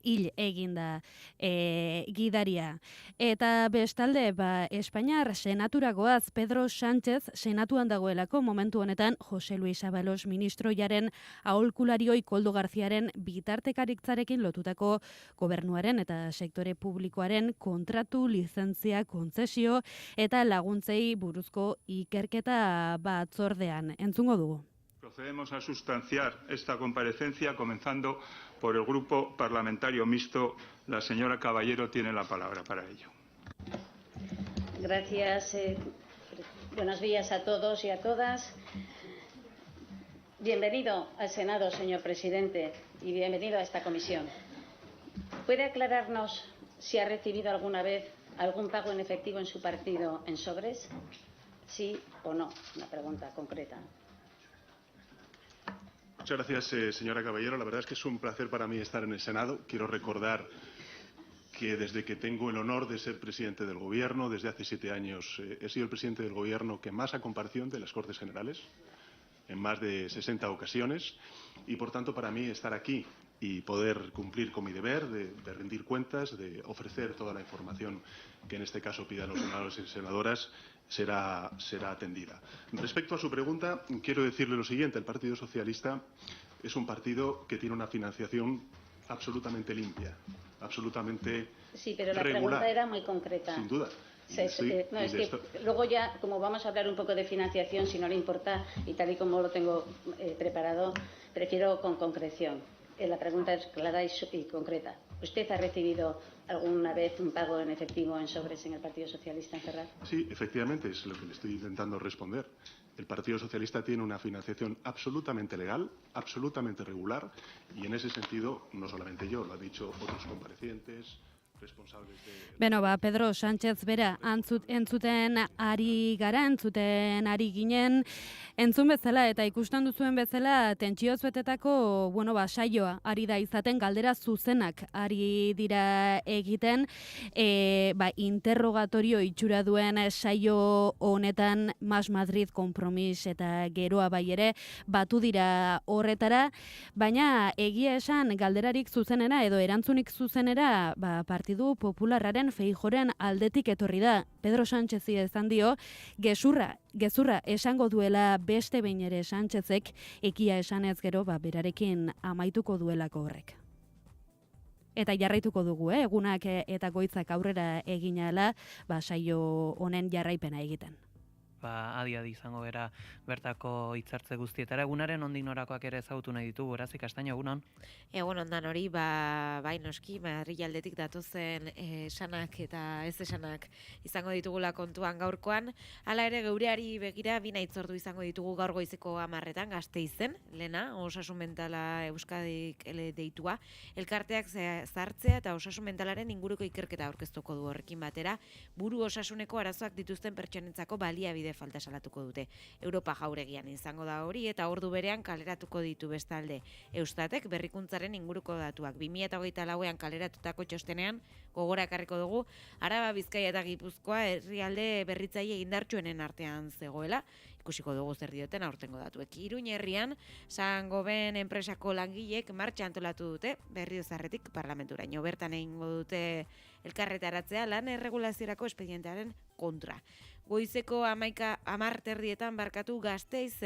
hil eginda gidaria. Eta bestalde Espainiar senaturagoaz Pedro Sánchez senatuan dagoelako momentu honetan Jose Luis Ábalos ministroiaren aholkularioi Koldo Garziaren bitartekaritzarekin lotutako gobernuaren eta sektore publikoaren kontratu, lizentzia, kontzesio eta laguntzei buruzko ikerketa batzordean. Entzungo dugu. Procedemos a sustanciar esta comparecencia comenzando por el grupo parlamentario mixto. La señora Caballero tiene la palabra para ello. Gracias. Buenos días a todos y a todas. Bienvenido al Senado, señor presidente, y bienvenido a esta comisión. ¿Puede aclararnos si ha recibido alguna vez algún pago en efectivo en su partido en sobres? ¿Sí o no? Una pregunta concreta. Muchas gracias, señora Caballero. La verdad es que es un placer para mí estar en el Senado. Quiero recordar que desde que tengo el honor de ser presidente del Gobierno, desde hace 7 años, he sido el presidente del Gobierno que más ha comparecido ante las Cortes Generales, en más de 60 ocasiones, y por tanto para mí estar aquí y poder cumplir con mi deber de rendir cuentas, de ofrecer toda la información que en este caso pidan los senadores y senadoras, será atendida. Respecto a su pregunta, quiero decirle lo siguiente. El Partido Socialista es un partido que tiene una financiación absolutamente limpia, absolutamente sí, pero la regular. Pregunta era muy concreta. Sin duda. Es que luego ya, como vamos a hablar un poco de financiación, si no le importa, y tal y como lo tengo preparado, prefiero con concreción. La pregunta es clara y concreta. ¿Usted ha recibido alguna vez un pago en efectivo en sobres en el Partido Socialista en Ferraz? Sí, efectivamente, es lo que le estoy intentando responder. El Partido Socialista tiene una financiación absolutamente legal, absolutamente regular, y en ese sentido, no solamente yo, lo han dicho otros comparecientes, responsables de... Beno, Pedro Sánchez bera entzuten ari ginen, entzun bezala eta ikusten duzuen bezala tentsioz betetako, saioa ari da izaten, galdera zuzenak ari dira egiten, interrogatorio itxura duen saio honetan Mas Madrid Kompromis eta geroa bai ere batu dira horretara, baina egia esan galderarik zuzenera edo erantzunik zuzenera Partidu Popularraren Feijóoren aldetik etorri da. Pedro Sánchez izan dio, gezurra esango duela beste behin ere Sánchezek, ekia esanez gero berarekin amaituko duelako horrek. Eta jarraituko dugu, egunak eta goitzak aurrera eginala, saio honen jarraipena egiten. Adi izango bera bertako hitzartze guztietara. Egunaren ondik norakoak ere ezagutu nahi ditugu, Horazi Castaño, egunon? Egunon dan hori, bai noski, Madrid aldetik datozen esanak eta ez esanak izango ditugula kontuan gaurkoan. Hala ere geureari begira bina hitzordu izango ditugu gaur goizeko 10etan Gasteizen, lena, osasun mentala Euskadik deitua, elkarteak zartzea eta osasun mentalaren inguruko ikerketa aurkeztuko du horrekin batera, buru osasuneko arazoak dituzten pertsonentzako baliabide falta salatuko dute. Europa jauregian izango da hori eta ordu berean kaleratuko ditu bestalde. Eustatek berrikuntzaren inguruko datuak 2024ean kaleratutako txostenean gogora ekarriko dugu, Araba, Bizkaia eta Gipuzkoa herrialde berritzaile indartsuenen artean zegoela. Ikusiko dugu zer dioten aurtengo datuek. Iruin herrian, Sangoben enpresako langilek martxa antolatu dute, Berriozarretik parlamenturaino. Bertan egingo dute elkarretaratzea lan erregulaziorako espedientearen kontra. Goizeko 10:10 barkatu Gasteiz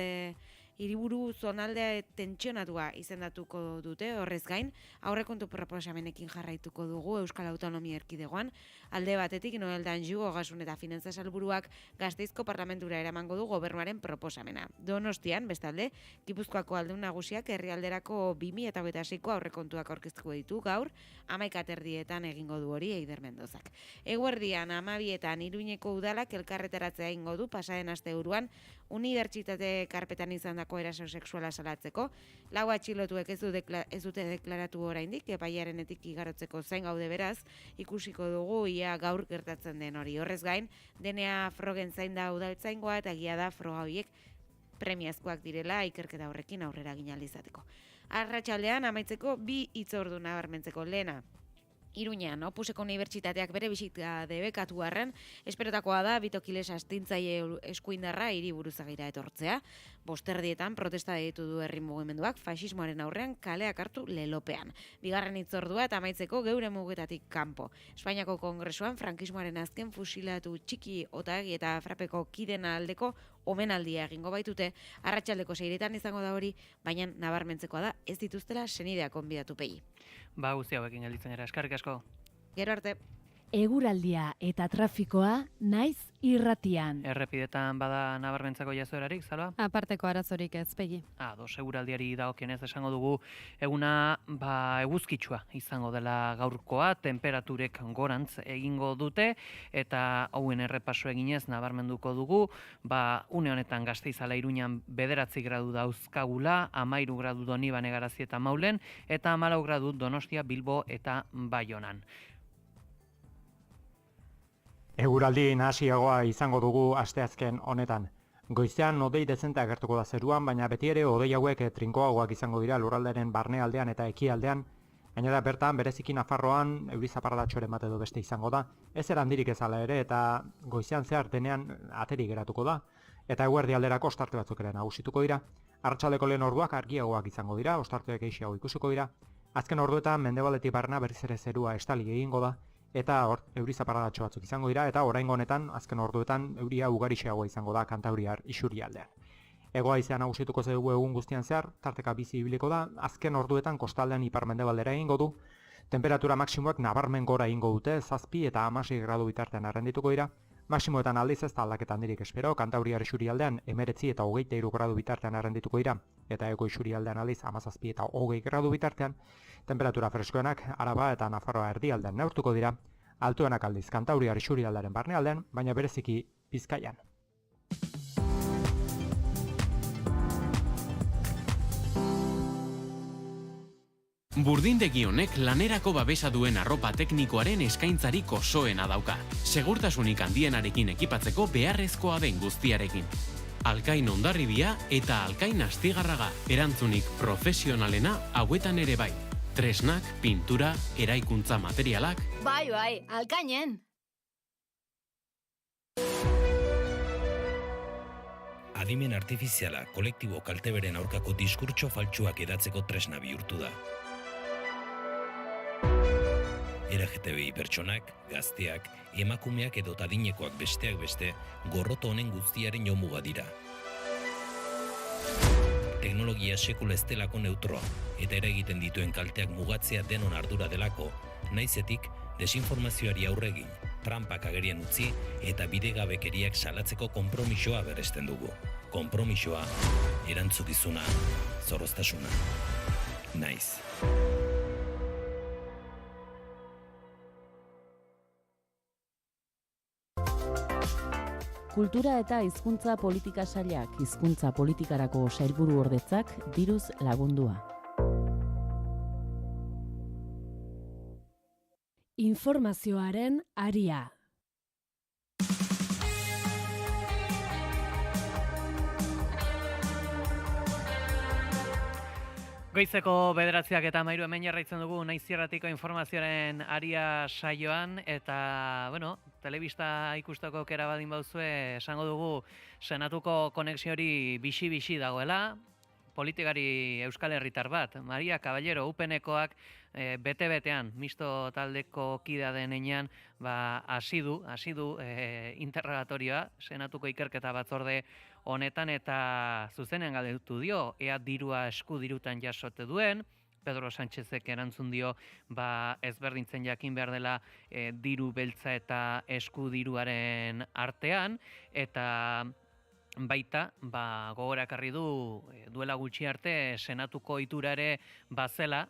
hiriburu zonaldea tentsionatua izendatuko dute, horrez gain, aurrekontu proposamenekin jarraituko dugu Euskal Autonomia Erkidegoan, alde batetik Noel Danju, Ogasun eta Finantza Sailburuak Gasteizko parlamentura eramango du gobernuaren proposamena. Donostian, bestalde, Gipuzkoako Aldun Nagusiak herrialderako 2026ko aurrekontuak aurkeztuko ditu gaur, 11:30 egingo du hori Eider Mendozak. Eguerdian 12etan Iruñeko udalak elkarretaratzea egingo du pasaden asteburuan unibertsitate karpetan izandako eraso sexuala salatzeko. 4 atxilotuek ez dute deklaratu oraindik, epaiarenetik igarotzeko zain gaude beraz, ikusiko dugu ia gaur gertatzen den hori. Horrez gain, DNA frogen zain da udaltzaingoa eta egia da froga horiek premiazkoak direla ikerketa horrekin aurrera egin ahal izateko. Arratsaldean amaitzeko 2 hitzordu nabarmentzeko. Lehena, Iruñean, Opuseko Unibertsitateak bere bisita debekatu arren, esperotakoa da Bitokiles astintzaile eskuindarra hiriburuzagira etortzea. 5:00 protesta deitu du herri mugimenduak faxismoaren aurrean kaleak hartu lelopean. Bigarren hitzordua eta amaitzeko geure mugetatik kanpo. Espainiako Kongresuan frankismoaren azken fusilatu Txiki Otagi eta Frapeko kiden aldeko omenaldia egingo baitute. Arratsaldeko 6:00 izango da hori, baina nabarmentzekoa da ez dituztela senideak gonbidatu pegi. Guzti hauekin gelditzen gara, eskerrik asko. Gero arte. Eguraldia eta trafikoa naiz irratian. Errepidetan bada nabarmentzako jazoerarik, Salva? Aparteko arazorik ez, pegi. Eguraldiari dagokionez esango dugu eguna eguzkitsua izango dela gaurkoa, temperaturek gorantz egingo dute, eta hauen errepaso eginez nabarmenduko dugu, une honetan Gasteiz ala Iruñan 9 gradu dauzkagula, 13 gradu Donibane Garazi eta Maulen, eta 14 gradu Donostia, Bilbo eta Baionan. Eguraldi nahasiagoa izango dugu asteazken honetan. Goizean hodei dezente agertuko da zeruan, baina beti ere hodei hauek trinkoagoak izango dira lurraldearen barnealdean eta ekialdean. Gainera bertan bereziki Nafarroan euri zaparradatxoren bat edo beste izango da. Ez erandirik ezala ere eta goizean zehar denean ateri geratuko da. Eta eguerdi alderako ostarte batzuk ere nagusituko dira. Arratsaldeko lehen orduak argiagoak izango dira, ostartuek gehiago ikusiko dira. Azken orduetan mendebaldetik barna berriz ere zerua estali egingo da. Eta hor, euri zaparradatxo batzuk izango dira, eta oraingo honetan, azken orduetan, euria ugarixeagoa izango da Kantabriar isurialdean. Hego-haizean nagusituko zaigu egun guztian zehar, tarteka bizi ibiliko da, azken orduetan kostaldean ipar-mendebaldera egingo du, temperatura maksimoak nabarmen gora egingo dute, 7 eta 16 gradu bitartean arrendituko dira, maksimoetan aldiz ez da aldaketa handirik espero, Kantabriar isurialdean 19 eta 23 gradu bitartean arrendituko dira, eta ego isurialdean aldiz 17 eta 20 gradu bitartean, temperatura freskoenak Araba eta Nafarroa erdialdean neurtuko dira, altuenak aldiz Kantabriar isurialdearen barnealdean, baina bereziki Bizkaian. Burdindegi honek lanerako babesa duen arropa teknikoaren eskaintzarik osoena dauka. Segurtasunik handienarekin ekipatzeko beharrezkoa den guztiarekin. Alkain Hondarribia eta Alkain Astigarraga, erantzunik profesionalena hauetan ere bai. Tresnak, pintura, eraikuntza materialak. Bai, Alkainen! Adimen artifiziala kolektibo kalteberen aurkako diskurtso faltsuak edatzeko tresna bihurtu da. LGTBI pertsonak, gazteak, emakumeak edo adinekoak besteak beste gorroto honen guztiaren jomuga dira. Teknologia sekula ez delako neutroa eta eragiten dituen kalteak mugatzea denon ardura delako, naizetik desinformazioari aurregin, trampak agerian utzi eta bidegabekeriak salatzeko konpromisoa berresten dugu. Konpromisoa, erantzukizuna, zorroztasuna. Naiz. Kultura eta hizkuntza politika sailak hizkuntza politikarako sailburu ordetzak diruz lagundua. Informazioaren aria. Goizeko 9:00 eta 13 hemen jarraitzen dugu Naizirratiko informazioaren aria saioan, eta, telebista ikusteko aukera badin bauzue, esango dugu Senatuko konexio hori bixi-bixi dagoela, politikari euskal herritar bat, Maria Caballero, UPNkoak bete-betean, misto taldeko kidea denean, hasi du interrogatorioa, Senatuko ikerketa batzorde honetan, eta zuzenean galdetu dio, ea dirua eskudirutan jasote duen, Pedro Sánchezek erantzun dio, ezberdintzen jakin behar dela diru beltza eta eskudiruaren artean, eta baita, gogorakarri du duela gutxi arte Senatuko ohitura ere bazela,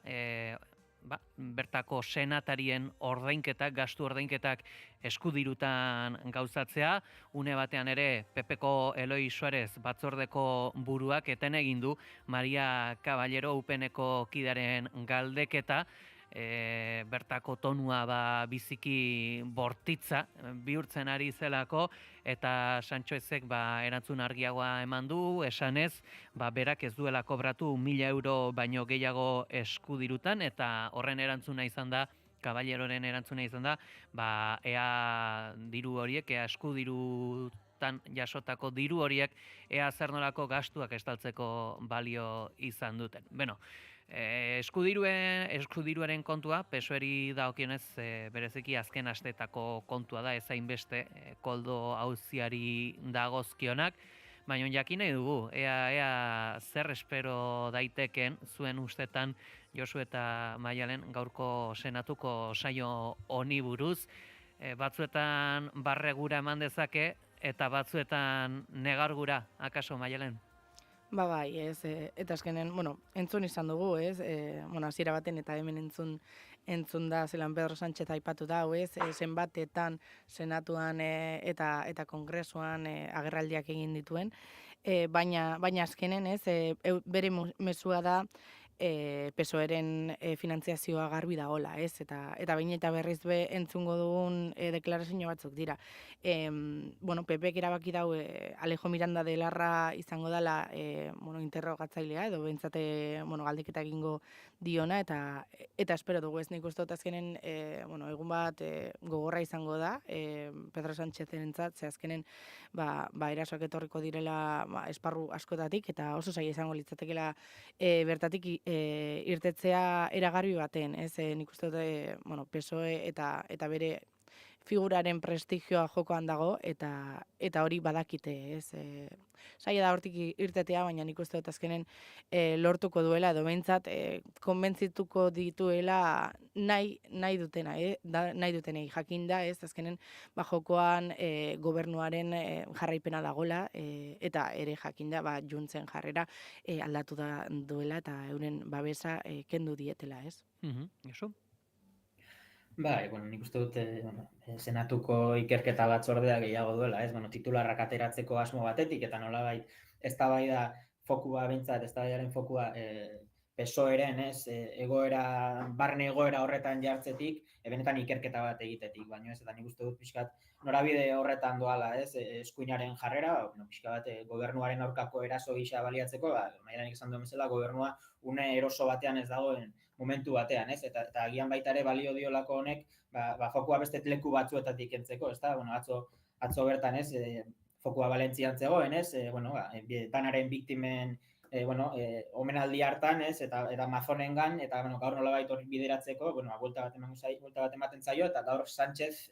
bertako senatarien ordainketak, gastu ordainketak eskudirutan gauzatzea, une batean ere PPko Eloi Suarez batzordeko buruak eten egin du Maria Caballero UPNeko kidaren galdeketa, bertako tonua biziki bortitza bihurtzen ari zelako, eta Sanchezek erantzun argiagoa eman du, esanez, berak ez duela kobratu 1.000 euro baino gehiago eskudirutan, eta horren erantzuna izan da, Caballeroren erantzuna izan da, ea diru horiek, ea eskudirutan jasotako diru horiek, ea zer nolako gastuak estaltzeko balio izan duten. Beno, eskudiruaren kontua, PSOEri dagokionez bereziki azken asteetako kontua da, ezain beste koldo auziari dagozkionak, baina jakin nahi dugu, ea zer espero daiteken zuen ustetan Josu eta Maialen gaurko senatuko saio honi buruz, batzuetan barregura eman dezake eta batzuetan negargura, akaso Maialen? Bai, eta azkenen, entzun izan dugu, hasiera baten eta hemen entzun da zelan Pedro Sánchez aipatu da, zenbatetan senatuan eta kongresuan agerraldiak egin dituen, baina azkenen, bere mezua da PSOEren finantziazioa garbi dagoela, eta bain eta berriz entzungo dugun deklarazio batzuk dira. PPek erabaki dau Alejo Miranda de Larra izango dela interrogatzailea, edo behintzate galdeketa egingo diona, eta espero dugu nik uste dut azkenen egun bat gogorra izango da Pedro Sánchezen entzat, ze azkenen erasoak etorriko direla esparru askotatik, eta oso zaila izango litzatekela bertatik irtetzea eragarbi baten, nik uste dut PSOE eta bere figuraren prestigioa jokoan dago, eta hori badakite, zaila da hortik irtetea, baina nik uste dut azkenen lortuko duela, edo behintzat konbentzituko dituela nahi dutenei jakinda, azkenen jokoan gobernuaren jarraipena dagola, eta ere jakinda juntzen jarrera aldatu da duela, eta euren babesa kendu dietela, Josu? Nik uste dut senatuko ikerketa batzordea gehiago duela, titularrak ateratzeko asmo batetik, eta nolabait eztabaida fokua behintzat, eztabaidaren fokua PSOEren, barne egoera horretan jartzetik, benetan ikerketa bat egitetik, baina eta nik uste dut pixkat norabide horretan doala, eskuinaren jarrera, pixka bat gobernuaren aurkako eraso gisa baliatzeko, Maialenek esan duen bezala, gobernua une eroso batean ez dagoen momentu batean, eta agian baita ere balio diolako honek, fokua beste leku batzuetatik entzeko, atzo bertan, fokua Valentzian zegoen, danaren biktimen omenaldi hartan, eta Amazonengan, eta gaur nolabait hori bideratzeko, buelta bat ematen zaio, eta gaur Sánchez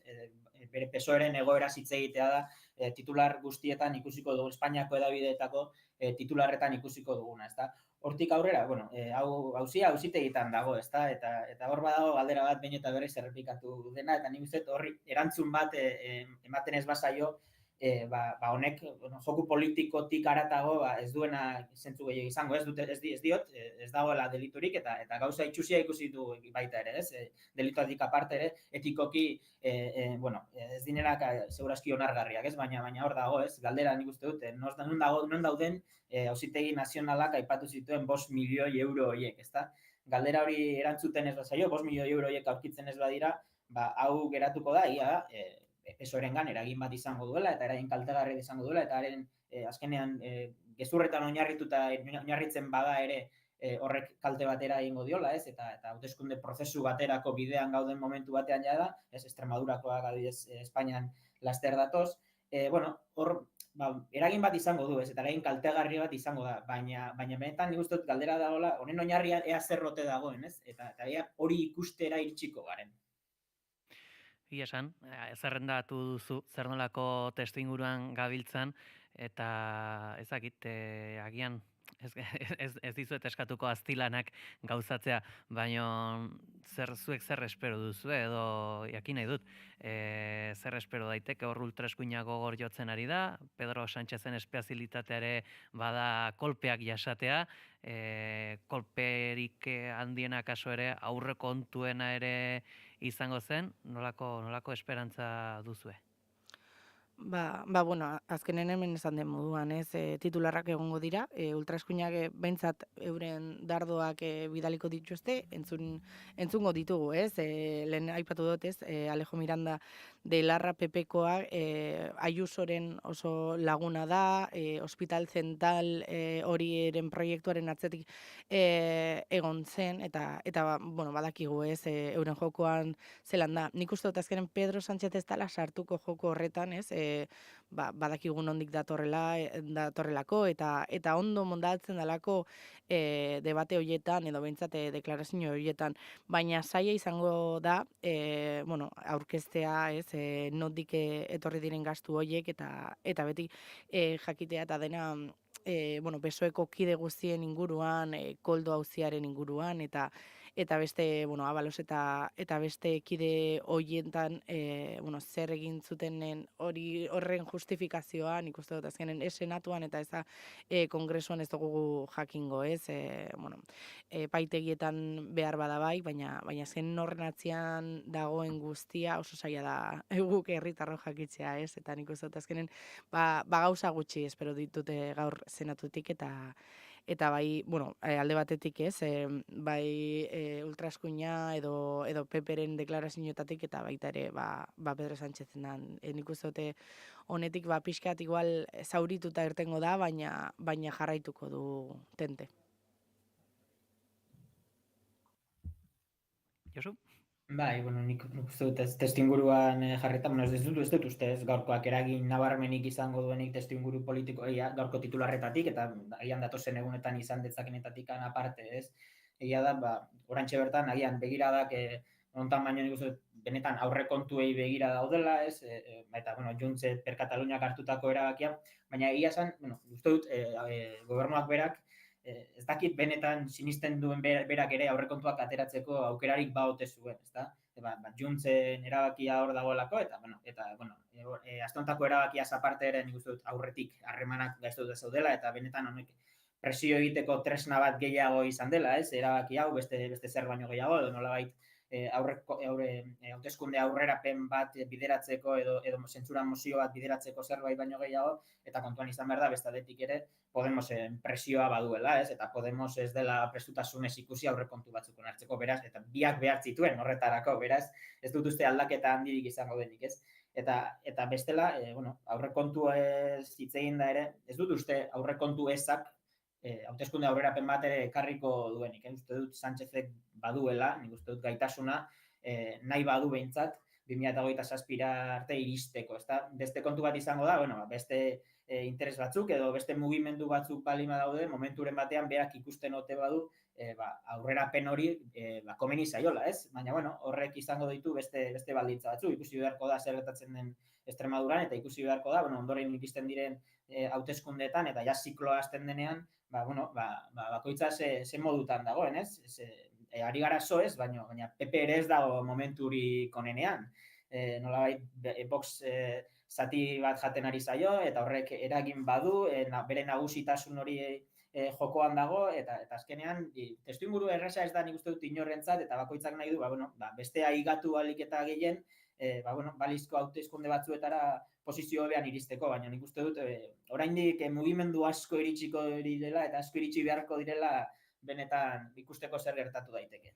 bere PSOEren egoera hitz egitea da titular guztietan ikusiko dugu, Espainiako edabideetako titularretan ikusiko duguna, Hortik aurrera, auzitegitan dago, eta hor badago galdera bat behin eta berriz errepikatu dena, eta nik uste horri erantzun bat ematen ez bazaio, honek joku politikotik haratago ez duena zentzu gehiago izango, ez diot, ez dagoela deliturik, eta gauza itxusia ikusi du baita ere, delituatik aparte ere, etikoki, ez dinenak segurazki onargarriak, baina hor dago, galdera nik uste dut, non dauden auzitegi nazionalak aipatu zituen 5 milioi euro horiek, galdera hori erantzuten ez bazaio, 5 milioi euro horiek aurkitzen ez badira, hau geratuko da, ia, PSOErengan eragin bat izango duela, eta eragin kaltegarri izango duela, eta haren azkenean gezurretan oinarritzen bada ere horrek kalte batera egingo diola, eta hauteskunde prozesu baterako bidean gauden momentu batean jada, Extremadurakoak adibidez Espainian laster datoz, hor eragin bat izango du, eta eragin kaltegarri bat izango da, baina benetan nik uste dut galdera dagoela, honen oinarrian ea zerrote dagoen, eta hori ikustera iritsiko garen. Esan, zerrendatu duzu, zer nolako testuinguruan gabiltzan, eta ezakit, agian, ez dizuet eskatuko aztilanak gauzatzea, baina zuek zer espero duzu, edo jakin nahi dut, zer espero daiteke hor ultraeskuina gogor jotzen ari da, Pedro Sánchezen espezialitateare bada kolpeak jasatea, kolperik handiena kaso ere aurrekontuena ere izango zen, nolako esperantza duzue? azkenen hemen esan den moduan, titularrak egongo dira, ultraeskuinak behintzat euren dardoak bidaliko dituzte, entzungo ditugu, lehen aipatu dut, Alejo Miranda de Larra PPkoa, Ayusoren oso laguna da, Hospital Zental horiren proiektuaren atzetik egon zen, eta badakigu, euren jokoan zelan da. Nik uste dut azkenen Pedro Sánchez ez dela sartuko joko horretan, badakigu nondik datorrelako, eta ondo mondatzen dalako debate horietan, edo behintzat deklarazio horietan, baina zaila izango da, aurkeztea, nondik etorri diren gastu horiek, eta beti jakitea eta dena, PSOEko kide guztien inguruan, Koldo auziaren inguruan, eta beste, Abalos eta beste kide horietan, zer egin zutenen horren justifikazioa, nik uste dut azkenen senatuan eta eza kongresuan ez dugu jakingo, paitegietan behar bada bai, baina azken horren atzian dagoen guztia oso zaila da guk herritarro jakitzea, eta nik uste dut azkenen gauza gutxi espero ditute gaur senatutik eta bai, alde batetik bai ultraeskuina edo PPren deklarazioetatik eta baita ere Pedro Sánchezenan. Nik uste dute honetik pixkat igual zaurituta irtengo da, baina jarraituko du tente. Josu? Bai, nik uste dut testuinguruan jarrita, ez dut uste gaurkoak eragin nabarmenik izango duenik testuinguru politiko, gaurko titularretatik, eta agian datozen egunetan izan detzakenetatik aparte, egia da, orantxe bertan, agian begiradak, nontan baino nik uste benetan aurrekontuei begira daudela, eta, Junts per Kataluniak hartutako erabakia, baina egia esan, uste dut, gobernuak berak, ez dakit benetan sinisten duen berak ere aurrekontuak ateratzeko aukerarik baote zuen, ezta? Juntzen erabakia hor dagoelako, eta astontako erabakia aparte ere nik uste dut aurretik harremanak gaiztu dut zaudela, eta benetan honek presio egiteko tresna bat gehiago izan dela, erabaki hau beste zer baino gehiago, edo nolabait hauteskunde aurrerapen bat bideratzeko edo zentsura mozio bat bideratzeko zerbait baino gehiago, eta kontuan izan behar da bestaldetik ere Podemosen presioa baduela, eta Podemos ez dela prestutasunez ikusi aurrekontu batzuk onartzeko, beraz, eta biak behar zituen horretarako, beraz, ez dut uste aldaketa handirik izango denik, Eta bestela, aurrekontu ez hitz egin da ere, ez dut uste aurrekontu ezak hauteskunde aurrerapen bat ere ekarriko duenik. Uste dut Sánchezek baduela, nik uste dut gaitasuna, nahi badu behintzat, 2027 arte iristeko. Beste kontu bat izango da, beste interes batzuk edo beste mugimendu batzuk balima daude, momenturen batean berak ikusten ote badu, aurrerapen hori komeni zaiola, Baina, horrek izango ditu beste baldintza batzuk, ikusi beharko da zer gertatzen den Extremaduran, eta ikusi beharko da, ondoren iristen diren hauteskundeetan, eta ja zikloa hasten denean, bakoitza ze modutan dagoen, ari gara soez, baina PP ere ez dago momenturik onenean. Nolabait, Vox zati bat jaten ari zaio, eta horrek eragin badu, bere nagusitasun hori jokoan dago, eta azkenean, testuinguru erraza ez da nik uste dut inorrentzat, eta bakoitzak nahi du, beste aigatu alik eta gehien, balizko hauteskunde batzuetara posizio hobean iristeko, baina nik uste dut, oraindik mugimendu asko iritsiko direla, eta asko iritsi beharko direla, benetan ikusteko zer gertatu daiteke.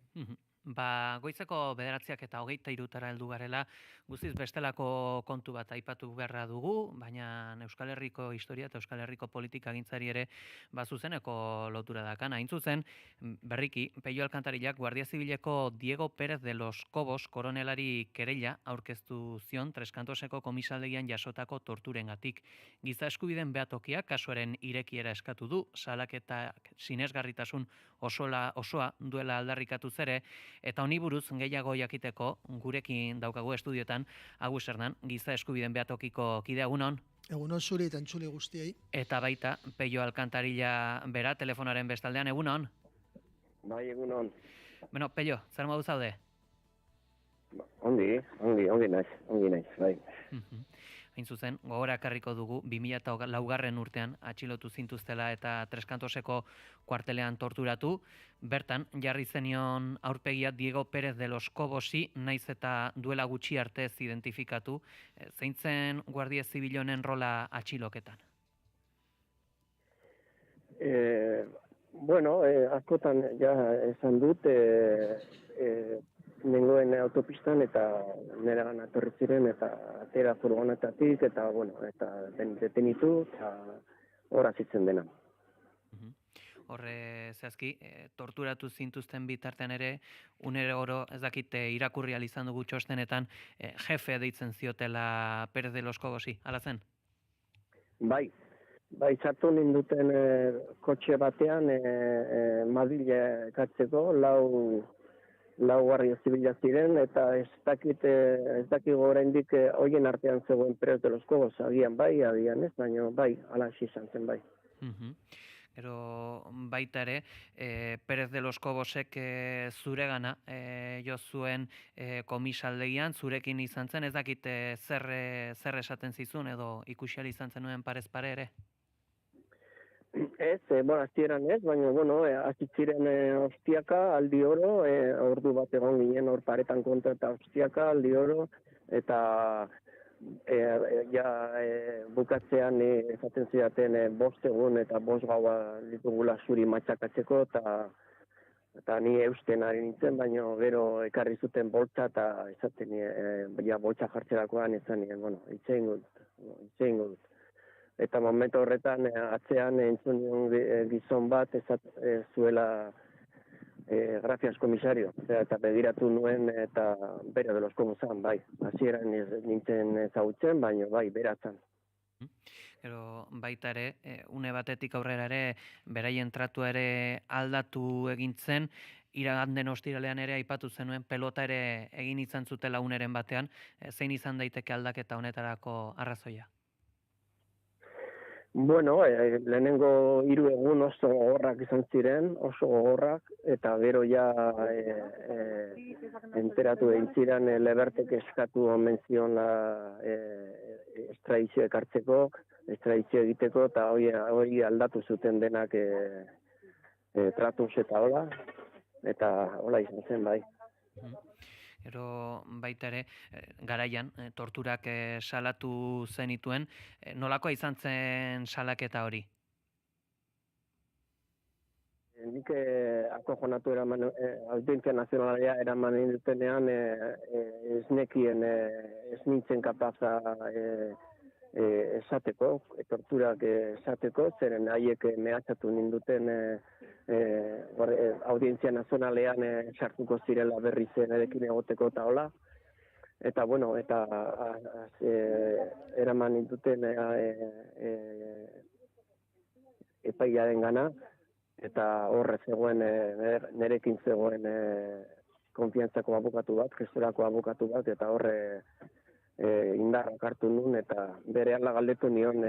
Goizeko 9 eta 23 heldu garela, guztiz bestelako kontu bat aipatu beharra dugu, baina Euskal Herriko historia eta Euskal Herriko politikagintzari ere zuzeneko lotura dakan. Hain zuzen, berriki, Peio Alkantarillak Guardia Zibileko Diego Pérez de los Cobos koronelari kereila aurkeztu zion Treskantoseko komisaldegian jasotako torturengatik. Giza eskubideen behatokiak kasuaren irekiera eskatu du, salaketak sinesgarritasun osoa duela aldarrikatu zere, eta honi buruz gehiago jakiteko gurekin daukagu estudiotan Agus Hernan, giza eskubideen behatokiko kide. Egunon. Egunon zuri eta entzule guztiei. Eta baita Peio Alkantarilla bera telefonaren bestaldean. Egunon. Bai, egunon. Peio, zer modu zaude? Ongi naiz, bai. Hain zuzen, gogora ekarriko dugu 2004 urtean atxilotu zintuztela eta Treskantoseko kuartelean torturatu. Bertan, jarri zenion aurpegia Diego Pérez de los Cobosi, naiz eta duela gutxi arte ez identifikatu. Zein zen Guardia Zibil honen rola atxiloketan? Bueno, askotan ja esan dut, nengoen autopistan eta nire gana etorri ziren eta atera furgonetatik eta, bueno, eta detenitu eta hor zitzen dena. Horre zehazki, torturatu zintuzten bitartean ere, unere oro ez dakite irakurri izan dugu txostenetan, jefe deitzen ziotela Pérez de los Cobosi, ala zen? Bai, sartu ninduten kotxe batean Madrile ekartzeko, lau guardia zibila ziren, eta ez dakigu oraindik hoien artean zegoen Pérez de los Cobos, agian ez, baina bai, ala izan zen bai. Gero baita ere, Pérez de los Cobosek zuregana jo zuen komisaldegian, zurekin izan zen, ez dakit zer esaten zizun edo ikusi ahal izan zenuen parez pare ere? Ez, hasieran ez, baina, hasi ziren ostiaka, aldi oro, ordu bat egon ginen hor paretan kontra eta ostiaka, aldi oro, eta bukatzean esaten zidaten 5 egun eta 5 gaua ditugula zuri matxakatzeko, eta ni eusten ari nintzen, baina gero ekarri zuten boltsa eta esaten boltsa jartzerakoan esan nien, itxein dut. Eta momentu horretan atzean entzun nion gizon bat zuela gracias komisario, eta begiratu nuen eta bere de los Cobosan, bai. Hasieran nintzen ezagutzen, baina bai, beratzen. Gero baita ere, une batetik aurrera ere, beraien tratua ere aldatu egintzen, iraganden ostiralean ere aipatu zenuen pelota ere egin izan zutela uneren batean, zein izan daiteke aldaketa honetarako arrazoia? Bueno, lehenengo 3 egun oso gogorrak izan ziren, eta gero ja enteratu egin ziren Lebertek eskatu omen zion estradizio ekartzeko, estradizio egiteko, eta hori aldatu zuten denak tratuz eta hola, eta hola izan zen bai. Gero baita ere, garaian, torturak salatu zenituen, nolakoa izan zen salaketa hori? Nik akojonatu eraman, Audientzia Nazionalea eraman dutenean, ez nintzen kapaza esateko, torturak esateko, zeren haiek mehatxatu ninduten Audientzia Nazionalean sartuko zirela berriz erekin egoteko eta hola. Eta, eta eraman ninduten epaiaren gana, eta horre zegoen, nerekin zegoen konfiantzako abokatu bat, gestorako abokatu bat, eta horre indarrak hartu nun, eta bere ala galdetu nion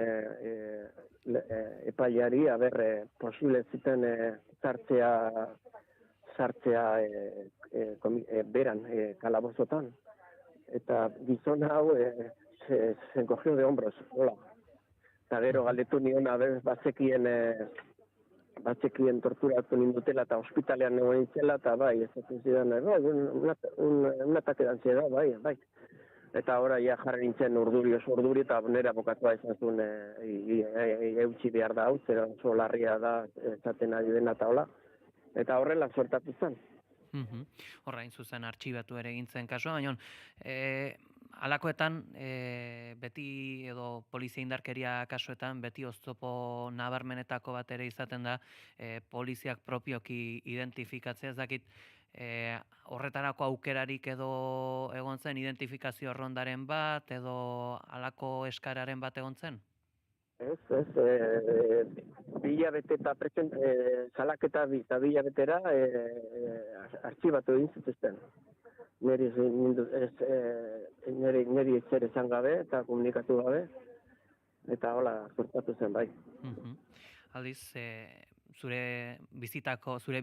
epaiari, posible ziten sartzea beran, kalabozotan. Eta gizon hau se encogió de hombros, hola. Eta gero galdetu nion, batzekien torturatu nindutela eta ospitalean egon nintzela, eta bai, ez zidan, un ataque de ansiedad, bai. Eta ora ja jarri nintzen urduri eta nire abokatua izan zuen eutxi behar da hau, zera oso larria da esaten ari dena eta hola. Eta horrela suertatu zen. Horrain zuzen artxibatu ere gintzen kasua, baina halakoetan beti edo polizia indarkeria kasuetan beti oztopo nabarmenetako bat ere izaten da poliziak propioki identifikatzea, ez dakit horretarako aukerarik edo egon zen identifikazio rondaren bat edo halako eskararen bat egon zen? Ez, bilabete eta salaketa eta bilabetera artxibatu egin zituzten. Neri etxer esan gabe eta komunikatu gabe, eta hola sortatu zen bai. Aldiz, zure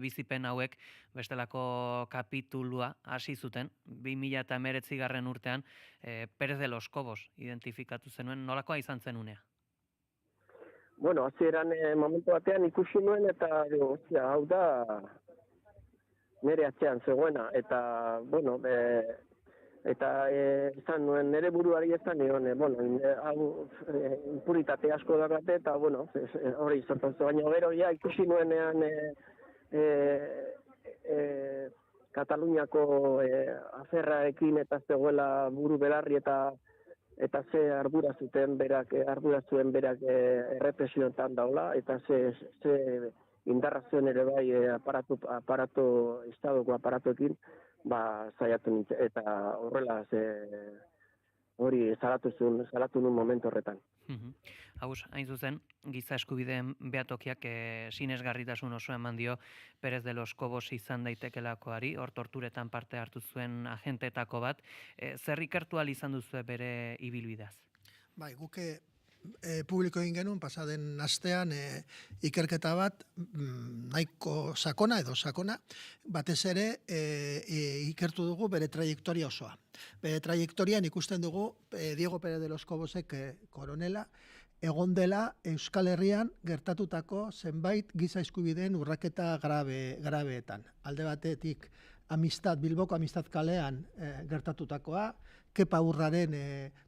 bizipen hauek bestelako kapitulua hasi zuten, 2019 urtean Pérez de los Cobos identifikatu zenuen, nolakoa izan zen unea? Bueno, hasieran momentu batean ikusi nuen eta hau da nire atzean zegoena, eta, bueno, eta esan nuen, nire buruari esan nion, hau impunitate asko darrate, eta, bueno, hori sortatu, baina gero ja ikusi nuenean Kataluniako aferraekin eta zegoela buru belarri eta ze ardura zuen berak errepresionetan daula, eta ze indarra zuen ere bai estadoko aparatuekin, saiatu nintzen, eta horrela hori salatu nun momentu horretan. Hauz, hain zuzen, giza eskubideen behatokiak sinesgarritasun oso eman dio Pérez de los Cobos izan daitekeelakoari, hor torturetan parte hartu zuen agenteetako bat. Zer ikertu ahal izan duzu bere ibilbidaz? Bai, guke publiko egin genuen, pasaden astean ikerketa bat, nahiko sakona, batez ere ikertu dugu bere trajektoria osoa. Bere trajektorian ikusten dugu Diego Pérez de los Cobosek koronela, egon dela Euskal Herrian gertatutako zenbait giza eskubideen urraketa grabeetan. Alde batetik Bilboko Amistad kalean gertatutakoa, Kepa Urraren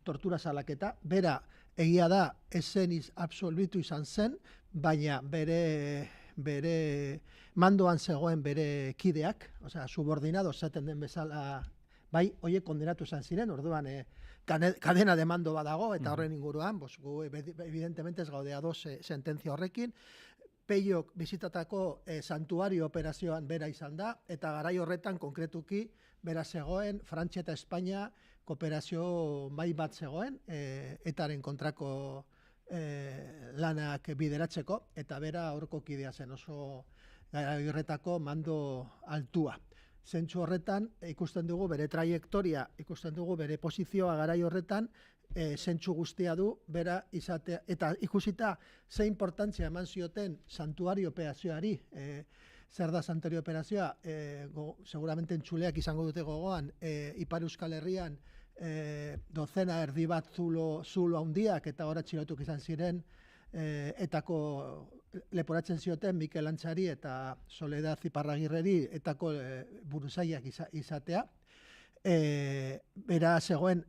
tortura salaketa, bera egia da esen absolbitu izan zen, baina bere mandoan zegoen bere kideak, osea, subordinado zaten den bezala, bai, hoiek kondenatu izan ziren, orduan kadena de mando badago, eta horren inguruan, gu evidentemente ez gaude ados sententzia horrekin, Peiok bizitatako santuario operazioan bera izan da, eta garai horretan konkretuki bera zegoen, Frantzia eta Espainia kooperazio mai bat zegoen, etaren kontrako lanak bideratzeko, eta bera horko kidea zen oso garai horretako mando altua. Zentzu horretan ikusten dugu bere trajektoria, ikusten dugu bere posizioa garai horretan, zentzu guztia du, bera izatea, eta ikusita ze importantzia eman zioten santuario operazioari, zer da santuario operazioa, seguramente entzuleak izango dute gogoan, Ipar Euskal Herrian dozena erdi bat zulo handiak eta hor atxilotuk izan ziren, etako leporatzen zioten Mikel Antzari eta Soledad Iparragirreri etako buruzaiak izatea. Bera zegoen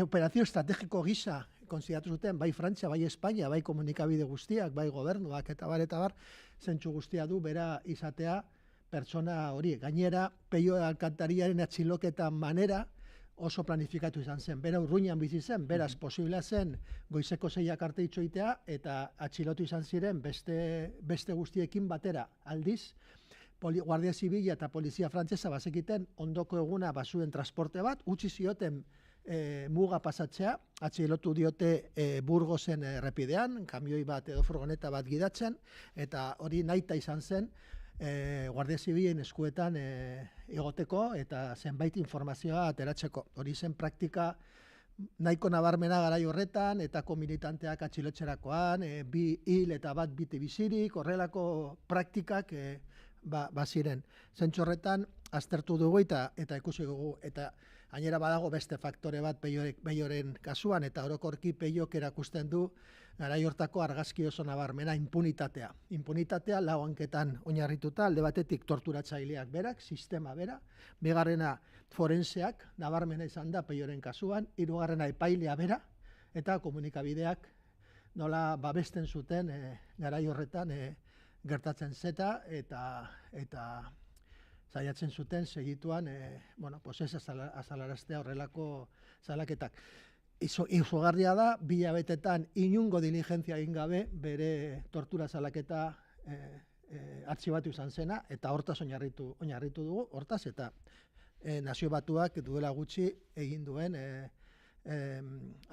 operazio estrategiko gisa konsideratu zuten, bai Frantzia, bai Espainia, bai komunikabide guztiak, bai gobernuak eta bar, zentzu guztia du bera izatea pertsona hori. Gainera, Peio Alkantariaren atxiloketa manera oso planifikatu izan zen. Bera Urruñan bizi zen, beraz posiblea zen goizeko 6ak arte itxoitea eta atxilotu izan ziren beste guztiekin batera. Aldiz, Guardia Zibila eta Polizia Frantzesa bazekiten ondoko eguna bazuen transporte bat, utzi zioten muga pasatzea, atxilotu diote Burgosen errepidean, kamioi bat edo furgoneta bat gidatzen, eta hori nahita izan zen Guardia Zibilen eskuetan egoteko eta zenbait informazioa ateratzeko. Hori zen praktika nahiko nabarmena garai horretan, etako militanteak atxilotxerakoan, bi hil eta bat biti bizirik, horrelako praktikak baziren. Zentzu horretan, aztertu dugu eta ikusi dugu, eta gainera badago beste faktore bat Peioren kasuan, eta orokorki Peiok erakusten du garai hortako argazki oso nabarmena inpunitatea. Inpunitatea lau hanketan oinarrituta, alde batetik torturatzaileak berak, sistema bera, bigarrena forenseak, nabarmena izan da Peioren kasuan, hirugarrena epailea bera, eta komunikabideak nola babesten zuten garai horretan gertatzen zeta eta saiatzen zuten segituan ez azalaraztea horrelako salaketak. Izugarria da, 2 hilabetetan inungo diligentzia egin gabe bere tortura salaketa artxibatu izan zena, eta hortaz oinarritu dugu, hortaz, eta Nazio Batuak duela gutxi egin duen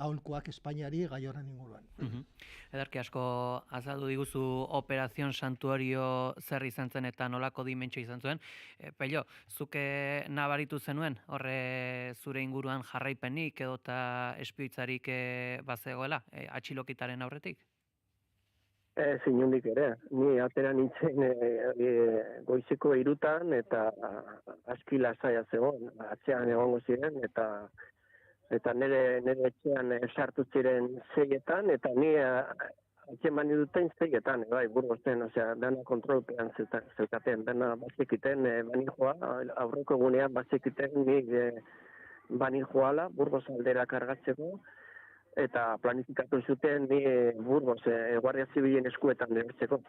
aholkuak Espainiari gai horren inguruan. Edarki asko azaldu diguzu Operación Santuario zer izan zen eta nolako dimentsio izan zuen. Pello, zuke nabaritu zenuen horre zure inguruan jarraipenik edota espioitzarik bazegoela atxilokitaren aurretik? Zinundik ere, ni atera nintzen goizeko 3:00 eta aski lasaia zegoen, atzean egongo ziren eta nire etxean sartu ziren 6:00 eta ni atxeman duten 6:00, bai, Burgosen, osea, dana kontrolpean zeukaten, dana bazekiten banijoa, aurreko egunean bazekiten nik banijoala, Burgos aldera kargatzeko, eta planifikatu zuten ni Burgos Guardia Zibilen eskuetan neurtzeko.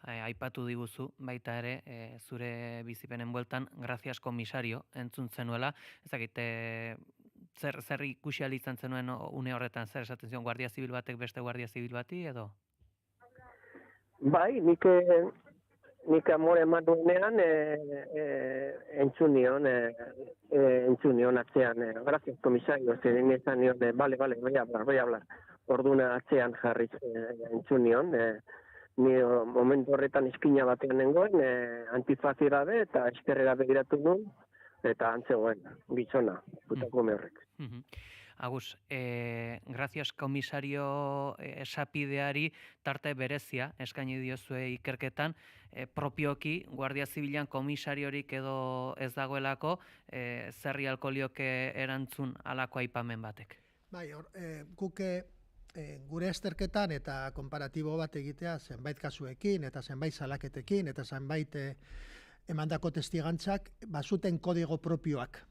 Aipatu diguzu, baita ere, zure bizipenen bueltan, gracias komisario, entzun zenuela, ezakite zer ikusi izan zenuen une horretan, zer esaten zion, Guardia Zibil batek beste Guardia Zibil bati, edo? Bai, nik amore eman duenean entzun nion atzean, gracias komisario, zer izan nion, vale, voy a hablar. Orduna atzean jarri entzun nion, ni momentu horretan iskina batean nengoen, antifazi gabe eta eskerrera begiratu nuen, eta antzegoen, gizona, putako horrek. Agus, gracias komisario esapideari tarte berezia eskaini diozue ikerketan, propioki Guardia Zibilan komisariorik edo ez dagoelako, zerri alkolioke erantzun alako aipamen batek. Bai, guke gure esterketan eta konparatibo bat egitea zenbait kasuekin eta zenbait salaketekin eta zenbait emandako testigantzak bazuten kodigo propioak.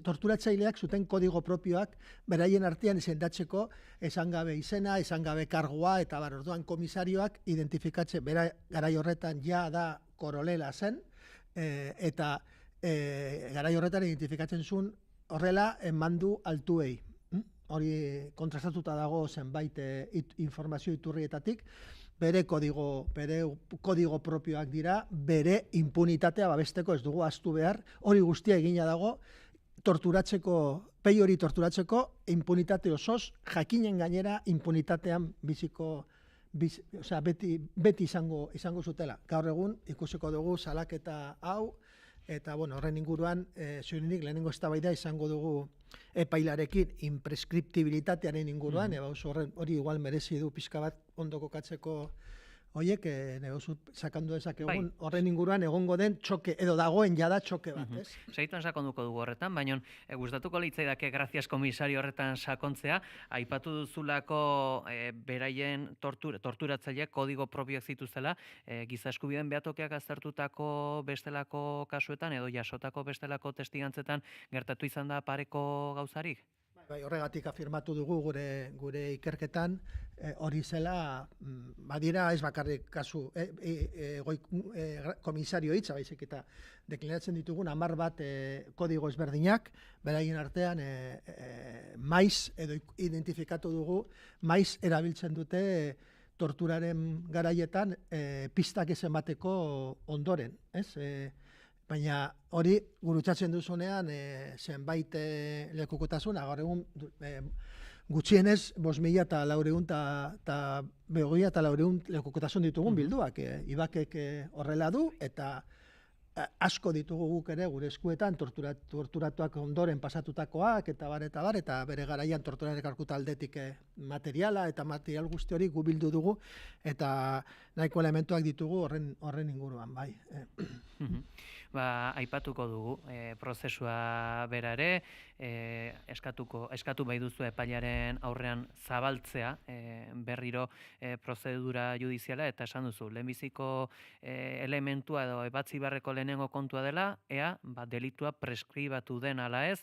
Torturatzaileak zuten kodigo propioak beraien artean izendatzeko esan gabe izena, esan gabe kargoa eta orduan komisarioak identifikatze bera garai horretan ja da korolela zen eta garai horretan identifikatzen zuen horrela emandu altuei. Hori kontrastatuta dago zenbait informazio iturrietatik, bere kodigo propioak dira, bere impunitatea babesteko ez dugu ahaztu behar, hori guztia egina dago, pei hori torturatzeko impunitate osoz, jakinen gainera impunitatean biziko, beti izango zutela. Gaur egun ikusiko dugu salaketa hau, eta horren inguruan, ziurinik lehenengo eztabaida izango dugu epailarekin impreskriptibilitatearen inguruan, hori igual merezi du pixka bat ondo kokatzeko horiek, negozu sakandu dezakegun horren inguruan egongo den txoke, edo dagoen jada txoke bat, ez? Segitan sakonduko dugu horretan, baina gustatuko litzaidake gracias komisario horretan sakontzea, aipatu duzulako beraien torturatzaileak kodigo propioak zituztela, giza eskubideen behatokiak aztertutako bestelako kasuetan, edo jasotako bestelako testigantzetan gertatu izan da pareko gauzarik? Horregatik afirmatu dugu gure ikerketan hori zela, badira ez bakarrik kasu komisario hitza baizik eta deklinatzen ditugun 10 bat kodigo ezberdinak, beraien artean maiz edo identifikatu dugu, maiz erabiltzen dute torturaren garaietan pistak ez emateko ondoren, ez? Baina hori gurutzatzen duzunean zenbait lekukotasuna, gaur egun gutxienez 5.400 eta 5.400 lekukotasun ditugun bilduak. Ibakek horrela du eta asko ditugu guk ere gure eskuetan torturatuak ondoren pasatutakoak eta bere garaian torturarek harkuta aldetik materiala eta material guzti hori gu bildu dugu eta nahiko elementuak ditugu horren inguruan, bai. Aipatuko dugu prozesua bera ere, eskatu bai duzu epailaren aurrean zabaltzea berriro prozedura judiziala eta esan duzu, lehenbiziko elementua edo ebatzi barreko lehenengo kontua dela, ea delitua preskribatu den ala ez,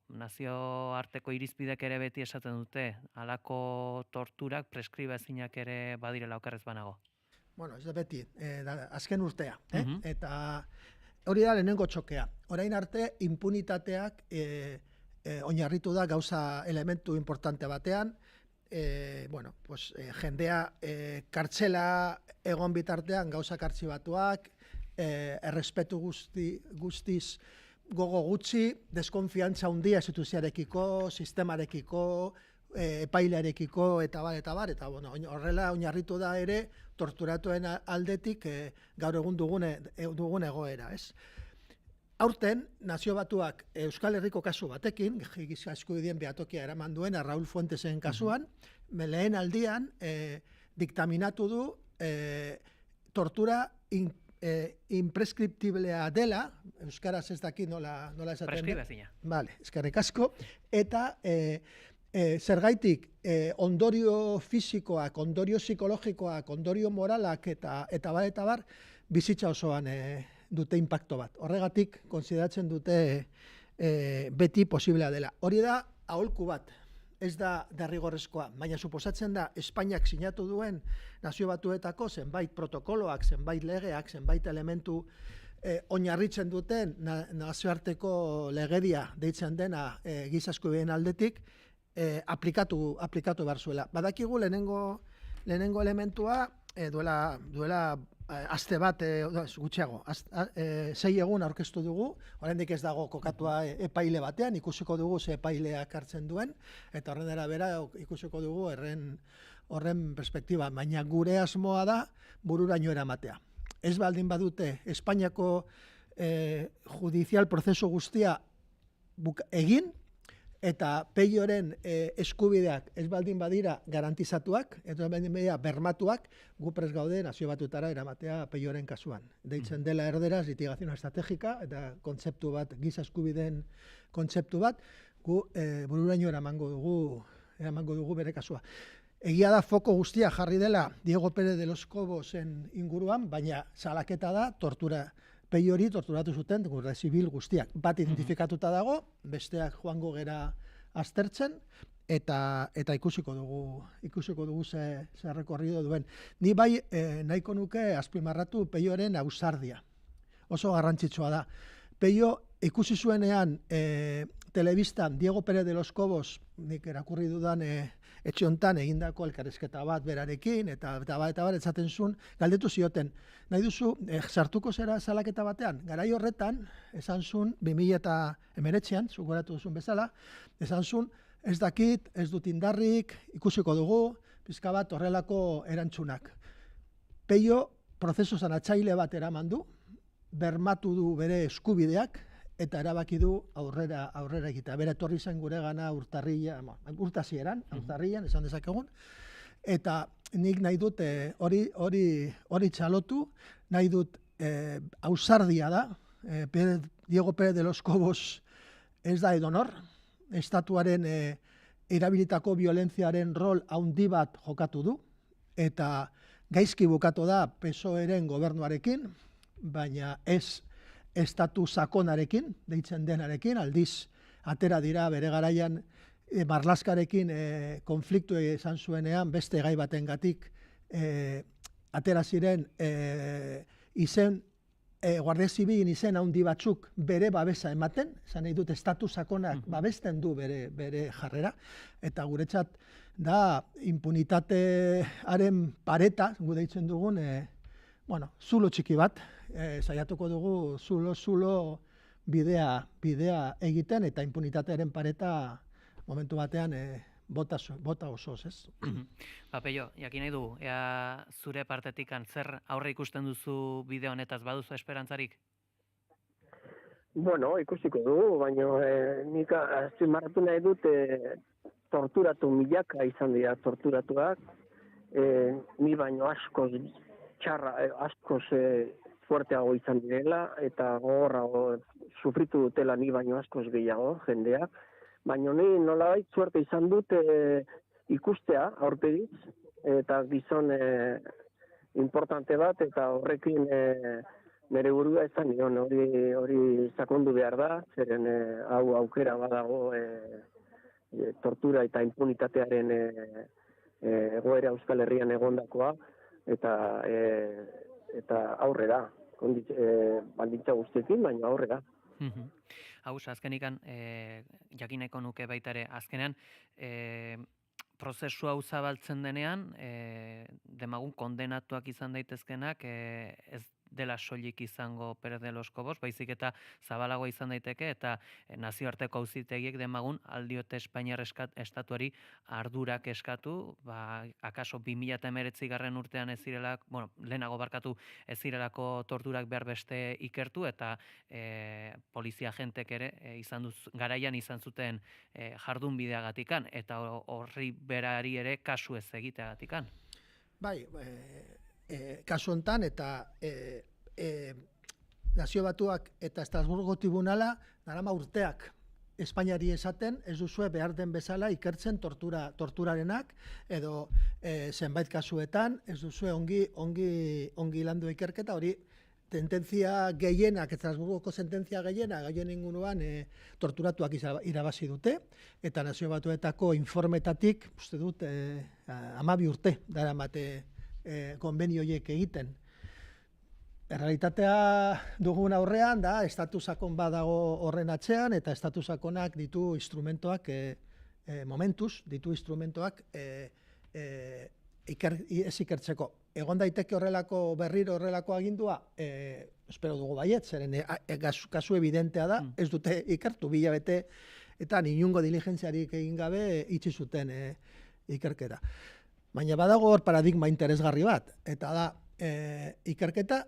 nazioarteko irizpidek ere beti esaten dute, halako torturak preskribazinak ere badirela okerrez banago. Ez da beti, azken urtea, eta hori da lehenengo txokea. Orain arte impunitateak oinarritu da gauza elementu importante batean, jendea kartzela egon bitartean gauza kartzibatuak, errespetu guztiz gogo gutxi, deskonfiantza handia instituzioarekiko, sistemarekiko, epailearekiko eta horrela oinarritu da ere torturatuen aldetik gaur egun dugun egoera, ez? Aurten, Nazio Batuak Euskal Herriko kasu batekin, giza eskubideen behatokia eraman duena Raúl Fuentesen kasuan, lehen aldian diktaminatu du tortura impreskriptiblea dela, euskaraz ez daki nola esaten da. Preskribezina. Vale, eskerrik asko, eta zergaitik ondorio fisikoak, ondorio psikologikoak, ondorio moralak eta bar, bizitza osoan dute inpakto bat. Horregatik, konsideratzen dute beti posiblea dela. Hori da, aholku bat, ez da derrigorrezkoa, baina suposatzen da Espainiak sinatu duen Nazio Batuetako zenbait protokoloak, zenbait legeak, zenbait elementu oinarritzen duten nazioarteko legedia deitzen dena giza eskubideen aldetik aplikatu behar zuela. Badakigu lehenengo elementua duela aste bat gutxiago, 6 egun aurkeztu dugu, oraindik ez dago kokatua epaile batean, ikusiko dugu ze epaileak hartzen duen, eta horren arabera ikusiko dugu horren perspektiba, baina gure asmoa da bururaino eramatea. Ez baldin badute Espainiako judizial prozesu guztia egin, eta peioren eskubideak ez baldin badira garantizatuak, ez baldin badira bermatuak, gu prest gaude Nazio Batuetara eramatea peioren kasuan. Deitzen dela erderaz litigazion estrategika, eta kontzeptu bat, giza eskubideen kontzeptu bat, gu bururaino eramango dugu bere kasua. Egia da foko guztia jarri dela Diego Pérez de los Cobosen inguruan, baina salaketa da tortura. Peio hori torturatu zuten gure zibil guztiak. Bat identifikatuta dago, besteak joango gera aztertzen, eta ikusiko dugu ze rekorrido duen. Ni bai nahiko nuke azpimarratu Peioren ausardia. Oso garrantzitsua da. Peio ikusi zuenean telebistan Diego Pérez de los Cobos, nik erakurri dudan etxe hontan egindako elkarrizketa bat berarekin, eta bat esaten zuen, galdetu zioten, nahi duzu, sartuko zera salaketa batean, garai horretan, esan zuen, 2019an, zugoratu duzun bezala, esan zuen, ez dakit, ez dut indarrik, ikusiko dugu, pizka bat horrelako erantzunak. Peio, prozesu zanatzaile bat eraman du, bermatu du bere eskubideak, eta erabaki du aurrera egitea. Bera etorri zen gure gana urtazieran, esan dezakegun, eta nik nahi dut hori txalotu, nahi dut ausardia da, Diego Pérez de los Cobos ez da edonor, estatuaren erabilitako violentziaren rol handi bat jokatu du, eta gaizki bukatu da PSOE-ren gobernuarekin, baina ez estatu sakonarekin, deitzen denarekin, aldiz atera dira bere garaian Marlaskarekin konfliktu izan zuenean beste gai batengatik atera ziren izen Guardia Zibilin izen handi batzuk bere babesa ematen, esan nahi dut estatu sakonak babesten du bere jarrera, eta guretzat da impunitatearen pareta, gu deitzen dugun, zulo txiki bat, saiatuko dugu zulo bidea egiten, eta impunitatearen pareta momentu batean bota osoz, ez? Peio, jakin nahi du, ea zure partetik zer aurre ikusten duzu bide honetaz, baduzu esperantzarik? Bueno, ikusiko dugu, baina nik azpimarratu nahi dut torturatu milaka izan dira torturatuak, ni baino askoz txarra, askoz fuerteago izan direla, eta gogorrago sufritu dutela ni baino askoz gehiago jendeak, baina ni nolabait suerte izan dut ikustea aurpegiz, eta gizon importante bat, eta horrekin nire burua esan nion, hori sakondu behar da, zeren hau aukera badago tortura eta impunitatearen egoera Euskal Herrian egondakoa, eta aurrera, baldintza guztiekin, baina aurrera. Hau, azkenikan, jakineko nuke baita ere, azkenean, prozesu hau zabaltzen denean, demagun kondenatuak izan daitezkenak, ez dela soilik izango Pérez de los Cobos, baizik eta zabalago izan daiteke, eta nazioarteko auzitegiek demagun aldiote Espainiar estatuari ardurak eskatu, akaso 2019 urtean ez zirelak, lehenago barkatu ez zirelako torturak behar beste ikertu, eta polizia agentek ere garaian izan zuten jardun bideagatikan, eta horri berari ere kasu ez egiteagatikan. Bai, kasu hontan eta Nazio Batuak eta Estrasburgo Tribunala darama urteak Espainiari esaten ez duzue behar den bezala ikertzen torturarenak edo zenbait kasuetan ez duzue ongi landu ikerketa hori sententzia gehienak, Estrasburgoko sententzia gehienak gaien inguruan torturatuak irabazi dute eta Nazio Batuetako informetatik uste dut 12 urte daramate konbenio horiek egiten. Errealitatea dugun aurrean da, estatusakon badago horren atzean, eta estatusakonak ditu instrumentoak, momentuz, ditu instrumentoak ez ikertzeko. Egon daiteke berriro horrelako agindua, espero dugu baiet, zeren kasu evidentea da, ez dute ikertu, bilabete, eta inungo diligentziarik egin gabe itxi zuten ikerketa. Baina badago hor paradigma interesgarri bat, eta da, ikerketa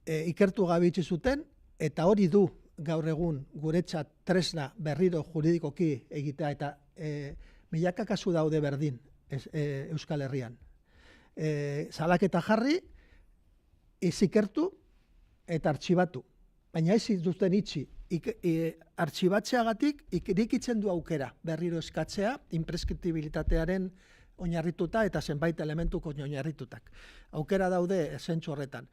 ikertu gabe itxi zuten eta hori du gaur egun guretzat tresna berriro juridikoki egitea eta milaka kasu daude berdin Euskal Herrian. Salaketa jarri, ez ikertu eta artxibatu. Baina ez duten itxi. Artxibatzeagatik irikitzen du aukera berriro eskatzea impreskriptibilitatearen oinarrituta eta zenbait elementuko oinarritutak. Aukera daude zentzu horretan.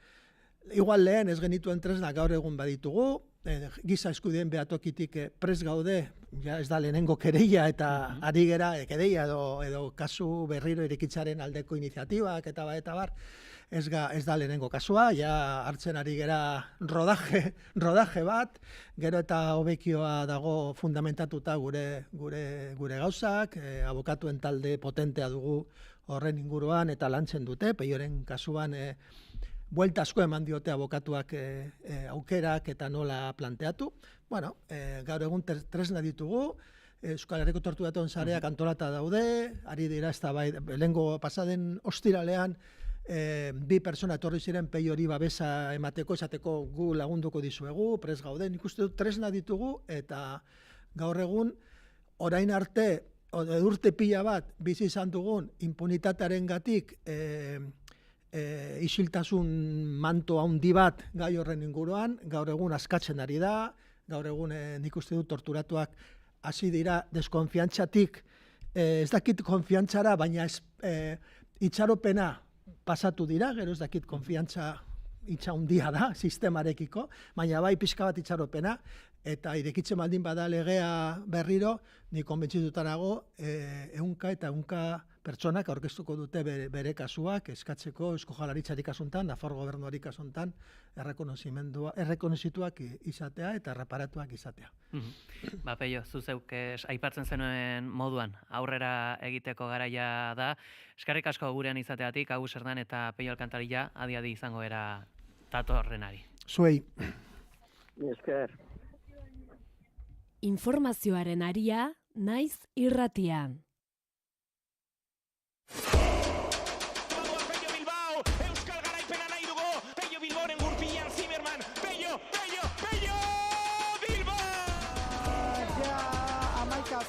Igual lehen ez genituen tresna gaur egun baditugu, giza eskubideen behatokitik prest gaude, ja ez da lehenengo kereia eta ari gera kereia edo kasu berriro irikitzaren aldeko iniziatibak eta bar, ez da lehenengo kasua, ja hartzen ari gera rodaje bat, gero eta hobekioa dago fundamentatuta gure gauzak, abokatuen talde potentea dugu horren inguruan eta lantzen dute, Peioren kasuan buelta asko eman diote abokatuak aukerak eta nola planteatu. Bueno, gaur egun tresna ditugu, Euskal Herriko Torturatuen sareak antolata daude, ari dira ez da bai, lehengo pasaden ostiralean, bi pertsona etorri ziren Peiori babesa emateko, esateko gu lagunduko dizuegu, pres gaude, nik uste dut tresna ditugu, eta gaur egun, orain arte, urte pila bat, bizi izan dugun, impunitatearen gatik, isiltasun manto handi bat gai horren inguruan, gaur egun askatzen ari da, gaur egun nik uste dut torturatuak hasi dira deskonfiantzatik, ez dakit konfiantzara, baina itxaropena pasatu dira, gero ez dakit konfiantza itxa handia da sistemarekiko, baina bai pixka bat itxaropena, eta irekitzen baldin bada legea berriro, ni konbentzitutarago ehunka pertsonak aurkeztuko dute bere kasuak eskatzeko Eusko Jaurlaritzari kasuntan, Nafar Gobernuari kasuntan errekonozituak izatea eta reparatuak izatea. Peio, zuzeuk aipatzen zenuen moduan aurrera egiteko garaia da. Eskerrik asko gurean izateatik, Agus Hernan eta Peio Alkantarilla adi izango era datorrenari. Zuei. Esker. Informazioaren aria naiz irratian.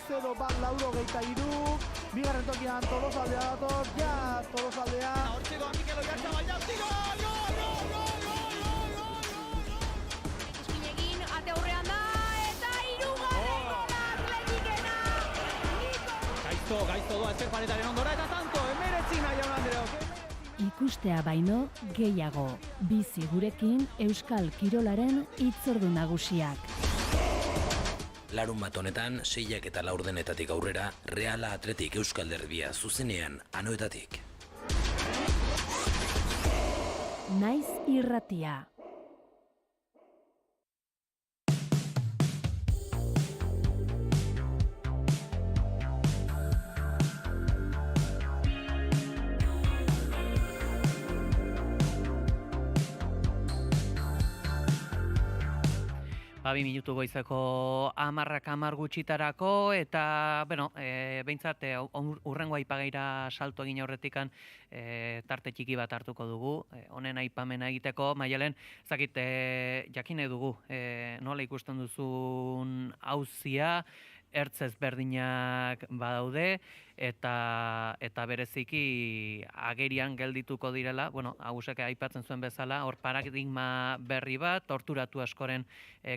Zero bat lauro geita iru, bigarren tokian Tolosaldea dator, ja, Tolosaldea. Hortzeko, Mikel Oiartzabal, ja, tiro, Eskinegin, ate aurrean da, eta irugarreko Atletikena. Gaizto doa ezer paretaren ondora, eta tanto, 19 jaun Andreok. Ikustea baino gehiago, bizi gurekin Euskal Kirolaren hitzordu nagusiak. Larun bat honetan, 6 eta 4 aurrera, Reala Atletik Euskal Derbia zuzenean Anoetatik. Naiz irratia. Bi minutu goizeko 10 gutxitarako, eta, behintzat, urrengo aipageira salto egin aurretikan tarte txiki bat hartuko dugu, honen aipamena egiteko. Maialen, zakit, jakine dugu, nola ikusten duzun auzia, ertz ezberdinak badaude, eta bereziki agerian geldituko direla, bueno, Agusek aipatzen zuen bezala, hor paradigma berri bat, torturatu askoren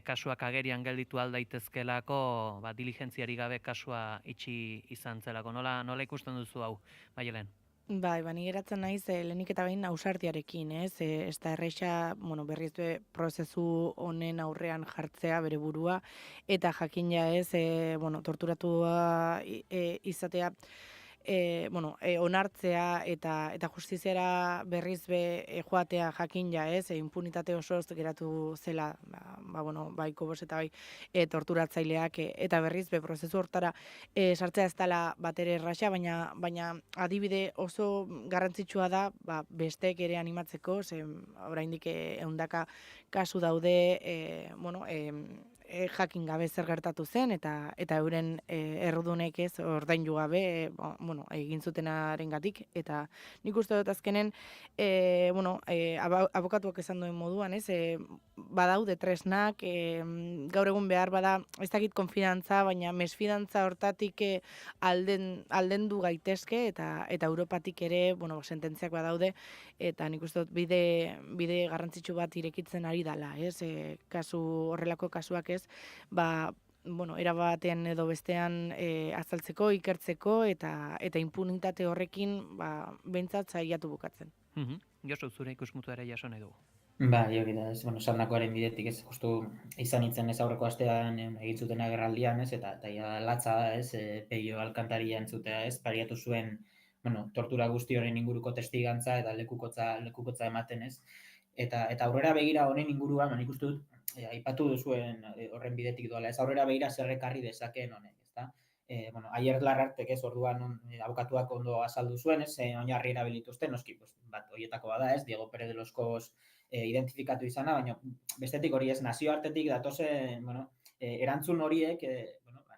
kasuak agerian gelditu aldaitezkelako, diligentziari gabe kasua itxi izan zelako. Nola ikusten duzu hau, Maialen? Bai, ni geratzen naiz lehenik eta behin ausardiarekin, ez? Ez da erresa, berriz prozesu honen aurrean jartzea bere burua, eta jakina ez, torturatua izatea, onartzea eta justiziara berriz joatea jakinja, ez? Impunitate osoz geratu zela, bai Kobos eta bai torturatzaileak, eta berriz prozesu hortara sartzea ez dela batere erraxa, baina adibide oso garrantzitsua da besteek ere animatzeko, ze oraindik 100 kasu daude, jakin gabe zer gertatu zen, eta euren errudunek ez ordaindu gabe egin zutenarengatik, eta nik uste dut azkenen abokatuak esan duen moduan, ez, badaude tresnak, gaur egun behar bada, ez dakit konfidantza, baina mesfidantza hortatik aldendu gaitezke, eta Europatik ere, sententziak badaude, eta nik uste dut bide garrantzitsu bat irekitzen ari dala, ez, horrelako kasuak ez, era batean edo bestean azaltzeko, ikertzeko, eta impunitate horrekin behintzat saiatu bukatzen. Josu, zure ikusmutu ere jaso nahi dugu. Hori da, esandakoaren bidetik, ez, justu izan nintzen ez aurreko astean egin zuten agerraldian, ez, eta latza da, ez, Peio Alkantaria entzutea, ez, pariatu zuen, tortura guzti horren inguruko testigantza eta lekukotza ematen, ez, eta aurrera begira honen inguruan, nik uste dut, aipatu duzuen horren bidetik doala, ez aurrera begira zerrekarri dezakeen honek, ezta? Aier Larrartek ez orduan abokatuak ondo azaldu zuen, ez, oinarri erabilituzten, noski, bat horietako bada, ez, Diego Pérez de los Cobos identifikatu izana, baina bestetik hori ez, nazioartetik datozen, erantzun horiek,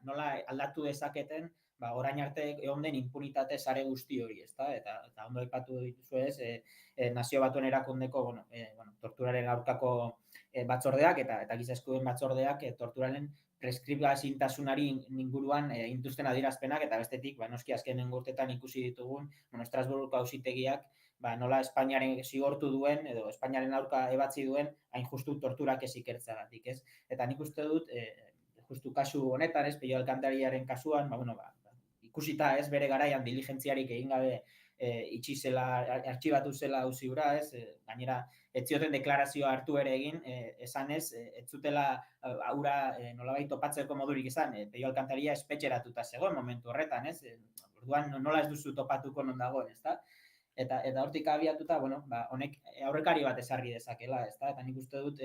nola aldatu dezaketen, orain arte egon den impunitate sare guzti hori, ezta? Eta ondo aipatu dituzu ez, Nazio Batuen Erakundeko, torturaren aurkako batzordeak eta giza eskubideen batzordeak torturaren preskribaziotasunari inguruan intuzten adierazpenak, eta bestetik, noski azkenen urtetan ikusi ditugun, Estrasburgoko auzitegiak, nola Espainiaren zigortu duen, edo Espainiaren aurka ebatzi duen, hain justu torturak ez ikertzeagatik, ez? Eta nik uste dut, justu kasu honetan, ez, Peio Alkantariaren kasuan, ikusita ez bere garaian diligentziarik egin gabe itxi zela, artxibatu zela auzi hura, ez, gainera, ez zioten deklarazioa hartu ere egin, esan ez zutela aura nolabait topatzeko modurik izan, Peio Alkantaria espetxeratuta zegoen momentu horretan, ez, orduan nola ez duzu topatuko non dagoen, ezta? Eta hortik abiatuta, honek aurrekari bat ezarri dezakela, ezta? Eta nik uste dut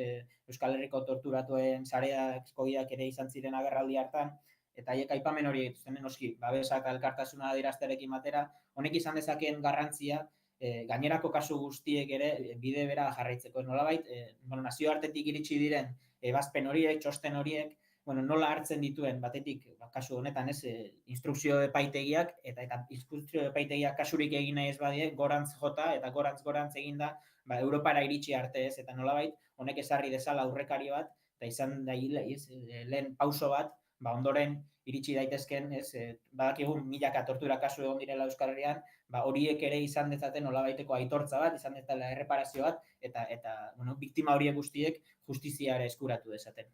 Euskal Herriko torturatuen sareak eskogiak ere izan ziren agerraldi hartan, eta haiek aipamen hori egituzten, noski, babesak alkartasuna adieraztearekin batera, honek izan dezakeen garrantzia, gainerako kasu guztiek ere bide bera jarraitzeko. Nolabait, nazioartetik iritsi diren ebazpen horiek, txosten horiek, nola hartzen dituen batetik, kasu honetan ez, instrukzio epaitegiak, eta instrukzio epaitegiak kasurik egin nahi ez badie, gorantz jota, eta gorantz eginda, Europara iritsi arte ez, eta nolabait, honek ezarri dezala aurrekari bat, eta izan da lehen pauso bat, ondoren iritsi daitezken, ez, badakigun milaka tortura kasu egon direla Euskal Herrian, horiek ere izan dezaten nolabaiteko aitortza bat, izan dezatela erreparazio bat, eta biktima horiek guztiek justiziara eskuratu dezaten.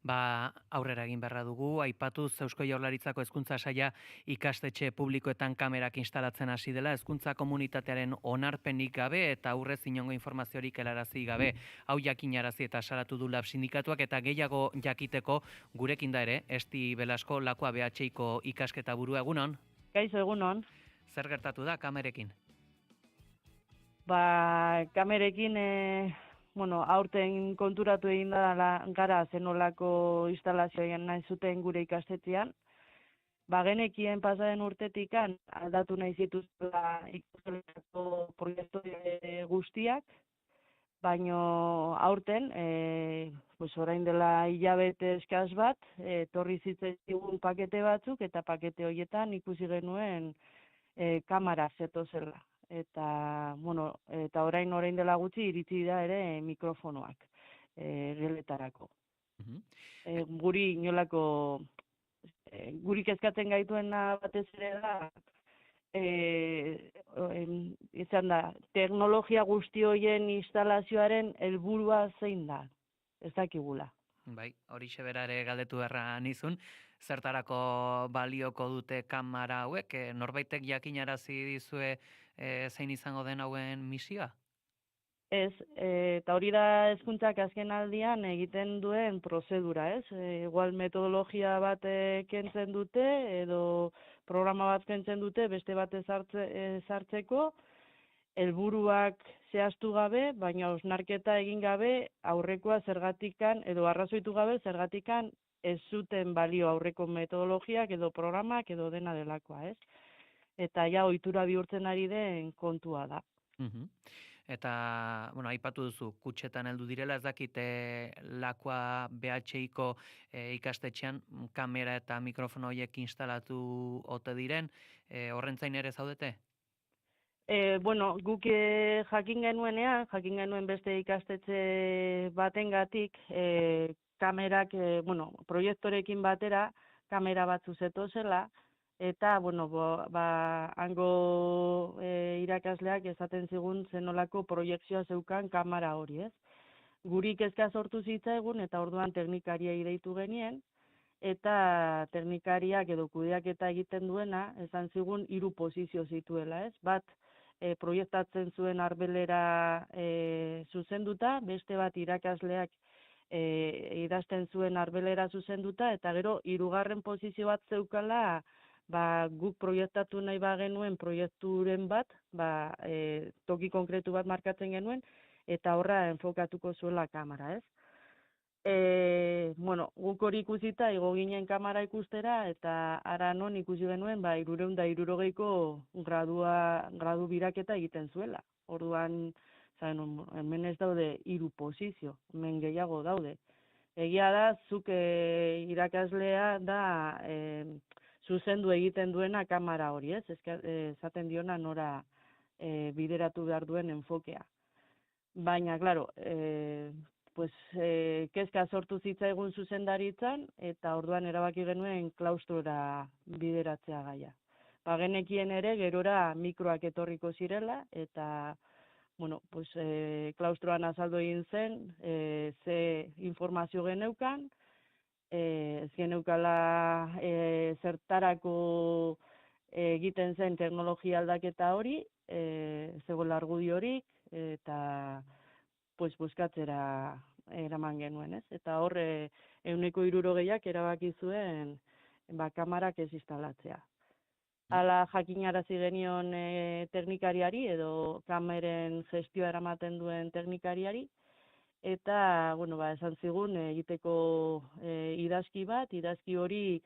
Aurrera egin beharra dugu, aipatuz Eusko Jaurlaritzako hezkuntza saila ikastetxe publikoetan kamerak instalatzen hasi dela, hezkuntza komunitatearen onarpenik gabe eta aurrez inongo informaziorik helarazi gabe, hau jakinarazi eta salatu du LAB sindikatuak, eta gehiago jakiteko gurekin da ere, Esti Belasko, Lakua BHiko ikasketa burua, egunon? Kaixo, egunon. Zer gertatu da kamerekin? Kamerekin aurten konturatu egin da gara zenolako instalazio egin nahi zuten gure ikastetxean. Genekien pasaren urtetik aldatu nahi zituzela ikastetxeako proiektu guztiak, baina aurten, orain dela hilabete eskas bat, torri zitzaigun pakete batzuk, eta pakete horietan ikusi genuen kamara zetozela. Eta orain dela gutxi iritsi da ere mikrofonoak geletarako. Guri inolako guri kezkatzen gaituena batez ere da, izan da, teknologia guzti horien instalazioaren helburua zein da, ez dakigula. Bai, hori berare galdetu erra nizun, zertarako balioko dute kamera hauek, norbaitek jakinarazi dizue zein izango den hauen misioa? Ez, eta hori da hezkuntzak azken aldian egiten duen prozedura, ez? Igual metodologia bat kentzen dute, edo programa bat kentzen dute, beste bat ezartzeko, helburuak zehaztu gabe, baina osnarketa egin gabe aurrekoa zergatikan, edo arrazoitu gabe zergatikan ez zuten balio aurreko metodologiak edo programak edo dena delakoa, ez? Eta ja ohitura bihurtzen ari den kontua da. Eta, bueno, aipatu duzu, kutxetan heldu direla, ez dakit Lakua BHIko ikastetxean kamera eta mikrofono horiek instalatu ote diren, horren zain ere zaudete? Bueno, guk jakin genuen beste ikastetxe batengatik kamerak, proiektorekin batera kamera batzu zetozela, eta, hango irakasleak esaten zigun zenolako proiektzioa zeukan kamera hori, ez? Guri kezka sortu zitzaigun, eta orduan teknikariei deitu genien, eta teknikariak edo kudeaketa egiten duena, esan zigun 3 posizio zituela, ez? Bat, proiektatzen zuen arbelera zuzenduta, beste bat irakasleak idazten zuen arbelera zuzenduta, eta gero 3. posizio bat zeukala, guk proiektatu nahi bagenuen proiekturen bat, toki konkretu bat markatzen genuen, eta horra enfokatuko zuela kamera, ez? Guk hori ikusita, igo ginen kamera ikustera, eta ara non ikusi genuen, 360ko gradu biraketa egiten zuela. Orduan, hemen ez daude 3 posizio, hemen gehiago daude. Egia da, zuk irakaslea da zuzendu egiten duena kamera hori, ez? Esaten diona nora bideratu behar duen enfokea. Baina, klaro, kezka sortu zitzaigun zuzendaritzan, eta orduan erabaki genuen klaustrora bideratzea gaia. Genekien ere, gerora mikroak etorriko zirela, eta klaustroan azaldu egin zen, ze informazio geneukan, ez geneukala zertarako egiten zen teknologia aldaketa hori, zegoela argudio horik, eta buskatzera eraman genuen, ez? Eta hor, 160ak erabaki zuen kamarak ez instalatzea. Hala jakinarazi genion teknikariari edo kameren gestioa eramaten duen teknikariari, eta, esan zigun egiteko idazki bat, idazki hori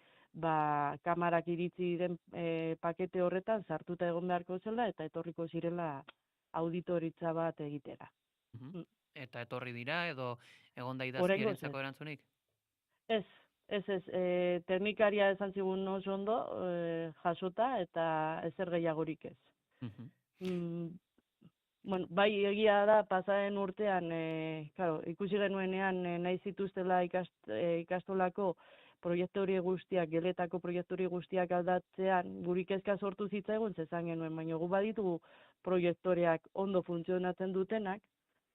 kamarak iritzi den pakete horretan sartuta egon beharko zela, eta etorriko zirela auditoritza bat egitera. Eta etorri dira, edo egon da idazkierentzako erantzunik? Ez, teknikaria esan zigun oso ondo jasota, eta ezer gehiagorik ez. Bai, egia da, pasaren urtean, ikusi genuenean nahi zituztela ikastolako proiektori guztiak, geletako proiektori guztiak aldatzean, guri kezka sortu zitzaigun, zezan genuen, baina gu baditugu proiektoreak ondo funtzionatzen dutenak,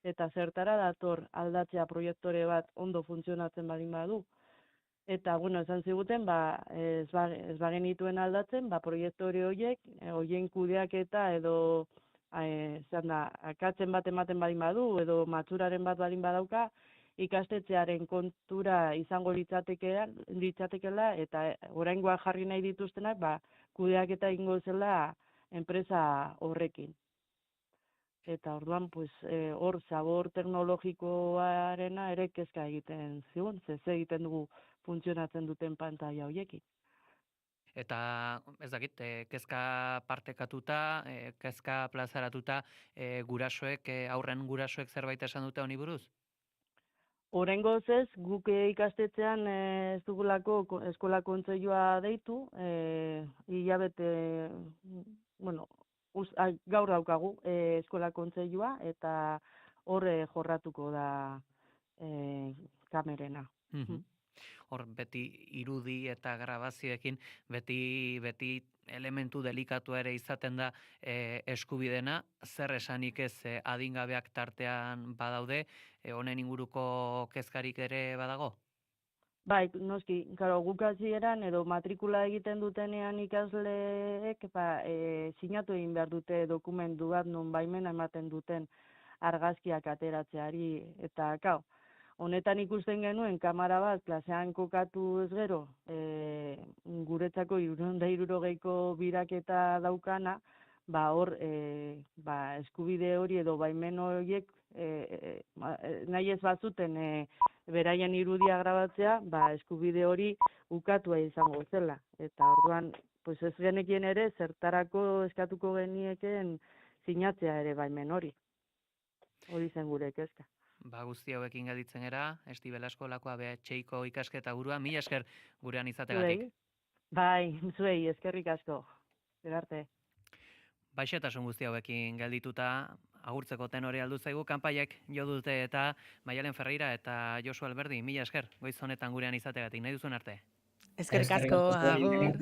eta zertara dator aldatzea proiektore bat ondo funtzionatzen badin badu. Eta, esan ziguten, ez bagenituen aldatzen, proiektore horiek, horien kudeaketa edo, akatzen bat ematen badin badu, edo matxuraren bat badin badauka, ikastetxearen kontura izango litzatekela, eta oraingoa jarri nahi dituztenak, kudeaketa egingo zela enpresa horrekin. Eta orduan, hor, zabor teknologikoarena ere kezka egiten zigun, ze egiten dugu funtzionatzen duten pantaila horiekin. Eta, ez dakit, kezka partekatuta, kezka plazaratuta, aurren gurasoek zerbait esan dute honi buruz? Oraingoz ez, guk ikastetxean ez dugulako eskola kontseilua deitu, hilabete, gaur daukagu eskola kontseilua, eta hor jorratuko da kamerena. hor beti irudi eta grabazioekin beti elementu delikatu ere izaten da eskubidena, zer esanik ez adingabeak tartean badaude, honen inguruko kezkarik ere badago? Bai, noski, guk hasieran edo matrikula egiten dutenean ikasleek sinatu egin behar dute dokumentu bat non baimena ematen duten argazkiak ateratzeari, eta honetan ikusten genuen kamara bat klasean kokatu ez gero, guretzako 360 biraketa daukana, hor eskubide hori edo baimen horiek nahi ez bazuten beraien irudia grabatzea, eskubide hori ukatua izango zela. Eta orduan, ez genekien ere, zertarako eskatuko genieken sinatzea ere baimen hori. Hori zen gure kezka. Guzti hauekin gelditzen era, Esti Belasko lakoa BHiko ikasketa burua, mila esker gurean izategatik. Bai, zuei, eskerrik asko. Gerarte. Baixetasun guzti hauekin geldituta, agurtzeko tenore aldu zaigu, kanpaiek jo dute eta Maialen Ferreira eta Josu Alberdi, mila esker, goiz honetan gurean izategatik, nahi duzun arte. Eskerrik asko, agur.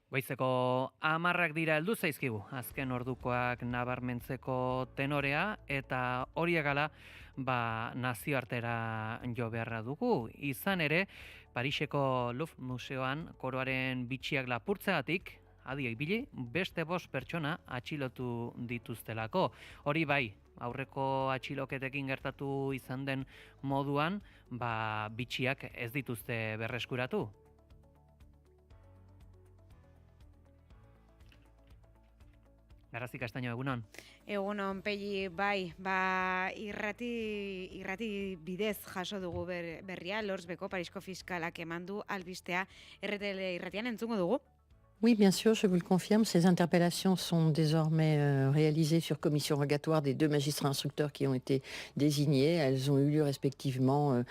Goizeko 10 dira heldu zaizkigu, azken ordukoak nabarmentzeko tenorea, eta horiek gala nazioartera jo beharra dugu. Izan ere, Pariseko Louvre Museoan koroaren bitxiak lapurtzegatik, adi ibili, beste 5 pertsona atxilotu dituztelako. Hori bai, aurreko atxiloketekin gertatu izan den moduan, bitxiak ez dituzte berreskuratu. Garrazi Castaño, egunon. Egunon, Pegi, bai, irrati bidez jaso dugu berria, Lorsbeko Parisko fiskalak emandu albistea, RTL irratian entzungo dugu. Oui, bien sûr, je vous le confirme. Ces interpellations sont désormais réalisées sur commission rogatoire des 2 magistrats instructeurs qui ont été désignés. Elles ont eu lieu respectivement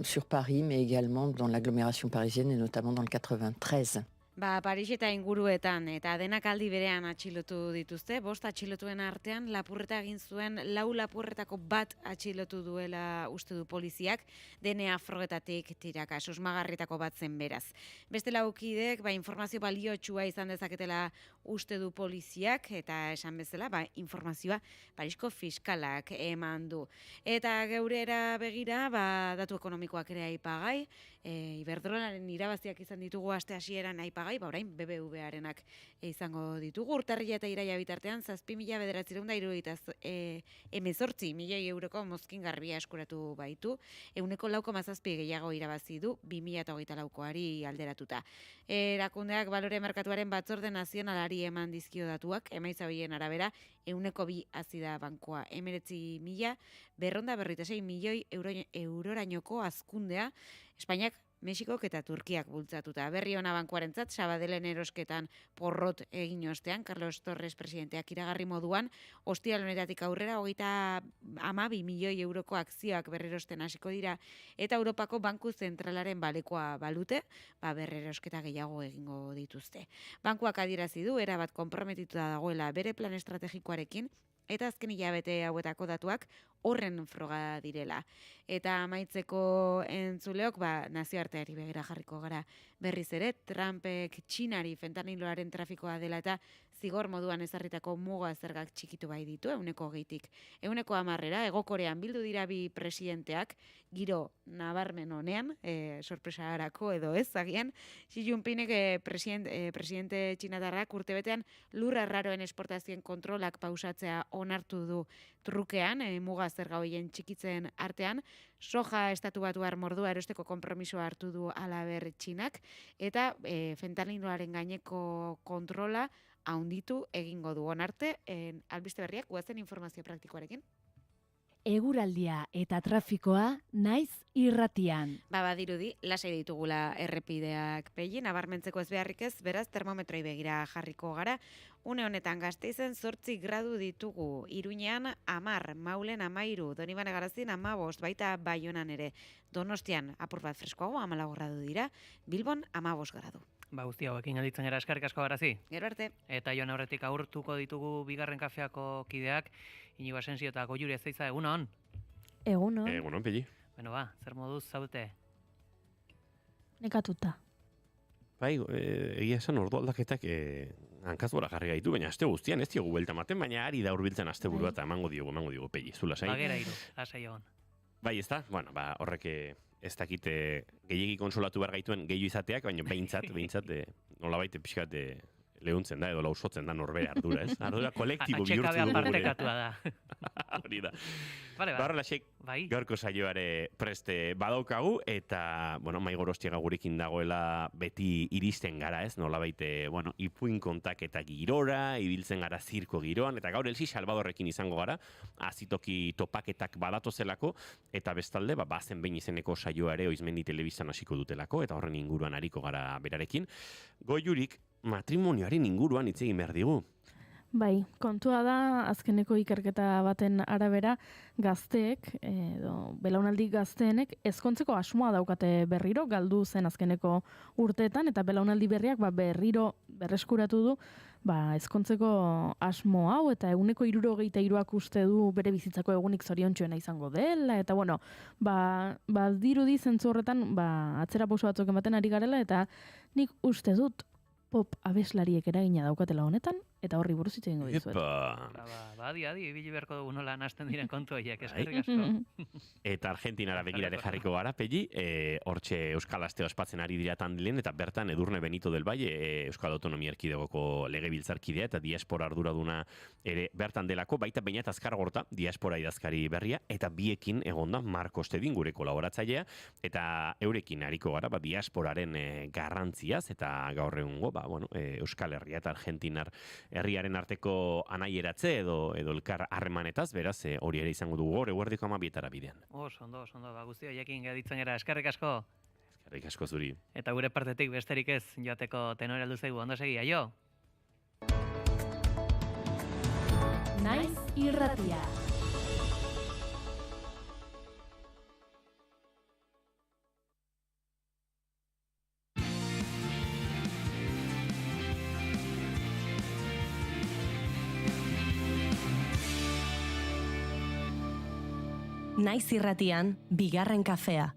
sur Paris, mais également dans l'agglomération parisienne et notamment dans le 93. Paris eta inguruetan, eta denak aldi berean atxilotu dituzte, 5 atxilotuen artean lapurreta egin zuen, 4 lapurretako bat atxilotu duela uste du poliziak, DNA frogetatik tiraka, susmagarritako bat zen beraz. Beste 4 kidek, informazio baliotsua izan dezaketela uste du poliziak, eta esan bezala, informazioa Parisko fiskalak eman du. Eta geurera begira, datu ekonomikoak ere aipagai, Iberdrolaren irabaziak izan ditugu aste hasieran aipagai, orain BBVarenak izango ditugu. Urtarrila eta iraila bitartean 7.978 milioi euroko mozkin garbia eskuratu baitu. 4,7 gehiago irabazi du 2024koari alderatuta. Erakundeak balore merkatuaren batzorde nazionalari eman dizkio datuak, emaitza horien arabera 2 hazi da bankua. 19.456 milioi eurorainoko hazkundea Espainiak, Mexikok eta Turkiak bultzatuta. Berri ona bankuarentzat, Sabadellen erosketan porrot egin ostean, Carlos Torres presidenteak iragarri moduan, ostiral honetatik aurrera 32 milioi euroko akzioak berrerosten hasiko dira, eta Europako Banku Zentralaren balekoa balute, berrerosketa gehiago egingo dituzte. Bankuak adierazi du, erabat konprometituta dagoela bere plan estrategikoarekin, eta azken hilabete hauetako datuak horren froga direla. Eta amaitzeko entzuleok, nazioarteari begira jarriko gara berriz ere, Trumpek Txinari fentaniloaren trafikoa dela eta zigor moduan ezarritako muga zergak txikitu bai ditu, 20%tik. 10%, Hego Korean bildu dira bi presidenteak, giro nabarmen honean, sorpresa harako edo ez, agian, Xi Jinpingek presidente txinatarrak urtebetean lur arraroen esportazioen kontrolak pausatzea onartu du trukean, muga zerga hoien txikitzen artean, soja estatu batuar mordua erosteko konpromisoa hartu du halaber Txinak, eta fentanilaren gaineko kontrola haunditu egingo du onarte, albiste berriak, guazen informazio praktikoarekin. Eguraldia eta trafikoa naiz irratian. Badirudi, lasai ditugula errepideak Pegi, nabarmentzeko ez beharrik ez, beraz termometroi begira jarriko gara. Une honetan Gasteizen 8 gradu ditugu, Iruñean 10, Maulen 13, Donibane Garazin 15, baita Baionan ere. Donostian apur bat freskoago 14 gradu dira, Bilbon 15 gradu. Guzti hauekin gelditzen gara, eskerrik asko Garazi. Gero arte. Eta joan aurretik agurtuko ditugu bigarren kafeako kideak, Inigo Asensio eta Goiuri Ezeiza, egunon? Egunon. Egunon, Peli. Beno zer moduz zaudete? Nekatuta. Bai, egia esan ordu aldaketak hankazbora jarri gaitu, baina aste guztian ez diogu buelta maten, baina ari da hurbiltzen aste burua eta emango diogu Peli, zu lasai. Bagera iru, lasai egon. Bai, ez da? Bueno, horrek ez dakite gehiegi konsolatu behar gaituen gehiu izateak, baina behintzat, nolabait pixkat lehuntzen da, edo lausotzen da norbere ardura, ez? Ardura kolektibo bihurtzu dugu. Atxekabea partekatua da. Hori da. Barra lasek, gaurko saioare preste badaukagu, eta, Mai Gorostiaga gurekin dagoela beti iristen gara, ez? Nolabait, ipuin kontak eta girora, ibiltzen gara zirko giroan, eta gaur Elsi Salvadorrekin izango gara, azitoki topaketak badatozelako, eta bestalde, bazen behin izeneko saioare Oizmendi Telebistan hasiko dutelako, eta horren inguruan ariko gara berarekin. Goiurik, matrimonioaren inguruan hitz egin behar digu. Bai, kontua da, azkeneko ikerketa baten arabera, gazteek, belaunaldi gazteenek, ezkontzeko asmoa daukate berriro, galdu zen azkeneko urteetan, eta belaunaldi berriak berriro berreskuratu du, ezkontzeko asmo hau, eta eguneko 63ak uste du bere bizitzako egunik zoriontsuena izango dela, eta dirudi zentzu horretan, atzera pauso batzuk ematen ari garela, eta nik uste dut, pop abeslariek eragina daukatela honetan, eta horri buruz hitz egingo dizuet. Adi, ibili beharko dugu nola nahasten diren kontu horiek, eskerrik asko. Eta Argentinara begirare jarriko gara, Peli, hortxe Euskal Astea ospatzen ari dira Tandilen, eta bertan Edurne Benito del Valle, Euskal Autonomia Erkidegoko legebiltzarkidea, eta diaspora arduraduna ere bertan delako, baita Beñat Azkargorta, diaspora idazkari berria, eta biekin egonda Marko Estedin gure kolaboratzailea, eta eurekin ariko gara, diasporaren garrantziaz, eta gaur egungo, Euskal Herria eta Argentinar herriaren arteko anaieratze edo elkar harremanetaz, beraz, hori ere izango dugu hor, eguerdiko 12 bidean. Ondo, guzti horiekin gelditzen gara, eskerrik asko. Eskerrik asko zuri. Eta gure partetik besterik ez, joateko tenore aldu zaigu, ondo segi, aio? Naiz irratia. Naiz irratian, bigarren kafea.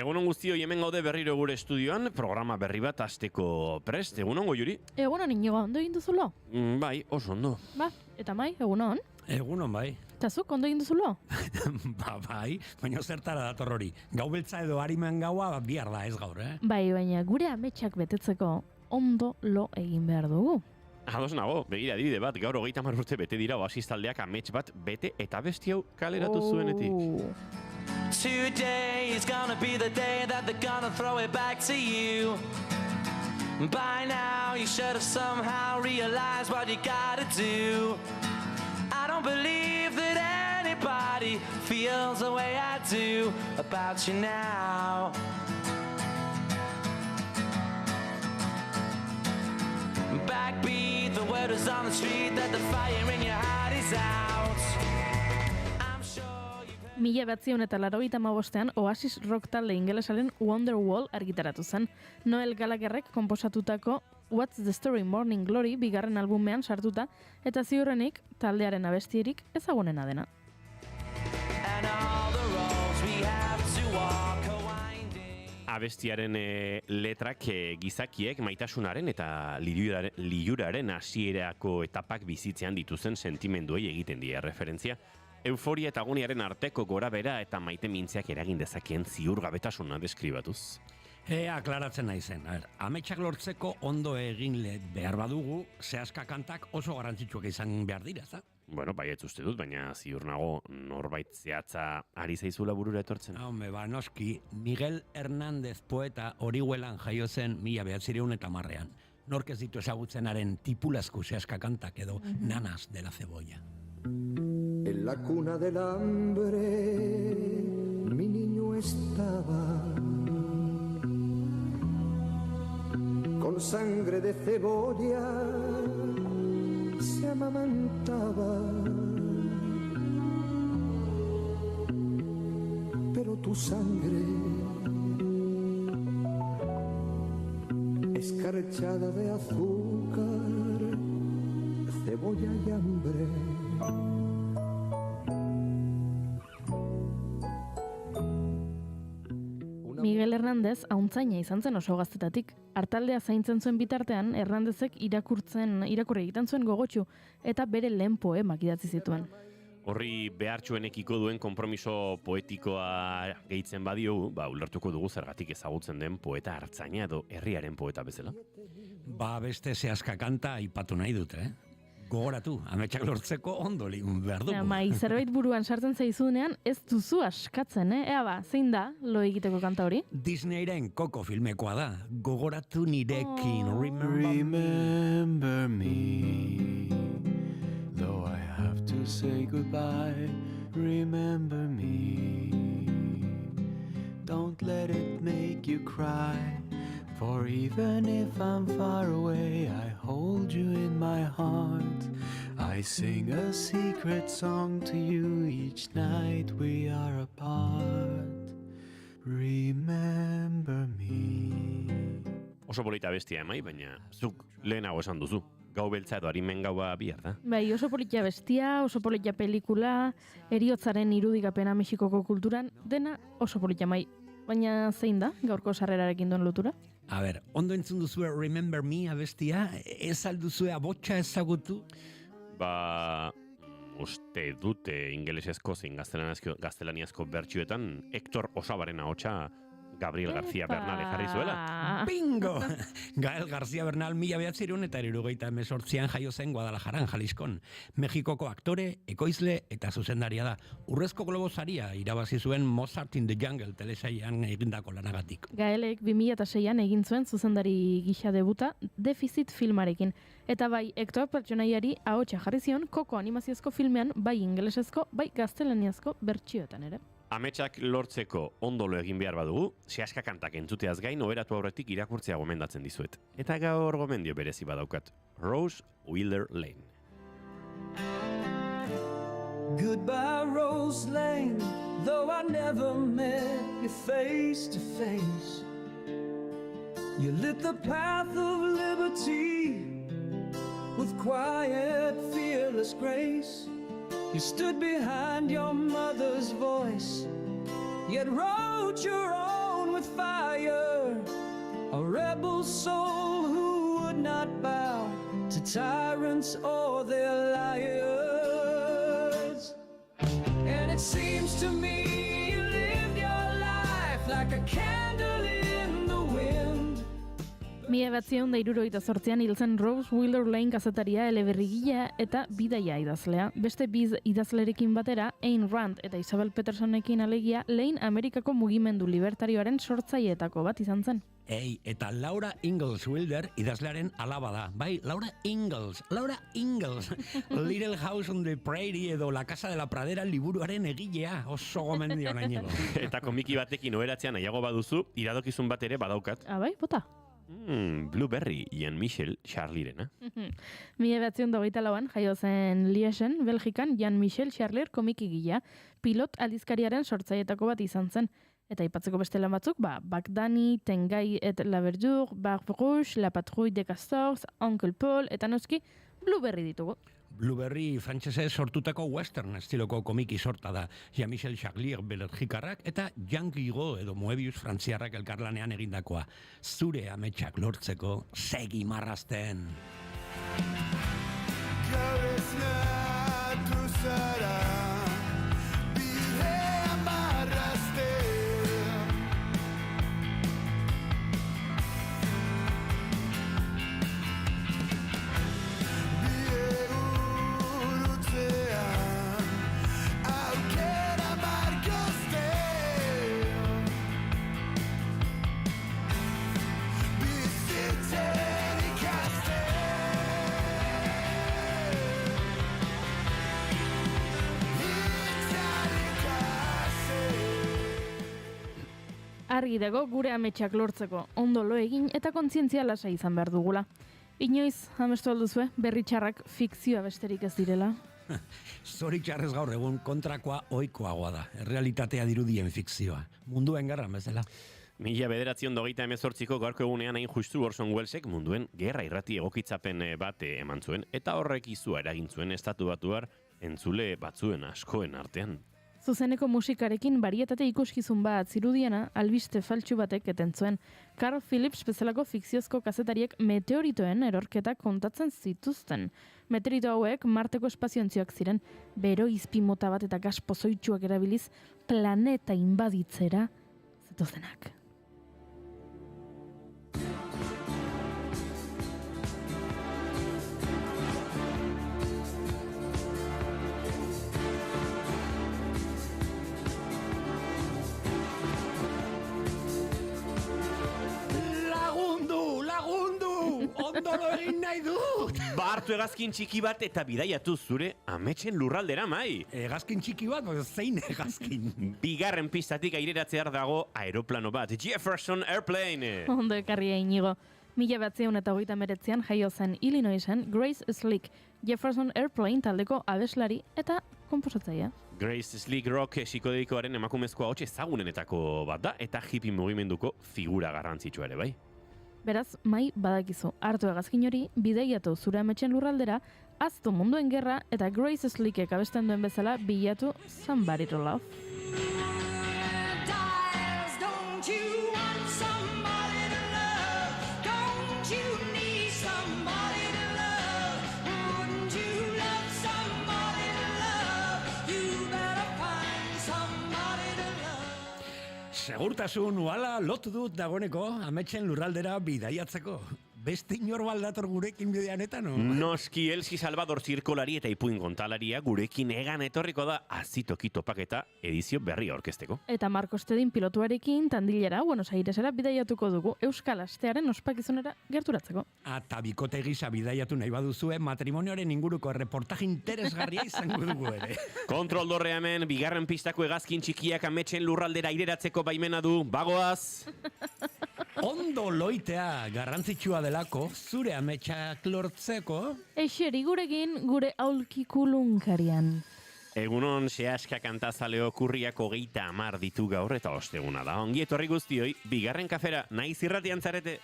Egunon guztio, hemen gaude berriro gure estudioan, programa berri bat hasteko prest. Egunon, Goiuri? Egunon, Inigo, ondo egin duzulo? Bai, oso ondo. Eta Mai, egunon? Egunon, bai. Eta zuk, ondo egin duzulo? Bai, baina zertara dator hori. Gau beltza edo harimen gaua bihar da ez gaur, Bai, baina gure ametsak betetzeko ondo lo egin behar dugu. Ados nago, begira adibide bat, gaur 30 urte bete dira oasis taldeak amets bat bete eta besti hau kaleratu zuenetik. Today is gonna be the day that they're gonna throw it back to you. By now you should have somehow realized what you gotta do. I don't believe that anybody feels the way I do about you now. Backbeat, the word is on the street that the fire in your heart is out. 1985ean Oasis rock talde ingelesaren Wonderwall argitaratu zen. Noel Gallagherrek konposatutako What's the Story Morning Glory bigarren albumean sartuta, eta ziurrenik taldearen abestierik ezagunena dena. Abestiaren letrak gizakiek maitasunaren eta liluraren hasierako etapak bizitzean dituzen sentimenduei egiten die referentzia. Euforia eta agoniaren arteko gora bera eta maite mintzeak eragin dezakeen ziurgabetasuna deskribatuz. Aklaratzen naizen. Ametsak lortzeko ondo egin behar badugu, zehazka kantak oso garrantzitsuak izan behar dira, za? Bueno, baietz uste dut, baina ziur nago norbait zehatza ari zaizula burura etortzen. Noski, Miguel Hernández poeta Orihuelan jaio zen 1910ean. Nork ez ditu ezagutzenaren tipulazko zehazka kantak edo Nanas de la Cebolla. En la cuna del hambre mi niño estaba, con sangre de cebolla se amamantaba, pero tu sangre escarchada de azúcar, cebolla y hambre. Miguel Hernández hauntzaina izan zen oso gaztetatik. Artaldea zaintzen zuen bitartean, Hernándezek irakurri egiten zuen gogotsu eta bere lehen poemak idatzi zituen. Horri behartsuenekiko duen konpromiso poetikoa gehitzen badiogu, ulertuko dugu zergatik ezagutzen den poeta artzaina edo herriaren poeta bezala. Beste zehaska kanta aipatu nahi dut, Gogoratu, ametsak lortzeko ondo ligun behar dugu. Zerbait buruan sartzen zaizunean ez duzu askatzen, Ea zein da lo egiteko kanta hori? Disneyren Koko filmekoa da. Gogoratu nirekin, Remember me, though I have to say goodbye, remember me. Don't let it make you cry, for even if I'm far away, I hold you in my heart. I sing a secret song to you each night we are apart. Remember me. Oso polita bestia baina zuk lehenago esan duzu. Gau beltza edo harimen gaua bihar da. Oso polita bestia, oso polita pelikula, heriotzaren irudikapena Mexikoko kulturan, dena oso polita Baina zein da gaurko sarrerarekin duen lotura? Ondo entzun duzue Remember Me abestia, ez alduzue abotsa ezagutu? Uste dute ingelesezko zein gaztelaniazko bertsuetan Hector Osabaren ahotsa Gabriel García Bernal jarri zuela. Bingo! Gael García Bernal 1978an jaio zen Guadalajaran, Jaliskon. Mexikoko aktore, ekoizle eta zuzendaria da. Urrezko Globo saria irabazi zuen Mozart in the Jungle telesailean egindako lanagatik. Gaelek 2006an egin zuen zuzendari gisa debuta Deficit filmarekin. Eta bai, Hector pertsonaiari ahotsa jarri zion Koko animaziozko filmean bai ingelesezko, bai gaztelaniazko bertsioetan ere. Ametsak lortzeko ondolo egin behar badugu, zehaska kantak entzuteaz gain oberatu aurretik irakurtzea gomendatzen dizuet. Eta gaur gomendio berezi badaukat. Rose Wheeler Lane. Goodbye Rose Lane, though I never met you face to face. You lit the path of liberty with quiet, fearless grace. You stood behind your mother's voice, yet wrote your own with fire. A rebel soul who would not bow to tyrants or their liars. And it seems to me you lived your life like a candle in the wind. 1978an hil zen Rose Wheeler Lane kazetaria, eleberrigilea eta bidaia idazlea. Beste biz idazlerekin batera, Ayn Rand eta Isabel Petersonekin alegia, Lane Amerikako mugimendu libertarioaren sortzaileetako bat izan zen. Eta Laura Ingalls Wilder idazlearen alaba da. Bai, Laura Ingalls. Little House on the Prairie edo La Casa de la Pradera liburuaren egilea. Oso gomendio nainego. Eta komiki batekin oheratzean nahiago baduzu, iradokizun bat ere badaukat. Bai, bota. Blueberry, Jean-Michel Charlierena. 1924an jaio zen Liesen, Belgikan, Jean-Michel Charlier komikigilea, pilot aldizkariaren sortzaileetako bat izan zen. Eta aipatzeko beste lan batzuk, Bagdani, Tengai et la Verdure, Barbe Rouge, La Patrouille de Castors, Uncle Paul, eta noski Blueberry ditugu. Blueberry frantsesez sortutako western estiloko komiki sorta da. Jean-Michel Charlier belgikarrak eta Jean Guigo edo Moebius frantziarrak elkarlanean egindakoa. Zure ametsak lortzeko segi marrazten. Argi dago gure ametsak lortzeko, ondo lo egin eta kontzientzia lasa izan behar dugula. Inoiz, amestu alduzue, berri txarrak fikzioa besterik ez direla? Zoritxarrez gaur egun kontrakoa ohikoagoa da. Realitatea dirudien fikzioa. Munduen gerran bezala. 1928ko gaurko egunean hain justu Orson Wellesek munduen gerra irrati egokitzapen bat eman zuen, eta horrek izua eragin zuen estatu batuar entzule batzuen askoen artean. Zuzeneko musikarekin barietate ikuskizun bat zirudiena albiste faltsu batek eten zuen. Carl Phillips bezalako fikziozko kazetariek meteoritoen erorketak kontatzen zituzten. Meteorito hauek Marteko espaziontziak ziren, bero izpi mota bat eta gas pozoitsuak erabiliz planeta inbaditzera zituztenak. Ondo lo egin nahi dut! Bartu hegazkin txiki bat eta bidaiatu zure ametsen lurraldera, mai! Hegazkin txiki bat, zein hegazkin? Bigarren pistatik aireratzear dago aeroplano bat, Jefferson Airplane! Ondo ekarria inigo. 1939an jaio zen Illinoisen Grace Slick, Jefferson Airplane taldeko abeslari eta konposatzailea. Grace Slick Rock psikodedikoaren emakumezkoa hotxe ezagunenetako bat da, eta hippie mugimenduko figura garrantzitsua ere, bai? Beraz, mai badakizu, hartu hegazkin hori, bidaiatu zure ametsen lurraldera, aztu munduen gerra eta Grace Slickek abesten duen bezala bilatu Somebody to Love. Segurtasun uhala lotu dut dagoeneko ametsen lurraldera bidaiatzeko. Beste inor baldator gurekin bidean eta no? Noski Elsi Salvador zirkolari eta ipuin gontalaria gurekin egan etorriko da azitoki topaketa edizio berri aurkezteko. Eta Marcos Tedin pilotuarekin Tandilera, Buenos Airesera bidaiatuko dugu Euskal Astearen ospakizunera gerturatzeko. Eta bikote gisa bidaiatu nahi baduzue matrimonioaren inguruko reportaje interesgarria izango dugu ere. Kontrol dorre hemen, bigarren pistako hegazkin txikiak ametsen lurraldera aireratzeko baimena du, bagoaz! Ondo loitea garrantzitsua delako, zure ametsak lortzeko. Exeri gurekin gure aulkikulunkarian. Egunon, sehaska kantazaleo kurriako 30 ditu gaur eta osteguna da. Ongi etorri guztioi, bigarren kafera, naiz irratian zarete.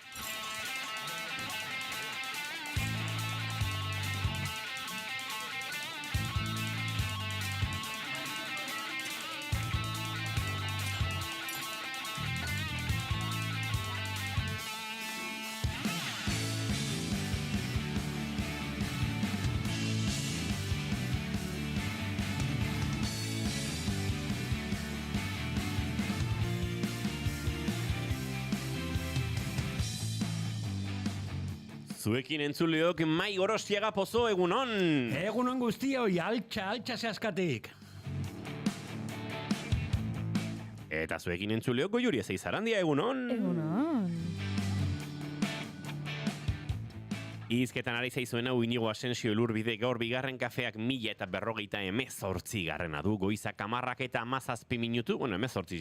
Zuekin entzuleok Mai Gorostiaga Pozo, egunon! Egunon guztioi, altxa zehaskatik. Eta zuekin entzuleok Goiuri Ezeizarandia, egunon! Egunon! Izketan ari zaizuena Inigo Asensio Elurbide gaur bigarren kafeak 1048 garrena du, goizak 10 eta 17 minutu, 18